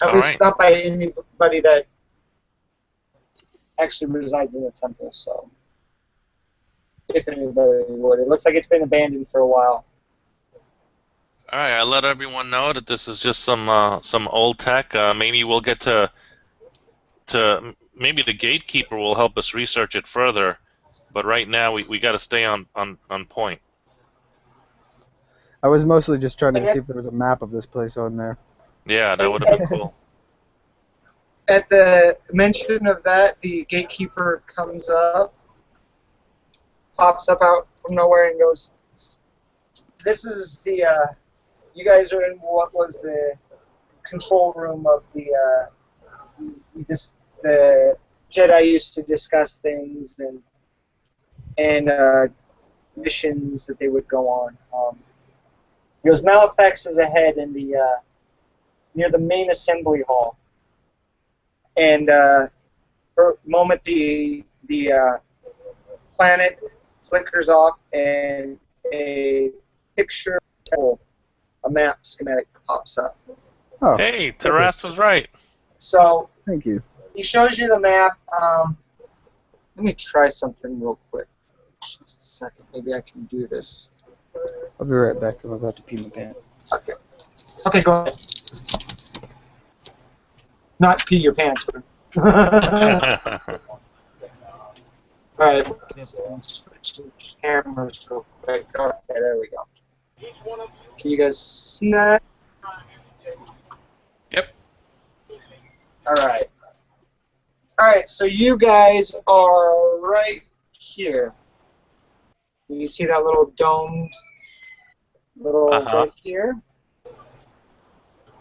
At least not by anybody that actually resides in the temple. So, if anybody would, it looks like it's been abandoned for a while. All right, I let everyone know that this is just some old tech. Maybe we'll get to maybe the gatekeeper will help us research it further. But right now we got to stay on point. I was mostly just trying to see if there was a map of this place on there. Yeah, that would have been cool. At the mention of that, the gatekeeper comes up, pops up out from nowhere, and goes, "This is the. You guys are in what was the control room of the. The Jedi used to discuss things and missions that they would go on. He goes, Malefex is ahead in the near the main assembly hall, and for a moment the planet flickers off and a picture, a map schematic pops up. Oh, hey, Taras was right. So thank you. he shows you the map. Let me try something real quick. Just a second. Maybe I can do this. I'll be right back. I'm about to pee my pants. Okay. Okay, go ahead. Not pee your pants, but Alright, switch the cameras real quick. Okay, there we go. Can you guys see that? Yep. Alright. Alright, so you guys are right here. You see that little domed little right here?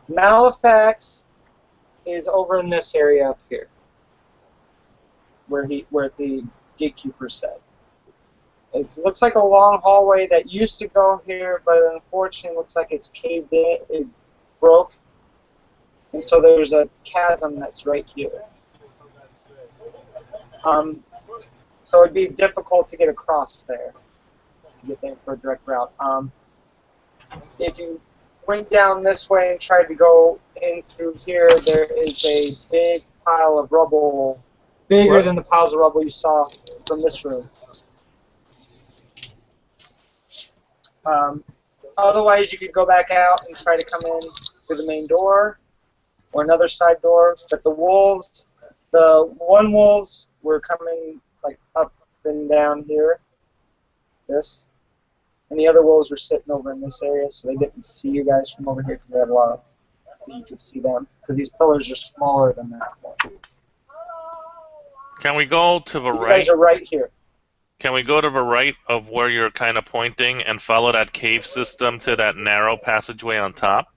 Malefax is over in this area up here. Where the gatekeeper said. It looks like a long hallway that used to go here, but unfortunately looks like it's caved in, it broke. And so there's a chasm that's right here. So it'd be difficult to get across there, to get there for a direct route. If you went down this way and tried to go in through here, there is a big pile of rubble, bigger than the piles of rubble you saw from this room. Otherwise, you could go back out and try to come in through the main door or another side door. But the wolves were coming like up and down here, this, and the other wolves were sitting over in this area, so they didn't see you guys from over here because they had a lot of, you could see them because these pillars are smaller than that one. Can we go to the You right? guys are right here. Can we go to the right of where you're kind of pointing and follow that cave system to that narrow passageway on top?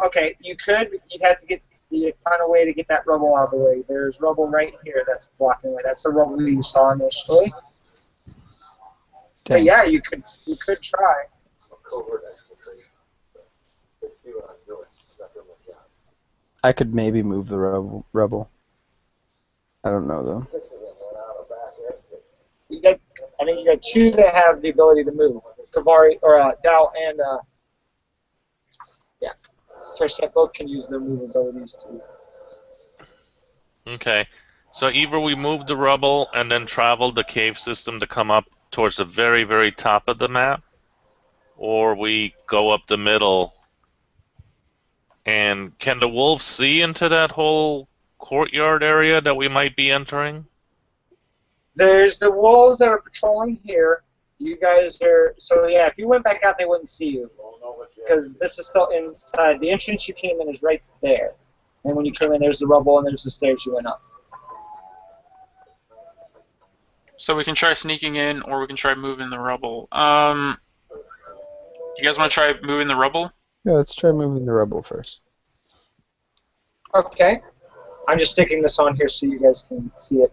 Okay, you could. You'd have to find a way to get that rubble out of the way. There's rubble right here that's blocking the way. That's the rubble you saw initially. But yeah, you could try. I could maybe move the rubble. I don't know though. I think you got two that have the ability to move. Kavari or Dao and Terset both can use their move abilities too. Okay. So either we move the rubble and then travel the cave system to come up towards the very, very top of the map, or we go up the middle. And can the wolves see into that whole courtyard area that we might be entering? There's the wolves that are patrolling here. You guys are... So, yeah, if you went back out, they wouldn't see you. Because this is still inside. The entrance you came in is right there. And when you came in, there's the rubble, and there's the stairs you went up. So we can try sneaking in, or we can try moving the rubble. You guys want to try moving the rubble? Yeah, let's try moving the rubble first. Okay. I'm just sticking this on here so you guys can see it.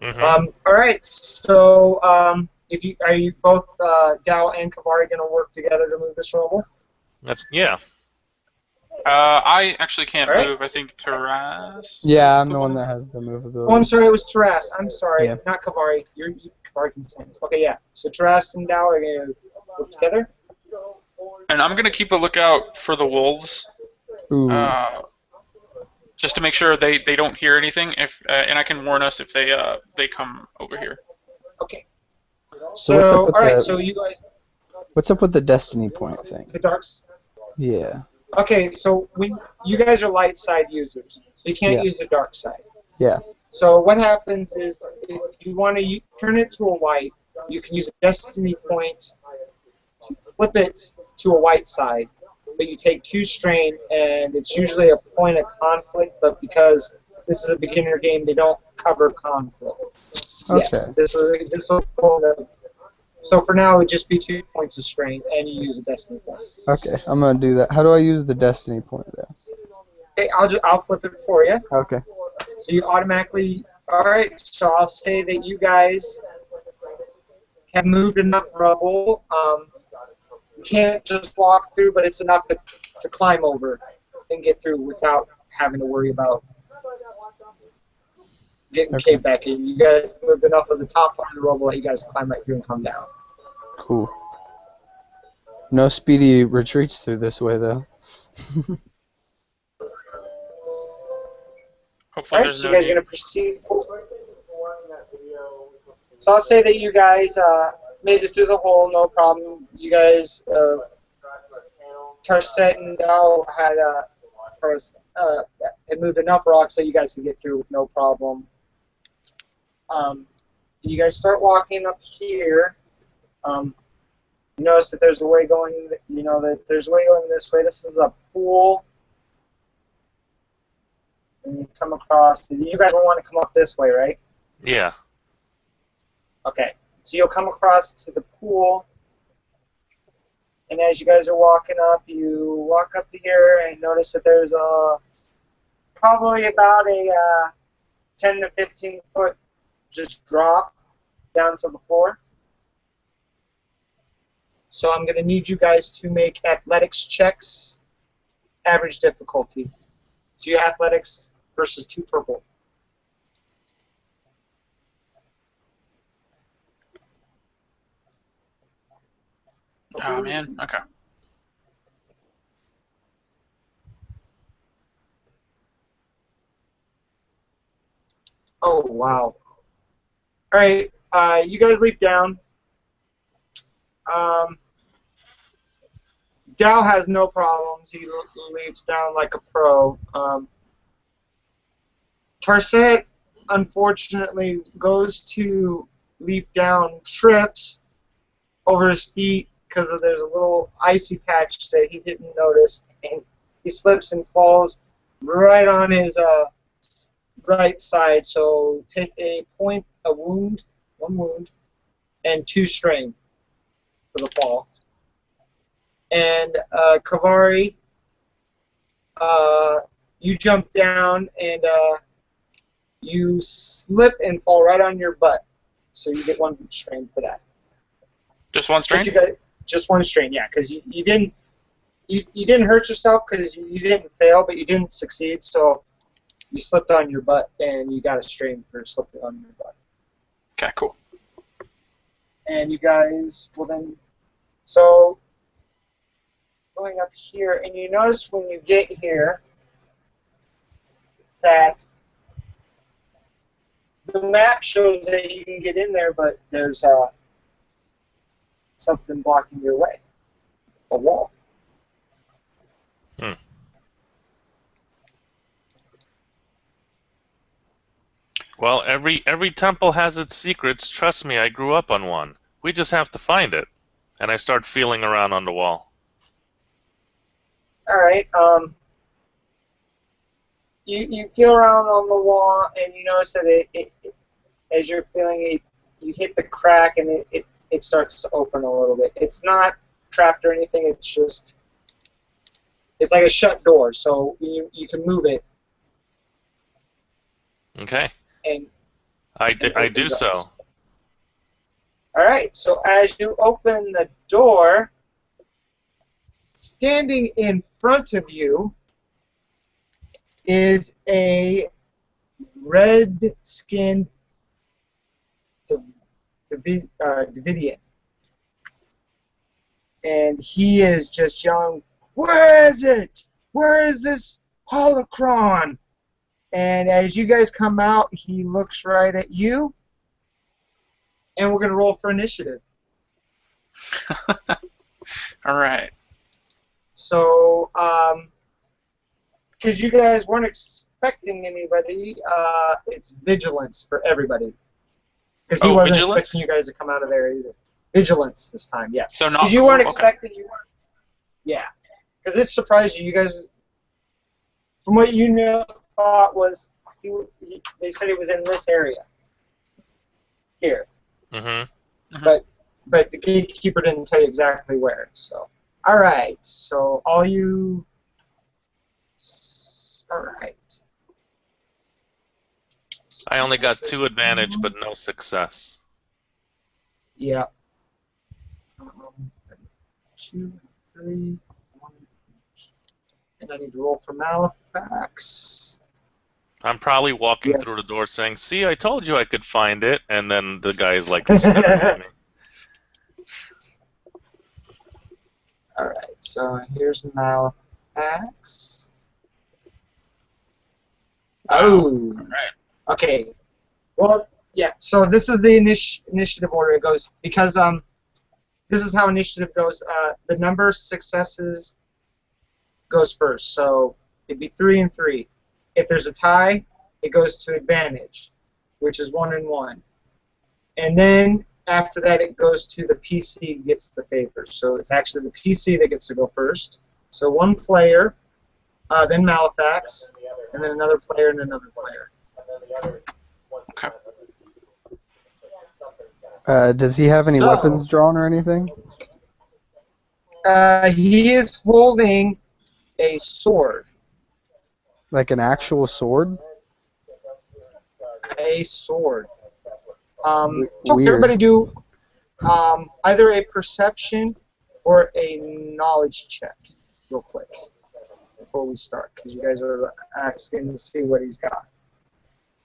Mm-hmm. All right. So, are you both Dao and Kavari going to work together to move this rubble? Yeah. I actually can't All right. move. I think Taras. Yeah, I'm the one that has the move ability. Oh, I'm sorry. It was Taras. I'm sorry. Yeah. Not Kavari. Kavari can stand this. Okay, yeah. So Taras and Dao are going to work together? And I'm going to keep a lookout for the wolves. Ooh. Just to make sure they don't hear anything. And I can warn us if they come over here. Okay. So what's up with all right. the- So you guys, What's up with the destiny point thing? the darks. Yeah. Okay. So when you guys are light side users, so you can't Yeah. use the dark side. Yeah. So what happens is if you want to turn it to a white, you can use a destiny point to flip it to a white side. But you take 2 strain, and it's usually a point of conflict. But because this is a beginner game, they don't cover conflict. Okay. Yeah, this will so for now, it would just be 2 points of strain, and you use a destiny point. Okay, I'm gonna do that. How do I use the destiny point there? Okay, I'll flip it for you. Okay. So you automatically. All right. So I'll say that you guys have moved enough rubble. You can't just walk through, but it's enough to climb over and get through without having to worry about getting caved back in. You guys moved enough of the top part of the rubble that you guys can climb right through and come down. Cool. No speedy retreats through this way, though. Hopefully Alright, there's so no you guys are need. going to proceed. So I'll say that you guys made it through the hole, no problem. You guys, Tarset and Dao it moved enough rocks that you guys can get through with no problem. You guys start walking up here. You notice that there's a way going. You know that there's a way going this way. This is a pool, and you come across. You guys will want to come up this way, right? Yeah. Okay. So you'll come across to the pool, and as you guys are walking up, you walk up to here and notice that there's probably about a 10 to 15 foot just drop down to the floor. So I'm going to need you guys to make athletics checks, average difficulty. So you athletics versus 2 purple. Oh, man. Okay. Oh, wow. All right, you guys leap down. Dow has no problems. He leaps down like a pro. Tarset, unfortunately, goes to leap down, trips over his feet because there's a little icy patch that he didn't notice, and he slips and falls right on his right side. So take one wound, and 2 strain for the fall. And Kavari, you jump down and you slip and fall right on your butt. So you get 1 strain for that. Just 1 strain? Just 1 strain, yeah, because you didn't hurt yourself because you didn't fail, but you didn't succeed. So you slipped on your butt and you got a strain for slipping on your butt. Okay, cool. And you guys will then, so going up here, and you notice when you get here that the map shows that you can get in there, but there's something blocking your way, a wall. Well, every temple has its secrets. Trust me, I grew up on one. We just have to find it. And I start feeling around on the wall. All right. You feel around on the wall, and you notice that as you're feeling it, you hit the crack, and it starts to open a little bit. It's not trapped or anything. It's like a shut door, so you can move it. Okay. And I do so. All right. So as you open the door, standing in front of you is a red-skinned Davidian. And he is just yelling, "Where is it? Where is this holocron?" And as you guys come out, he looks right at you. And we're going to roll for initiative. All right. So, because you guys weren't expecting anybody, it's vigilance for everybody. Because he wasn't expecting you guys to come out of there either. Vigilance this time, yes. So not because you weren't expecting, yeah. Because it surprised you. You guys, from what you know, thought was they said it was in this area here. But the gatekeeper didn't tell you exactly where. So, all right. So all right. I only got 2 advantage, but no success. Yeah. 2, 3, 1. And I need to roll for Malefax. I'm probably walking through the door saying, "See, I told you I could find it," and then the guy's like staring at me. All right, so here's Malefax. Oh. All right. Okay. Well, yeah. So this is the initiative order. It goes because this is how initiative goes. The number of successes goes first. So it'd be 3 and 3. If there's a tie, it goes to advantage, which is 1 and 1. And then after that, it goes to the PC gets the favor. So it's actually the PC that gets to go first. So one player, then Malefax, and then another player and another player. Okay. Does he have any weapons drawn or anything? He is holding a sword. Like an actual sword? A sword. Weird. Everybody do either a perception or a knowledge check real quick before we start, because you guys are asking to see what he's got.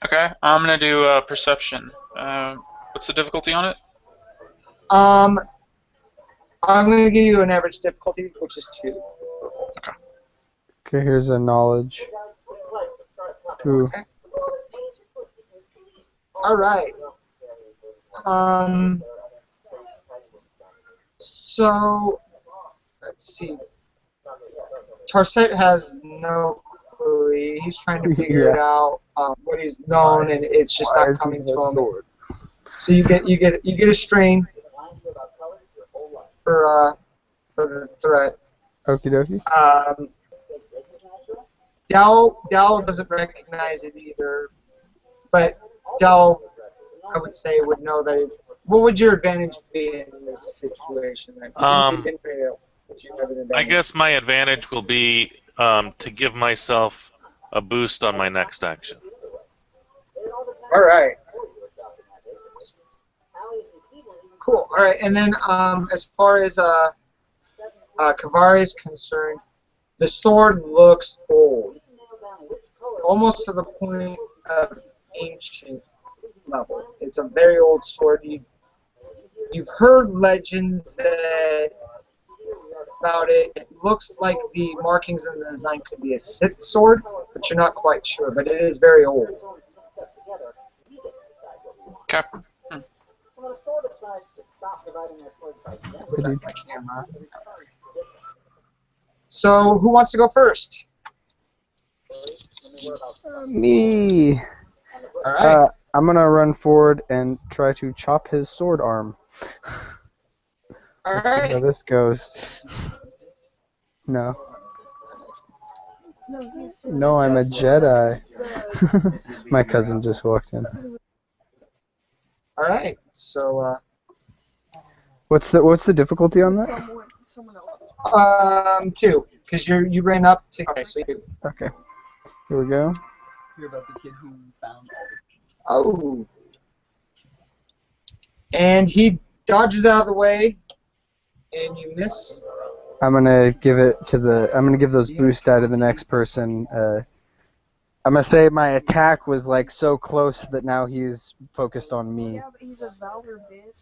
Okay, I'm gonna do perception. What's the difficulty on it? I'm going to give you an average difficulty, which is 2. Okay, here's a knowledge. Ooh. Okay. All right. So, let's see. Tarset has no clue. He's trying to figure it out what he's known, and it's just not coming to him. So you get a strain for the threat. Okie dokie. Dal doesn't recognize it either, but Dal, I would say, would know that it. What would your advantage be in this situation? I guess my advantage will be to give myself a boost on my next action. All right. Cool. All right, and then as far as Kavari is concerned, the sword looks old, almost to the point of ancient level. It's a very old sword. You've heard legends about it. It looks like the markings in the design could be a Sith sword, but you're not quite sure. But it is very old. Okay. My camera. So, who wants to go first? Me. All right. I'm gonna run forward and try to chop his sword arm. All Let's see how right. this goes. No. No, I'm a Jedi. My cousin just walked in. All right. So, What's the difficulty on that? 2, because you ran up to. Okay, so you. Okay. Here we go. Hear about the kid who found Oh. And he dodges out of the way, and you miss. I'm gonna give those boost die to the next person. I'm gonna say my attack was like so close that now he's focused on me. Yeah, but he's a Valor bitch.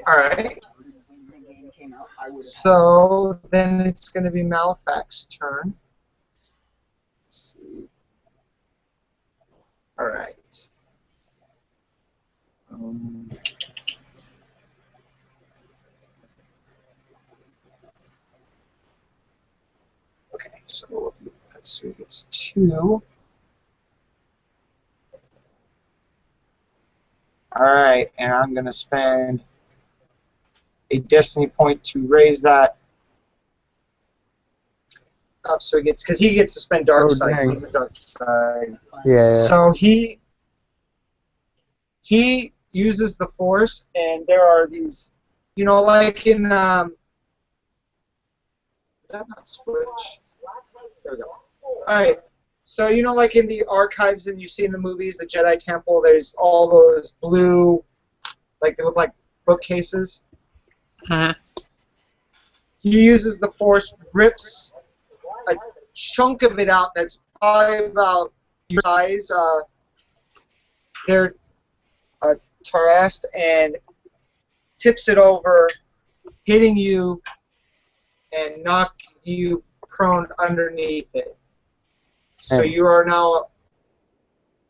All right. When the game came out, I was. So then it's going to be Malefax's turn. Let's see. All right. Okay, so we'll do that. So he gets 2. All right, and I'm going to spend a destiny point to raise that up, so he gets to spend dark side. dang. He's a dark side. Yeah. So he uses the force, and there are these, like in is that not Switch? There we go. All right. So like in the archives and you see in the movies, the Jedi Temple, there's all those blue, like they look like bookcases. Mm-hmm. He uses the force, rips a chunk of it out that's probably about your size. They're Tarast, and tips it over, hitting you and knock you prone underneath it. So you are now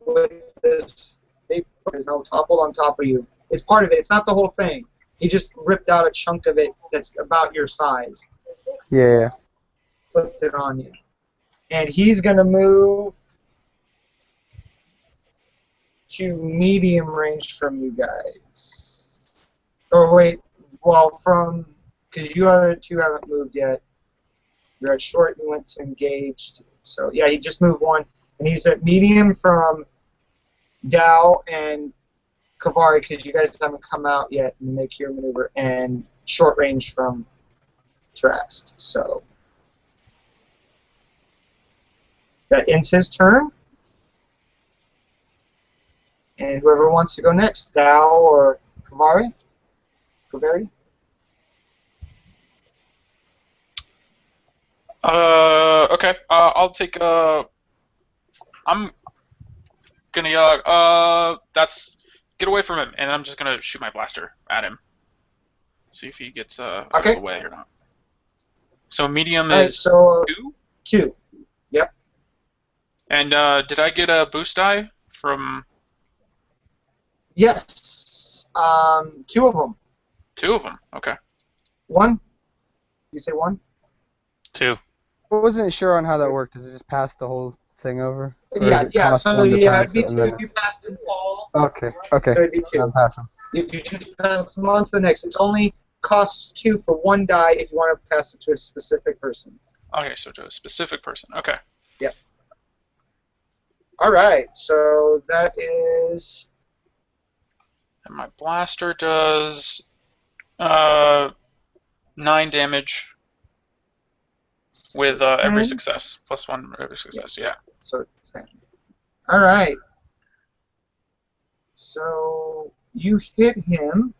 with this. It is now toppled on top of you. It's part of it. It's not the whole thing. He just ripped out a chunk of it that's about your size. Yeah. Flipped it on you. And he's going to move to medium range from you guys. Oh wait, well because you other two haven't moved yet. You're at short. You went to engaged. So yeah, he just moved one, and he's at medium from Dow and Kavari because you guys haven't come out yet and make your maneuver, and short range from Trast. So that ends his turn. And whoever wants to go next, Dow or Kavari? Kavari? Okay. I'll take. I'm gonna yell. That's get away from him, and I'm just gonna shoot my blaster at him. See if he gets out of the way or not. So medium All right, is so 2. 2. Yep. And did I get a boost die from? Yes. 2 of them. 2 of them. Okay. 1? Did you say 1? I 2. wasn't sure on how that worked. Does it just pass the whole thing over? Or does Yeah, it yeah. cost So one to yeah, pass it'd be it and 2 then if you passed in fall. Okay, okay. So it'd be 2. I'm passing. If you just pass them on to the next, it only costs 2 for 1 die if you want to pass it to a specific person. Okay, so to a specific person. Okay. Yep. All right, so that is. And my blaster does 9 damage with every 10. success. +1 every success, yeah. So 10. All right. So you hit him,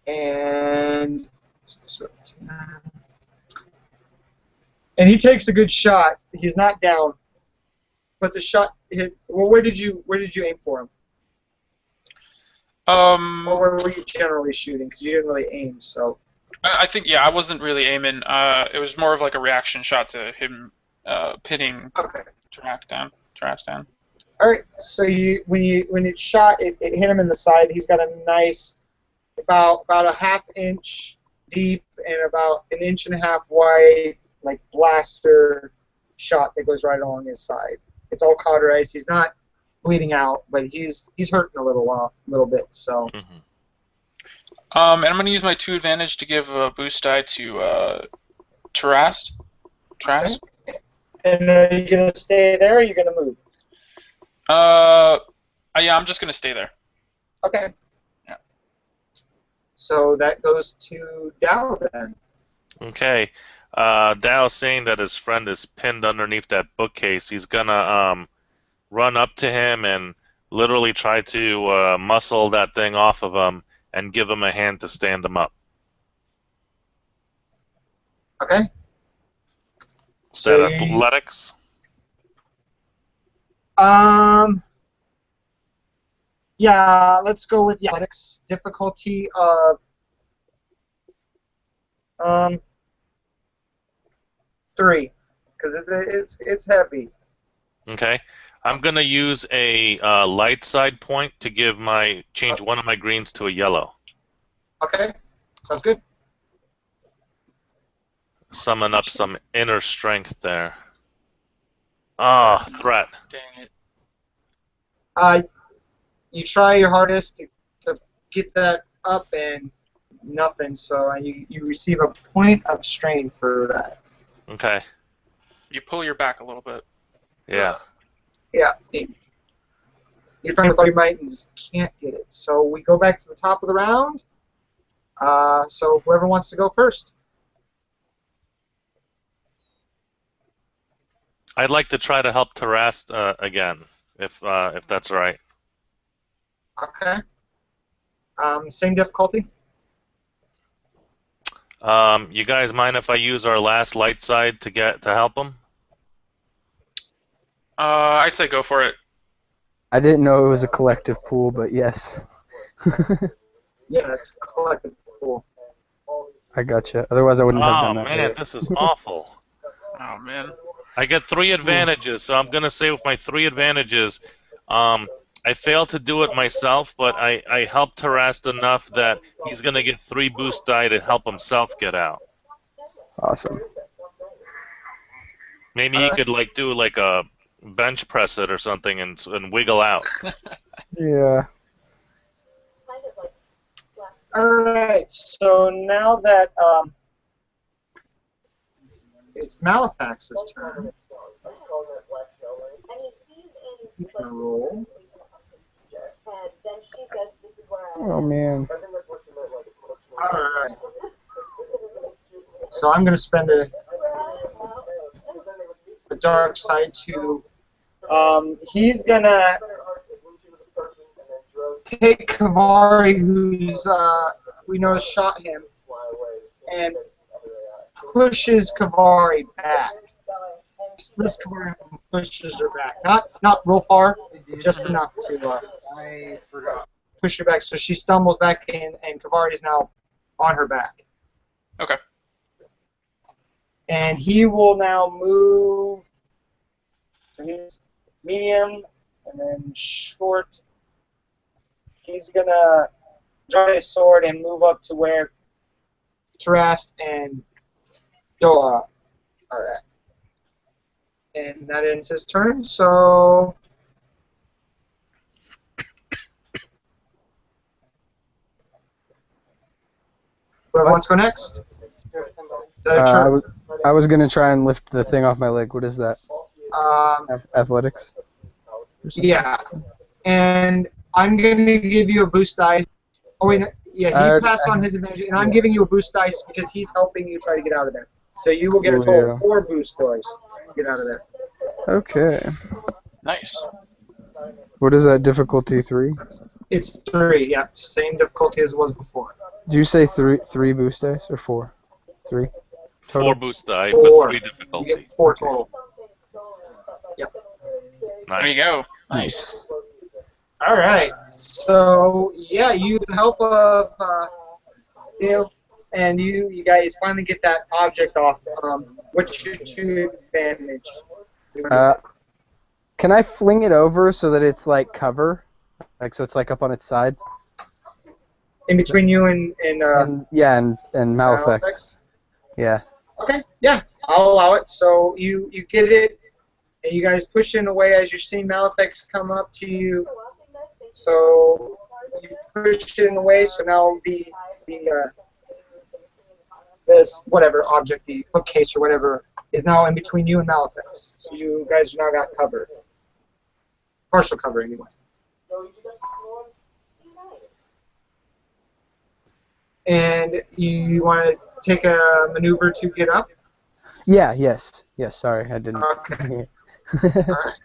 and so 10. And he takes a good shot. He's not down, but the shot hit. Well, where did you aim for him? Or where were you generally shooting? Because you didn't really aim. So I think, yeah, I wasn't really aiming. It was more of like a reaction shot to him pinning okay. Trask down. All right. So when it shot, it hit him in the side. He's got a nice about a ½ inch deep and about 1.5 inches wide, like blaster shot that goes right along his side. It's all cauterized. He's not bleeding out, but he's hurting a little bit. So. Mm-hmm. And I'm gonna use my 2 advantage to give a boost die to Trask. Okay. And are you gonna stay there, or are you gonna move? Yeah, I'm just gonna stay there. Okay. Yeah. So that goes to Dow then. Okay. Dao, seeing that his friend is pinned underneath that bookcase, he's gonna run up to him and literally try to muscle that thing off of him and give him a hand to stand him up. Okay. Is that athletics? Yeah, let's go with the athletics. Difficulty of 3, because it's heavy. Okay. I'm gonna use a light side point to change one of my greens to a yellow. Okay, sounds good. Summon up some inner strength there. Ah, threat. Dang it. You try your hardest to get that up and nothing, so you receive a point of strain for that. Okay. You pull your back a little bit. Yeah. Yeah. You're trying with all your might and just can't get it. So we go back to the top of the round. So whoever wants to go first. I'd like to try to help Tarast again, if that's all right. Okay. Same difficulty? You guys mind if I use our last light side to help him? I'd say go for it. I didn't know it was a collective pool, but yes. Yeah, it's collective. Cool. I gotcha. Otherwise, I wouldn't have done that. Oh man, this is awful. Oh man. I get 3 advantages, so I'm gonna say with my 3 advantages, I failed to do it myself, but I helped Tarast enough that he's gonna get 3 boost die to help himself get out. Awesome. Maybe he could do like a bench press it or something and wiggle out. Yeah. Alright, so now that it's Malefax's turn, he's going to roll. Oh man. Alright. So I'm going to spend a dark side to... he's going to take Kavari, who's, we know shot him, and pushes Kavari back. This Kavari pushes her back. Not real far, just enough to push her back. So she stumbles back in, and Kavari is now on her back. Okay. And he will now move. So he's medium and then short. He's gonna draw his sword and move up to where Tarast and Doa are at. And that ends his turn, so... Whoever wants to go next? Is that a turn? I was gonna try and lift the thing off my leg. What is that? Athletics? Yeah. And I'm going to give you a boost dice. Oh, wait, no, yeah, he passed on his advantage, and I'm giving you a boost dice because he's helping you try to get out of there. So you will get a total of 4 boost dice to get out of there. Okay. Nice. What is that, difficulty 3? It's 3, yeah. Same difficulty as it was before. Did you say three boost dice or 4? 3? Total? 4 boost die 4. with 3 You difficulty. get 4 total. Yep. There you go. Nice. All right. So yeah, you with the help of Dale, and you guys finally get that object off. What's your 2 advantage? Can I fling it over so that it's like cover, like so it's like up on its side? In between you and Malefax. Yeah. Okay. Yeah, I'll allow it. So you get it, and you guys push in away as you're seeing Malefax come up to you. So you push it in away. So now this whatever object, the bookcase or whatever, is now in between you and Malefax. So you guys now got cover. Partial cover, anyway. And you want to take a maneuver to get up? Yeah, yes. Yes, sorry, I didn't. Okay. Alright.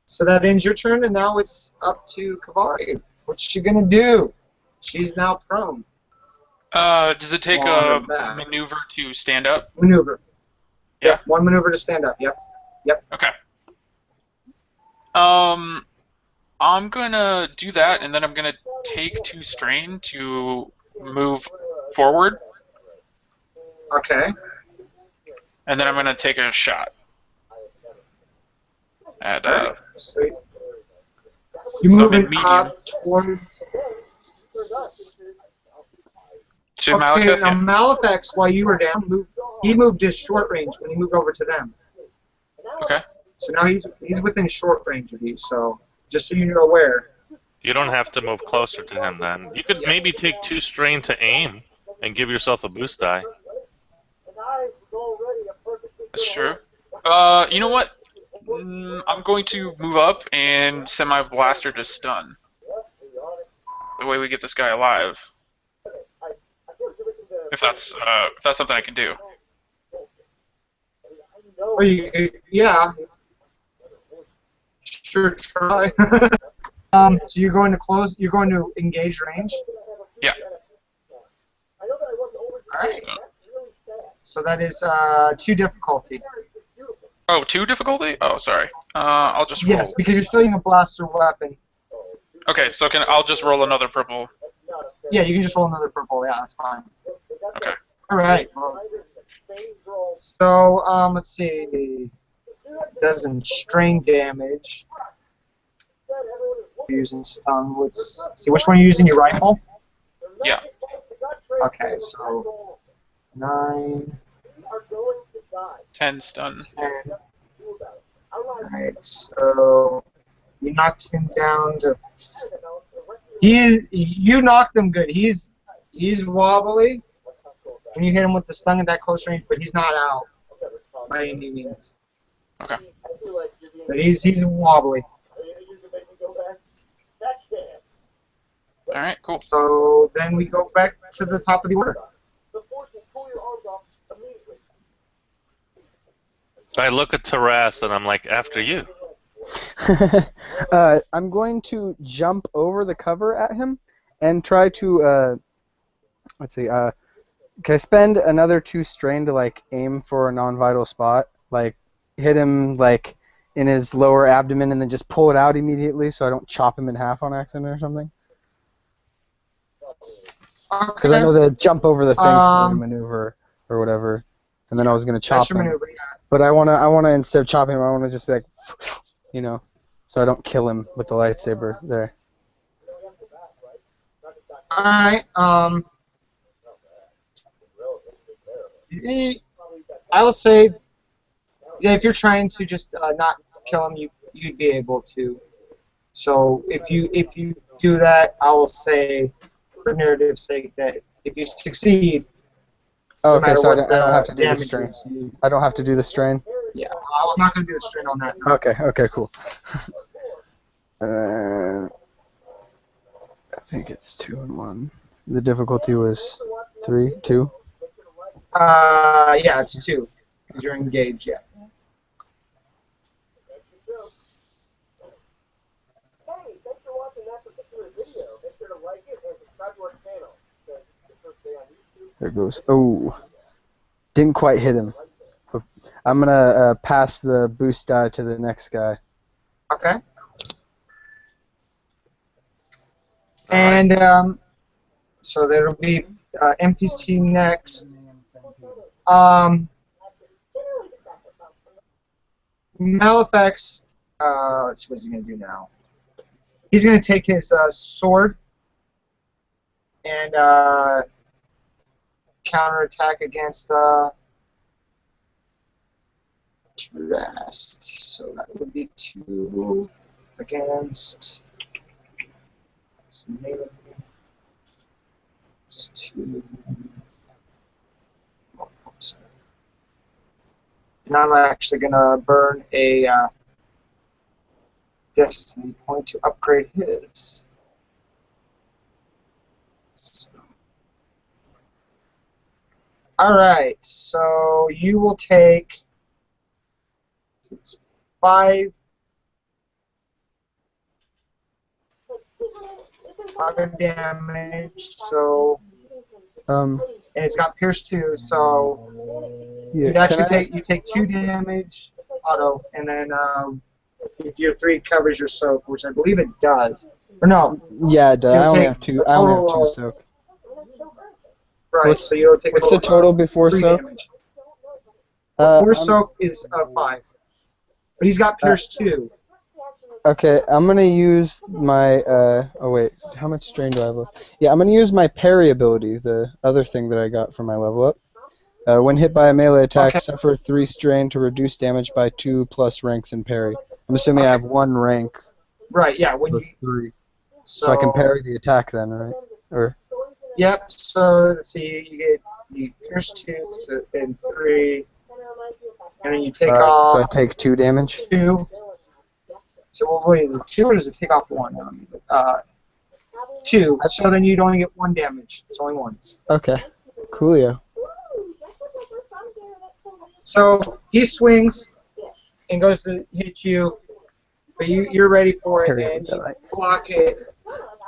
So that ends your turn, and now it's up to Kavari. What's she going to do? She's now prone. Does it take On a her back. maneuver to stand up? Maneuver. Yeah. Yep, 1 maneuver to stand up. Yep. Okay. I'm gonna do that, and then I'm gonna take 2 strain to move forward, Okay. and then I'm gonna take a shot at Alright. So you're So I'm in moving medium. up towards... to Okay, Malika. now Yeah. Malefax, while you were down, he moved his short range when he moved over to them. Okay. So now he's within short range of you, so just so you're aware. You don't have to move closer to him then. You could maybe take 2 strain to aim and give yourself a boost die. That's true. You know what? I'm going to move up and send my blaster to stun. The way we get this guy alive. If that's something I can do. Or yeah. Sure, try. So you're going to engage range? Yeah. Alright. So that is 2 difficulty. Oh, 2 difficulty? Oh, sorry. I'll just roll. Yes, because you're still using a blaster weapon. Okay, so I'll just roll another purple. Yeah, you can just roll another purple. Yeah, that's fine. Okay. Alright. Well, so, let's see. Doesn't strain damage. You're using stun. Let's see. Which one are you using? Your rifle? Yeah. Okay, so 9, 10 stun. 10. Alright, so you knocked him down to. You knocked him good. He's wobbly, and you hit him with the stun at that close range, but he's not out by any means. Okay. But he's wobbly. All right. Cool. So then we go back to the top of the order. I look at Taras and I'm like, after you. I'm going to jump over the cover at him and try to, let's see, can I spend another 2 strain to, like, aim for a non-vital spot? Like, hit him, like, in his lower abdomen and then just pull it out immediately so I don't chop him in half on accident or something? Because I know the jump over the thing's part of the maneuver or whatever, and then I was going to chop That's your him. maneuver, yeah. But I wanna instead of chopping him, I wanna just be like, you know, so I don't kill him with the lightsaber there. Alright, I would say, yeah, if you're trying to just not kill him, you'd be able to. So if you do that, I will say, for narrative's sake, that if you succeed, Oh, no okay, matter so I what don't have to do the damage strain. is, I don't have to do the strain? yeah, I'm not going to do a strain on that. No. Okay, cool. I think it's 2 and 1. The difficulty was 3, 2? Yeah, it's 2, because you're engaged, yeah. There it goes. Oh, didn't quite hit him. I'm gonna pass the boost die to the next guy. Okay. And so there'll be NPC next. Malefax, let's see, what's he going to do now? He's going to take his sword and counterattack against Drast. So that would be 2 against... Just 2. Oh, sorry. And I'm actually going to burn a destiny point to upgrade his. So. Alright, so you will take 5 damage, so and it's got Pierce 2, so Yeah, you'd actually take 2 damage auto, and then if your 3 covers your soak, which I believe it does. Or no. Yeah, it does. So I only take have 2. a I only have total 2 of- soak. Right, so you'll take What's the total before 3 soak? damage. Before I'm- soak is 5. But he's got Pierce 2. Okay, I'm gonna use my oh wait, how much strain do I have left? Yeah, I'm gonna use my parry ability, the other thing that I got for my level up. When hit by a melee attack, Okay. suffer 3 strain to reduce damage by 2 plus ranks in parry. I'm assuming I have 1 rank Right, yeah, when plus you 3. So I can parry the attack then, right? Or Yep, so let's see, you get the Pierce 2 and 3, and then you take so I off take 2 damage. 2. So well, wait, is it 2 or does it take off 1? 2. So then you'd only get 1 damage. It's only 1. Okay, coolio. So he swings and goes to hit you, but you're ready for it Parry and with you that, right? block it.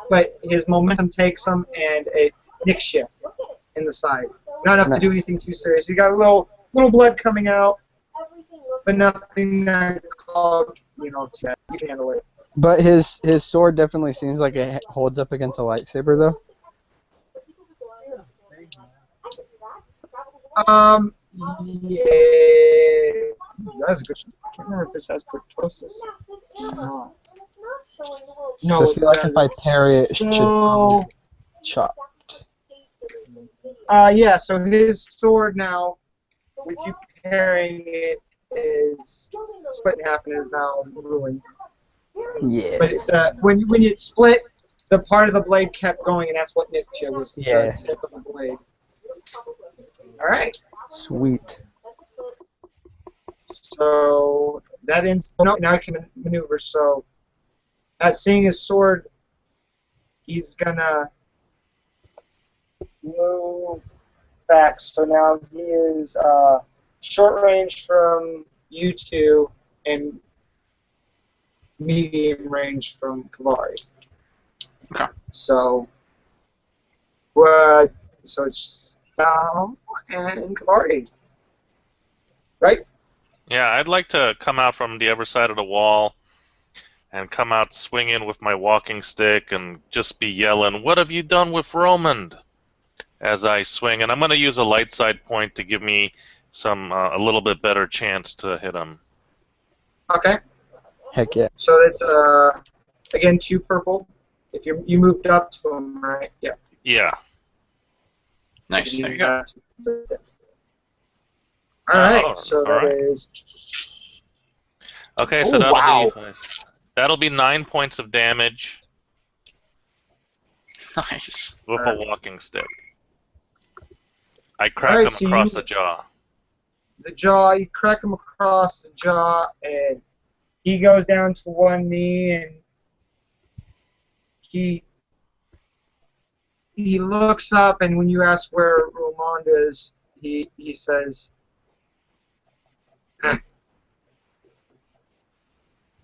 But his momentum takes him and a nick shift in the side. Not enough to do Nice. anything too serious. He got a little blood coming out, but nothing that called, too bad. You can handle it. But his sword definitely seems like it holds up against a lightsaber, though. Yeah, that's a good. I can't remember if this has kurtosis. No, So I feel like if I parry it, it should So, be chopped. yeah. So his sword now, with you parrying it, is split in half and is now ruined. Yes. But when you split, the part of the blade kept going, and that's what nicked you, was Yeah. the tip of the blade. All right. Sweet. So that ends. No, now he can maneuver. So, at seeing his sword, he's gonna move back. So now he is short range from you two and medium range from Kavari. Okay. So, so it's Dal and Kavari, right? Yeah, I'd like to come out from the other side of the wall and come out swinging with my walking stick and just be yelling, "What have you done with Romand?" as I swing. And I'm going to use a light side point to give me a little bit better chance to hit him. Okay. Heck yeah. So it's again 2 purple. If you moved up to him, right? Yeah. Yeah. Nice. There you go. All right. Oh, So all that right. is. Okay, Oh, so wow. that'll be 9 points of damage Nice. with All a right. walking stick. I crack All right, him so across the jaw. The jaw. You crack him across the jaw, and he goes down to one knee, and he looks up, and when you ask where Romand is, he says,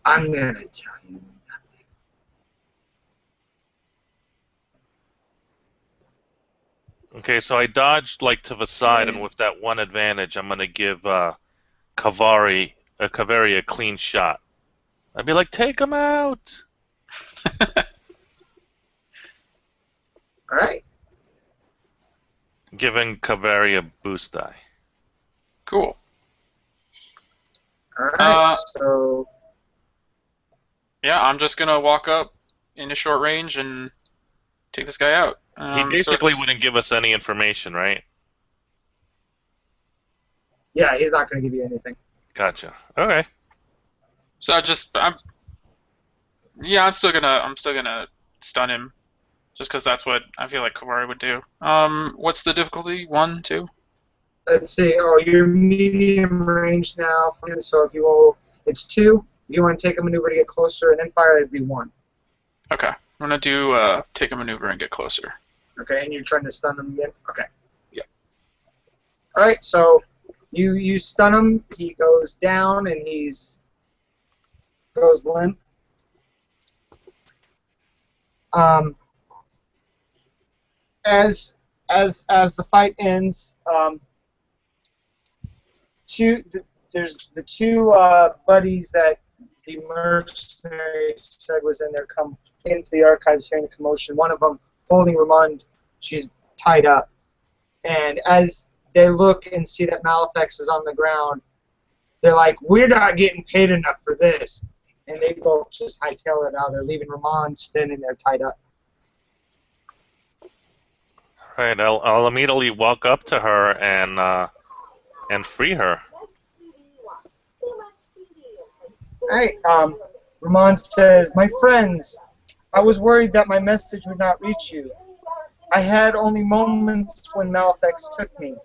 "I'm gonna tell you." Okay, so I dodged like to the side, and with that one advantage, I'm gonna give Kavari a clean shot. I'd be like, "Take him out!" All right. Giving Kavari a boost die. Cool. All right. So Yeah, I'm just gonna walk up into short range and take this guy out. He basically wouldn't give us any information, right? yeah, he's not gonna give you anything. Gotcha. Okay. So I'm still gonna stun him, just because that's what I feel like Kavari would do. What's the difficulty? 1, 2? Let's see. Oh, you're medium range now. So if you roll, it's 2. If you want to take a maneuver to get closer and then fire, it'd be 1. Okay. I'm gonna do take a maneuver and get closer. Okay, and you're trying to stun him again. Okay. Yeah. All right. So you stun him. He goes down and goes limp. As the fight ends, there's the 2 buddies that the mercenary said was in there come into the archives hearing the commotion. One of them holding Ramond, she's tied up, and as they look and see that Malefex is on the ground, they're like, "We're not getting paid enough for this," and they both just hightail it out. They're leaving Ramond standing there tied up. Right. I'll immediately walk up to her and free her. Hey, Ramon says, "My friends, I was worried that my message would not reach you. I had only moments when Malefex took me.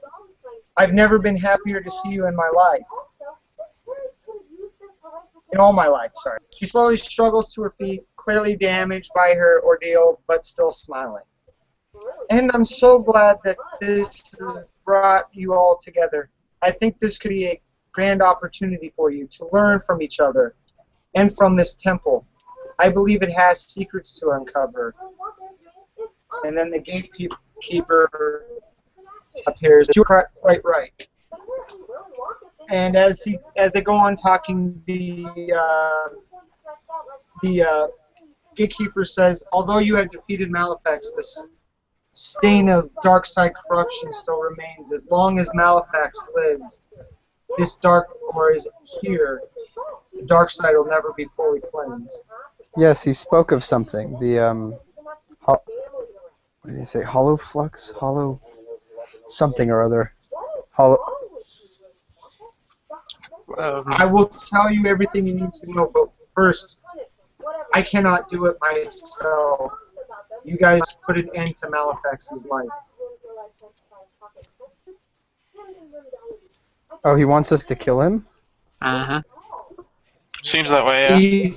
I've never been happier to see you in my life. In all my life, sorry." She slowly struggles to her feet, clearly damaged by her ordeal, but still smiling. "And I'm so glad that this has brought you all together. I think this could be a grand opportunity for you to learn from each other and from this temple. I believe it has secrets to uncover." And then the gatekeeper appears. "You're quite right." And as they go on talking, the gatekeeper says, "Although you have defeated Malefex, the stain of dark side corruption still remains. As long as Malefex lives, this dark core is here. The dark side will never be fully cleansed." Yes, he spoke of something. The what did he say? Hollow flux, hollow something or other. Hollow. I will tell you everything you need to know, but first, I cannot do it myself. You guys put an end to Malefac's life. Oh, he wants us to kill him? Mm-hmm. Seems that way, yeah. He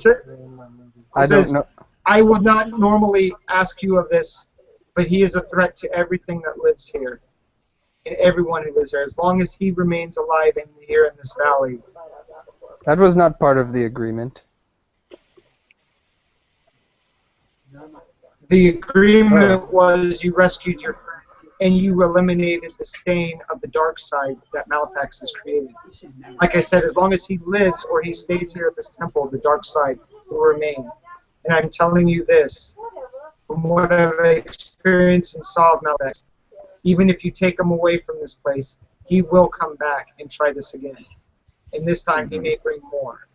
I don't says, know. I would not normally ask you of this, but he is a threat to everything that lives here, and everyone who lives here. As long as he remains alive and here in this valley. That was not part of the agreement. The agreement was you rescued your friend, and you eliminated the stain of the dark side that Malefax has created. Like I said, as long as he lives or he stays here at this temple, the dark side will remain. And I'm telling you this, from what I've experienced and saw of Malefax, even if you take him away from this place, he will come back and try this again. And this time he may bring more.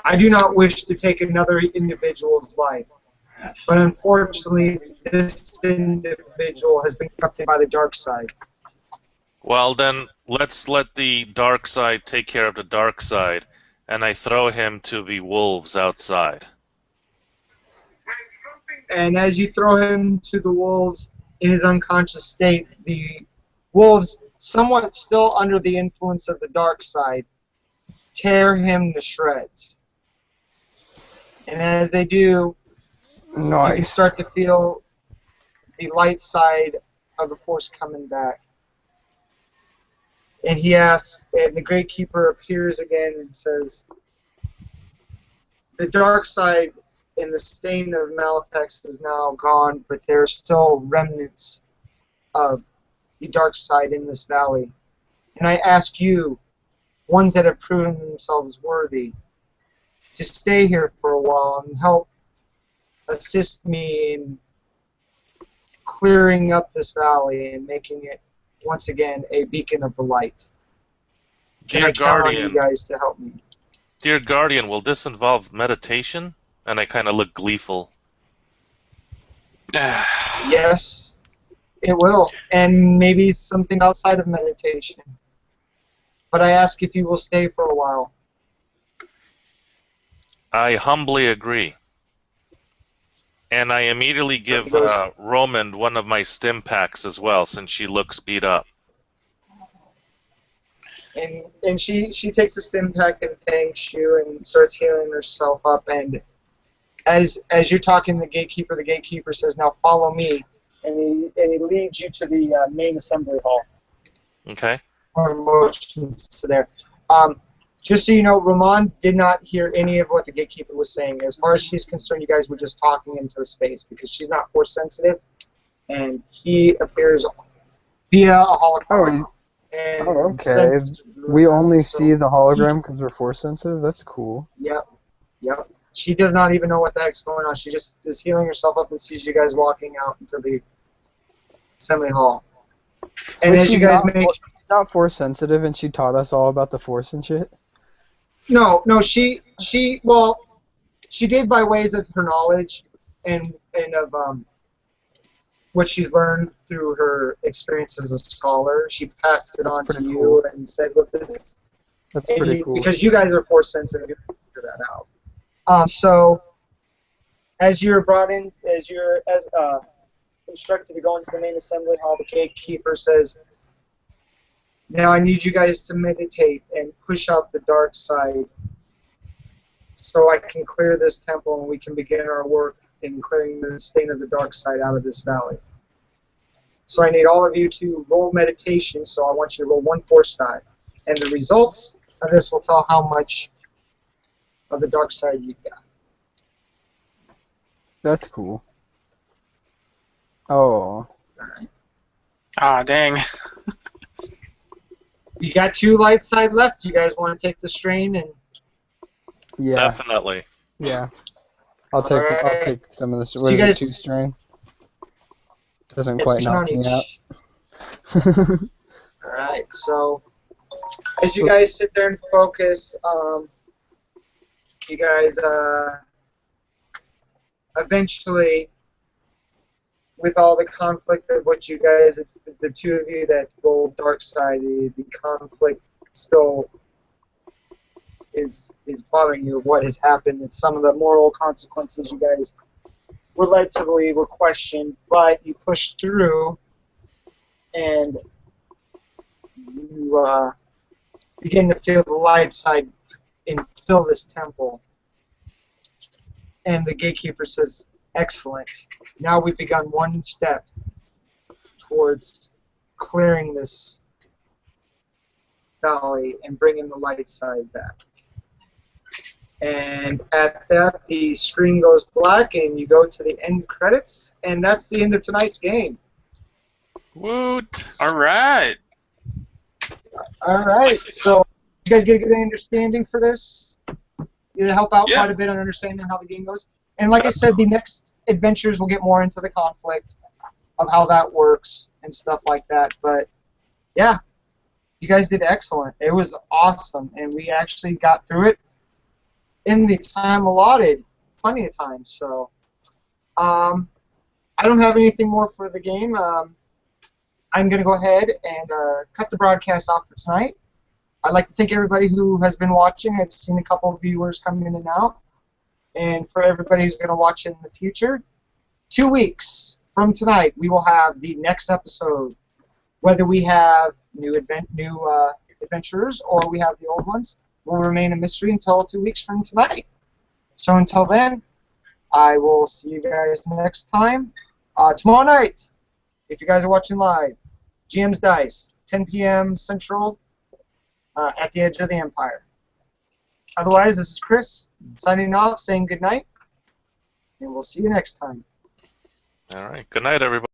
I do not wish to take another individual's life, but unfortunately this individual has been corrupted by the dark side. Well, then let's let the dark side take care of the dark side, and I throw him to the wolves outside. And as you throw him to the wolves in his unconscious state, the wolves, somewhat still under the influence of the dark side, tear him to shreds. And as they do, you can Nice. start to feel the light side of the force coming back. And he asks, and the Great Keeper appears again and says, the dark side and the stain of Malefax is now gone, but there are still remnants of the dark side in this valley. And I ask you, ones that have proven themselves worthy, to stay here for a while and help assist me in clearing up this valley and making it once again a beacon of the light. Can Dear I count on you Guardian, guys to help me? dear Guardian, will this involve meditation? And I kind of look gleeful. Yes, it will, and maybe something outside of meditation. But I ask if you will stay for a while. I humbly agree. And I immediately give Roman one of my stim packs as well, since she looks beat up. And she takes the stim pack and thanks you and starts healing herself up. And as you're talking to the gatekeeper says, "Now follow me," and he leads you to the main assembly hall. Okay. Or motions to there. Just so you know, Ramon did not hear any of what the gatekeeper was saying. As far as she's concerned, you guys were just talking into the space because she's not force sensitive, and he appears via a hologram. Oh, okay. We only see the hologram because we're force sensitive? That's cool. Yep. She does not even know what the heck's going on. She just is healing herself up and sees you guys walking out into the assembly hall. And Wait, as you guys make... not force sensitive, and she taught us all about the force and shit? No, she did by ways of her knowledge and of what she's learned through her experience as a scholar. She passed it on to you and said, "Look, this." That's pretty cool. Because you guys are force sensitive, you can figure that out. So, as you're brought in, as you're instructed to go into the main assembly hall, the gatekeeper says, "Now I need you guys to meditate and push out the dark side so I can clear this temple and we can begin our work in clearing the stain of the dark side out of this valley. So I need all of you to roll meditation, so I want you to roll one force die. And the results of this will tell how much of the dark side you've got." That's cool. Oh. Alright. Ah, dang. You got 2 light side left. You guys want to take the strain and... Yeah. Definitely. Yeah. I'll take some of this. So What you is guys- it, 2 strain? Doesn't It's quite just knock on me each. out. Alright, so as you guys sit there and focus, you guys eventually, with all the conflict of what you guys, the 2 of you that rolled dark side, the conflict still is bothering you, what has happened, and some of the moral consequences you guys were led to believe were questioned, but you pushed through, and you begin to feel the light side and fill this temple. And the gatekeeper says, "Excellent. Now we've begun one step towards clearing this valley and bringing the light side back." And at that, the screen goes black, and you go to the end credits, and that's the end of tonight's game. Woot! All right. All right, so you guys get a good understanding for this? It'll help out Yeah. quite a bit on understanding how the game goes. And like I said, the next adventures will get more into the conflict of how that works and stuff like that. But yeah, you guys did excellent. It was awesome, and we actually got through it in the time allotted, plenty of time. So I don't have anything more for the game. I'm going to go ahead and cut the broadcast off for tonight. I'd like to thank everybody who has been watching. I've seen a couple of viewers come in and out. And for everybody who's going to watch it in the future, 2 weeks from tonight, we will have the next episode. Whether we have new adventurers or we have the old ones will remain a mystery until 2 weeks from tonight. So until then, I will see you guys next time. Tomorrow night, if you guys are watching live, GM's Dice, 10 p.m. Central, at the edge of the Empire. Otherwise, this is Chris signing off, saying good night, and we'll see you next time. All right. Good night, everybody.